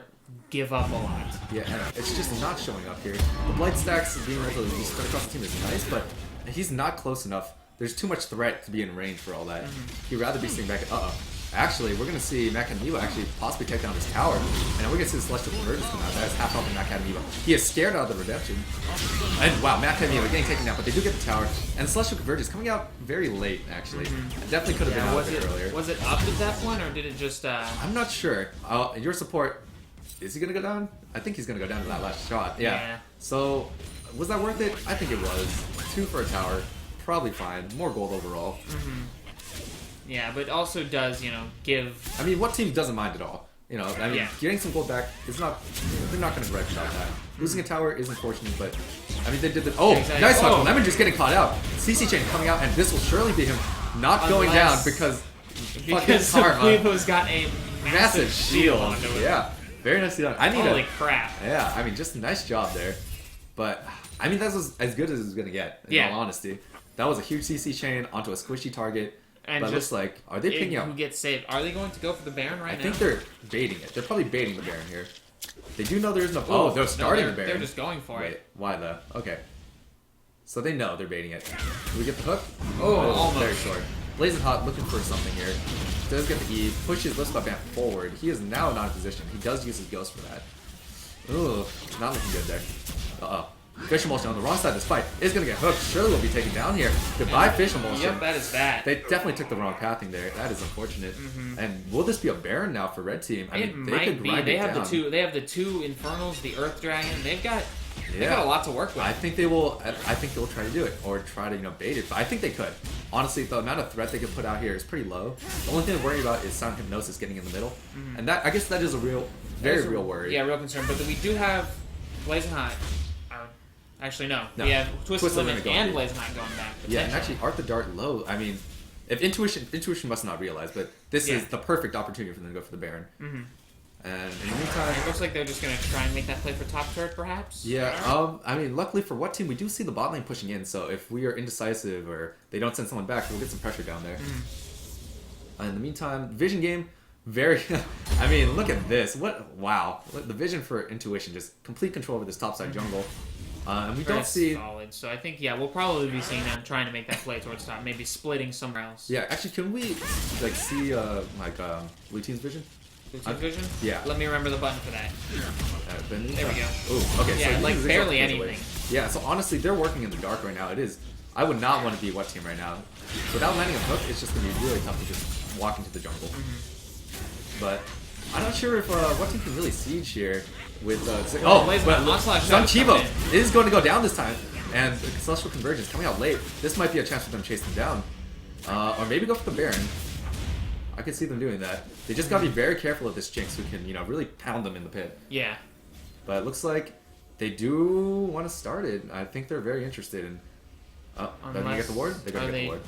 give up a lot. Yeah, and it's just not showing up here. The Blight stacks being able to be spread across the team is nice, but he's not close enough. There's too much threat to be in range for all that. He'd rather be sitting back at, Actually, we're going to see Matt Kadamiba actually possibly take down this tower. And we're going to see the Celestial Convergence come out. That is half health in Matt Kadamiba. He is scared out of the Redemption. And wow, Matt Kadamiba getting taken down, but they do get the tower. And the Celestial Convergence coming out very late, actually. It definitely could have been out a bit earlier. Was it up at that point, or did it just... I'm not sure. Your support... Is he going to go down? I think he's going to go down to that last shot. Yeah. So, was that worth it? I think it was. 2 for a tower. Probably fine. More gold overall. Yeah, but also does, give... I mean, what team doesn't mind at all? I mean, getting some gold back is not... they're not going to gripe about that. Losing a tower is unfortunate, but... I mean, they did the... Oh, exactly. Nice one! Lemon just getting caught out. CC Chain coming out, and this will surely be him not going down because Clevo's got a massive shield onto it. Yeah. Very nicely done. Holy crap. Yeah, I mean, just a nice job there. But, I mean, that was as good as it was going to get, in all honesty. That was a huge CC chain onto a squishy target. And but it looks like, are they picking up? Who gets saved? Are they going to go for the Baron right now? I think they're baiting it. They're probably baiting the Baron here. They do know there is no... Oh, they're starting the Baron. They're just going for it. Why though? Okay. So they know they're baiting it. Do we get the hook? Oh, almost. Very short. Blazing Hot looking for something here. Does get the E, pushes Lip Spot Bamf forward. He is now not in position. He does use his Ghost for that. Ooh, not looking good there. Fish Emulsion on the wrong side of this fight is going to get hooked. Surely will be taken down here. Goodbye, Fish Emulsion. Yep, that is bad. They definitely took the wrong pathing there. That is unfortunate. And will this be a Baron now for Red Team? I mean, they could grind it down. They have the 2 Infernals, the Earth Dragon. They've got a lot to work with. I think they will. I think they'll try to do it or try to bait it. But I think they could. Honestly, the amount of threat they could put out here is pretty low. The only thing to worry about is Sound Hypnosis getting in the middle, and that I guess that is a very real worry. Yeah, real concern. But we do have Blazing Hot. Actually, no. We have Twisted Limit and Blazing Hot going back. Yeah, and actually Art the Dart low. I mean, if In2ition must not realize, but this is the perfect opportunity for them to go for the Baron. And in the meantime, it looks like they're just going to try and make that play for top turret, perhaps? Yeah, I mean, luckily for what team, we do see the bot lane pushing in, so if we are indecisive or they don't send someone back, we'll get some pressure down there. In the meantime, Vision game, very... I mean, look at this. Wow. The Vision for In2ition, just complete control over this topside jungle. And we don't see... solid. So I think, we'll probably be seeing them trying to make that play towards top, maybe splitting somewhere else. Yeah, actually, can we, see, Blue Team's Vision? Bluetooth vision? Yeah. Let me remember the button for that. There we go. Oh, okay. Yeah, so like Ziggs barely off the anything. Yeah, so honestly, they're working in the dark right now. It is. I would not want to be what team right now. Without landing a hook, it's just going to be really tough to just walk into the jungle. But I'm not sure if what team can really siege here with Ziggs. Oh, but Sun Chivo is going to go down this time. And the Celestial Convergence coming out late. This might be a chance for them to chase them down. Or maybe go for the Baron. I could see them doing that. They just gotta be very careful of this Jinx who can, really pound them in the pit. Yeah. But it looks like they do want to start it. I think they're very interested in... Oh, they're gonna get the ward? They're gonna get the ward.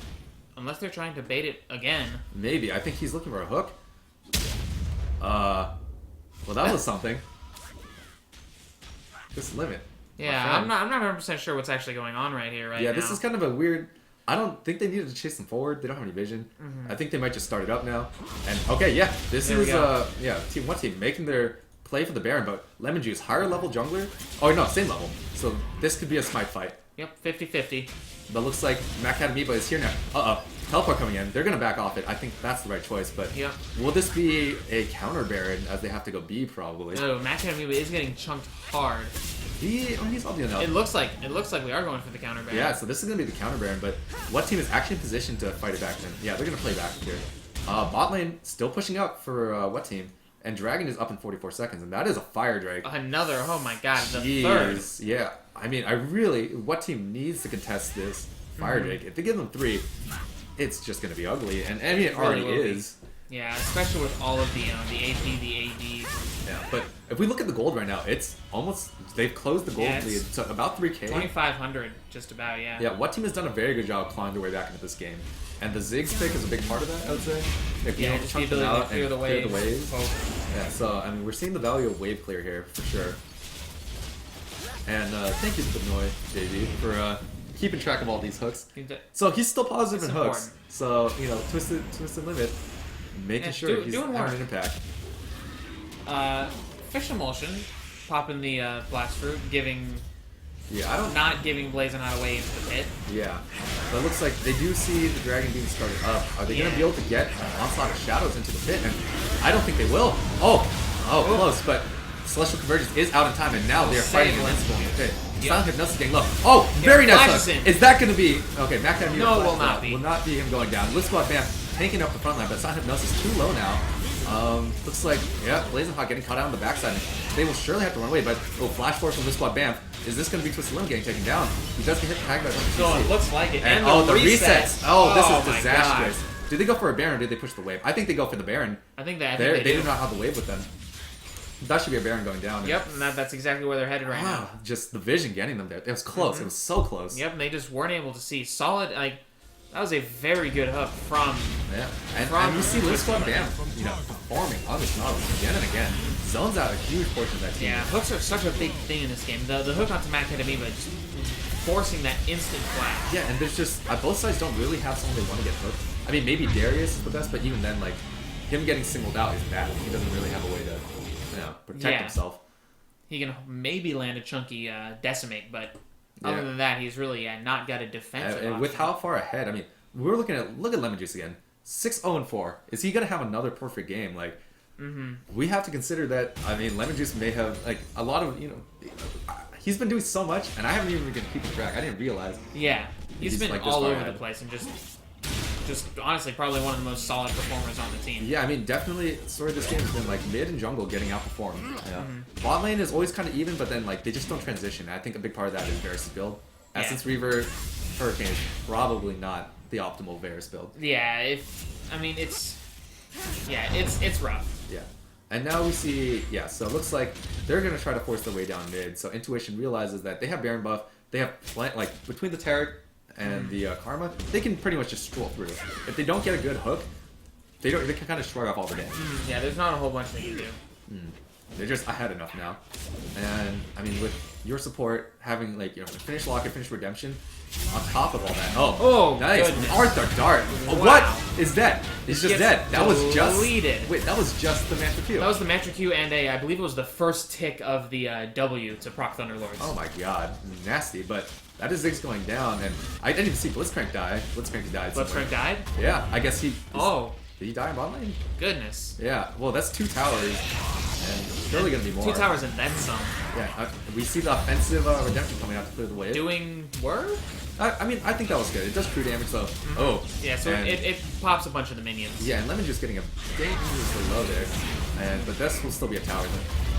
Unless they're trying to bait it again. Maybe. I think he's looking for a hook. Well, that was something. Just limit. Yeah, I'm not 100% sure what's actually going on right here, right now. Yeah, this is kind of a weird... I don't think they needed to chase them forward. They don't have any vision. I think they might just start it up now. And, okay, yeah, this is, Team 1 team making their play for the Baron, but Lemon Juice, higher level jungler. Oh, no, same level. So this could be a smite fight. Yep, 50-50. But looks like Macadamiba is here now. Uh-oh, Teleport coming in. They're going to back off it. I think that's the right choice, but will this be a counter Baron as they have to go B, probably? No, Macadamiba is getting chunked hard. He's holding enough. It looks like we are going for the counter Baron. Yeah, so this is gonna be the counter Baron, but what team is actually in position to fight it back then? Yeah, they're gonna play back here. Bot lane still pushing up for what team? And Dragon is up in 44 seconds, and that is a Fire Drake. Another, oh my god, the third. Yeah, I mean, what team needs to contest this Fire Drake? If they give them 3, it's just gonna be ugly, and I mean, it already is. Yeah, especially with all of the AP, the AD. Yeah, but if we look at the gold right now, it's almost, they've closed the gold lead to about 3K. 2,500, just about, yeah. Yeah, what team has done a very good job clawing their way back into this game? And the Ziggs pick is a big part of that, I would say. If you just the ability to clear the waves. Yeah, so, I mean, we're seeing the value of wave clear here, for sure. And thank you to Benoit, JV, for keeping track of all these hooks. So he's still positive in hooks. So, Twisted Limit, making sure he's having an impact. Fish Emulsion, popping the Blast Fruit, not giving Blazonot away into the pit. Yeah, but it looks like they do see the Dragon being started up. Are they going to be able to get an onslaught of shadows into the pit? And I don't think they will. Oh, close, but Celestial Convergence is out in time, and now they're fighting Invincible in the pit. Silent Hypnosis getting low. Oh, very nice hook. Is that going to be... Okay, Macadamia No, it will not be. Will not be him going down. Lift Squad Bam tanking up the front line, but Silent Hypnosis too low now. Looks like, Blazonhawk getting caught out on the backside. They will surely have to run away, but Flash Force from Lift Squad Bam. Is this going to be Twisted Limit getting taken down? He does get hit tagged by So it looks like it. And the resets. Oh, this is disastrous. Do they go for a Baron or do they push the wave? I think they go for the Baron. I think they do not have the wave with them. That should be a Baron going down. Yep, and that's exactly where they're headed right now. Just the vision getting them there. It was close. It was so close. Yep, and they just weren't able to see. Solid, that was a very good hook from... Yeah, and you see Lift Squad Bam, performing on this model again and again. Zones out a huge portion of that team. Yeah, hooks are such a big thing in this game. The hook onto Macadamiba just forcing that instant flash. Yeah, and there's just... both sides don't really have someone they want to get hooked. I mean, maybe Darius is the best, but even then, him getting singled out is bad. He doesn't really have a way to, protect himself. He can maybe land a chunky Decimate, but other than that, he's really not got a defensive and with how far ahead, I mean, look at Lemon Juice again. 6-0-4. Is he going to have another perfect game? We have to consider that, I mean, Lemon Juice may have, a lot of, he's been doing so much, and I haven't even been keeping track. I didn't realize. Yeah, he's been all over the place, and just honestly probably one of the most solid performers on the team. Yeah, I mean, definitely, story of this game has been, mid and jungle getting outperformed. Yeah. Bot lane is always kind of even, but then, they just don't transition. And I think a big part of that is Varus' build. Essence Reaver, Hurricane is probably not the optimal Varus build. Yeah, it's rough. Yeah. And now we see, so it looks like they're going to try to force their way down mid. So In2ition realizes that they have Baron buff. They have, between the Taric and the Karma, they can pretty much just stroll through. If they don't get a good hook, they can kind of shrug off all the damage. Yeah, there's not a whole bunch they can do. They're just ahead enough now. And, I mean, with your support, having, finish lock and finish redemption, on top of all that. Oh nice. Goodness. Arthur Dart. Wow. What is that? He's just dead. That was just... Deleted. Wait, that was just the Mantra Q. That was the Mantra Q, and I believe it was the first tick of the W to proc Thunderlords. Oh my god. Nasty, but that is Ziggs going down, and I didn't even see Blitzcrank die. Blitzcrank died somewhere. Blitzcrank died? Yeah, I guess he... Did he die in bot lane? Goodness. Yeah. Well, that's 2 towers, and surely gonna be more. 2 towers and then some. Yeah. We see the offensive redemption coming out to clear the way. Doing work? I mean, I think that was good. It does true damage though. Oh. Yeah. So it pops a bunch of the minions. Yeah, and Lemon just getting a dangerously low there, but this will still be a tower.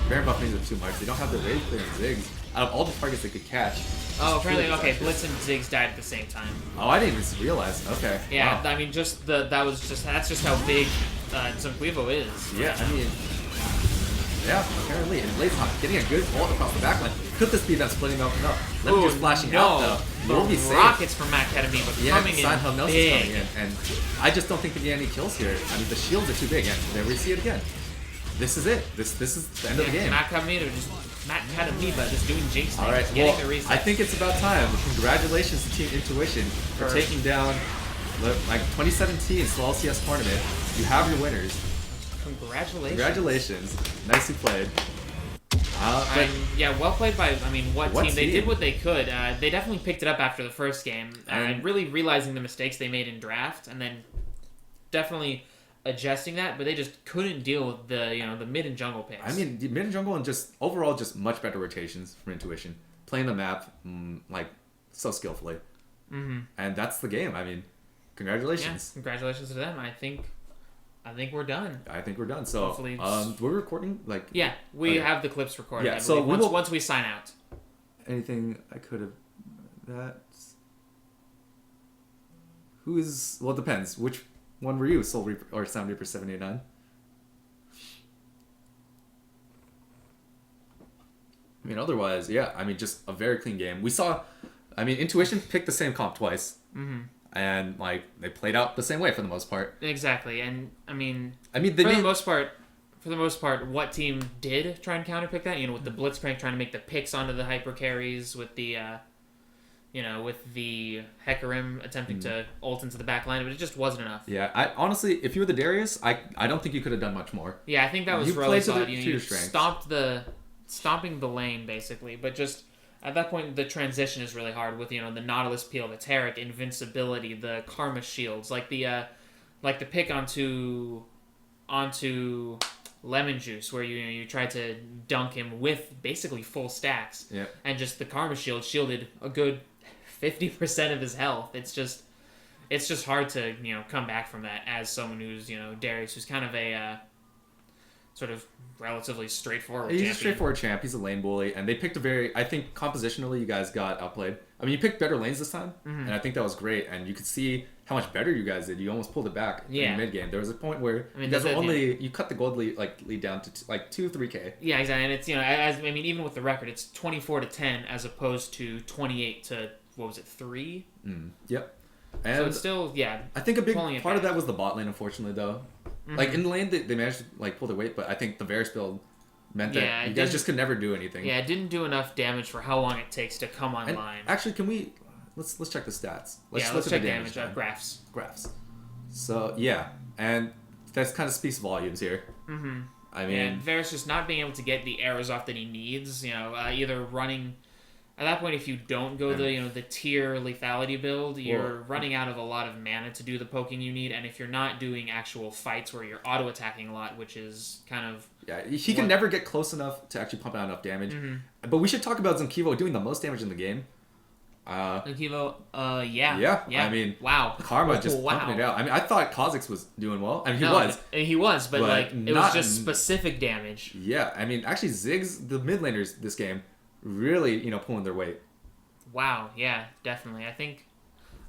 Baron buff means too much. They don't have the wave clear and Ziggs. Out of all the targets they could catch. Oh, apparently, okay. Blitz and Ziggs died at the same time. Oh, I didn't even realize. Okay. Yeah, wow. I mean, that's just how big Zunquivo is. Yeah, I mean, yeah, apparently. And Blaze getting a good ult across the backline. Could this be them splitting up enough? Lemon just flashing out though. Will be safe. Rockets from Matt Ketamine, but coming in big. Coming in, and I just don't think they get any kills here. I mean, the shields are too big, and there we see it again. This is it. This is the end of the game. Matt Ketamine just doing jinx things. All right, getting well, the reset. I think it's about time. Congratulations to Team In2ition for taking down, like, 2017 SLOLCS tournament. You have your winners. Congratulations. Nicely played. Yeah, well played by, what team? They did what they could. They definitely picked it up after the first game, and really realizing the mistakes they made in draft, and then definitely adjusting that, but they just couldn't deal with the mid and jungle picks. I mean, the mid and jungle and just overall just much better rotations from In2ition. Playing the map, like, so skillfully. And that's the game. I mean, congratulations. Yeah, congratulations to them. I think we're done. I think we're done. So, hopefully we're recording, like... Yeah, we have the clips recorded. Yeah, so once we sign out. Anything I could have... Well, it depends. Which one were you? Soul Reaper or Sound Reaper 789? I mean, otherwise, yeah. I mean, just a very clean game. We saw... I mean, In2ition picked the same comp twice. And, like, they played out the same way for the most part. Exactly. And, for the most part, what team did try and counterpick that? With the Blitzcrank trying to make the picks onto the hyper carries, with the, with the Hecarim attempting to ult into the back line, but it just wasn't enough. Yeah, honestly, if you were the Darius, I don't think you could have done much more. Yeah, I think that was really solid. You stomping the lane, basically, but just... At that point, the transition is really hard with the Nautilus Peel, the Taric, Invincibility, the Karma Shields, like the pick onto Lemon Juice, where you try to dunk him with basically full stacks, and just the Karma Shield shielded a good 50% of his health. It's just hard to come back from that as someone who's Darius, who's kind of a sort of relatively straightforward He's a straightforward champ. He's a lane bully. And they picked I think compositionally you guys got outplayed. I mean, you picked better lanes this time. And I think that was great. And you could see how much better you guys did. You almost pulled it back in mid-game. There was a point where you guys were you cut the gold lead down to like 2-3K. Yeah, exactly. And it's, even with the record, it's 24-10 as opposed to 28 to, 3? Yep. And so it's still, I think a big part of that was the bot lane, unfortunately, though. Like, in the lane, they managed to, pull their weight, but I think the Varus build meant that you guys just could never do anything. Yeah, it didn't do enough damage for how long it takes to come online. And actually, can we... Let's check the stats. Let's check damage graphs. So, yeah. And that kind of speaks volumes here. I mean... And Varus just not being able to get the arrows off that he needs, either running... At that point, if you don't go the tier lethality build, you're running out of a lot of mana to do the poking you need, and if you're not doing actual fights where you're auto-attacking a lot, which is kind of... Yeah, he can never get close enough to actually pump out enough damage. But we should talk about Zunquivo doing the most damage in the game. Zunquivo, yeah. I mean, wow. Karma just pumping it out. I mean, I thought Kha'Zix was doing well. I mean, he was, but it was just specific damage. Yeah, I mean, actually, Ziggs, the mid laners this game, really, pulling their weight. Wow, yeah, definitely. I think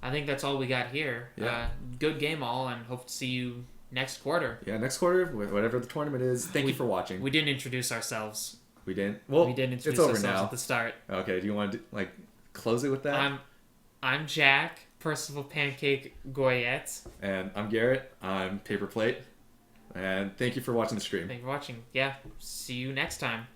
that's all we got here. Yeah. Good game all, and hope to see you next quarter. Yeah, next quarter, whatever the tournament is. Thank you for watching. We didn't introduce ourselves. We didn't? Well, we didn't introduce it's over ourselves now. At the start. Okay, do you want to, close it with that? I'm Jack, Percival Pancake Goyette. And I'm Garrett. I'm Paper Plate. And thank you for watching the stream. Thank you for watching. Yeah, see you next time.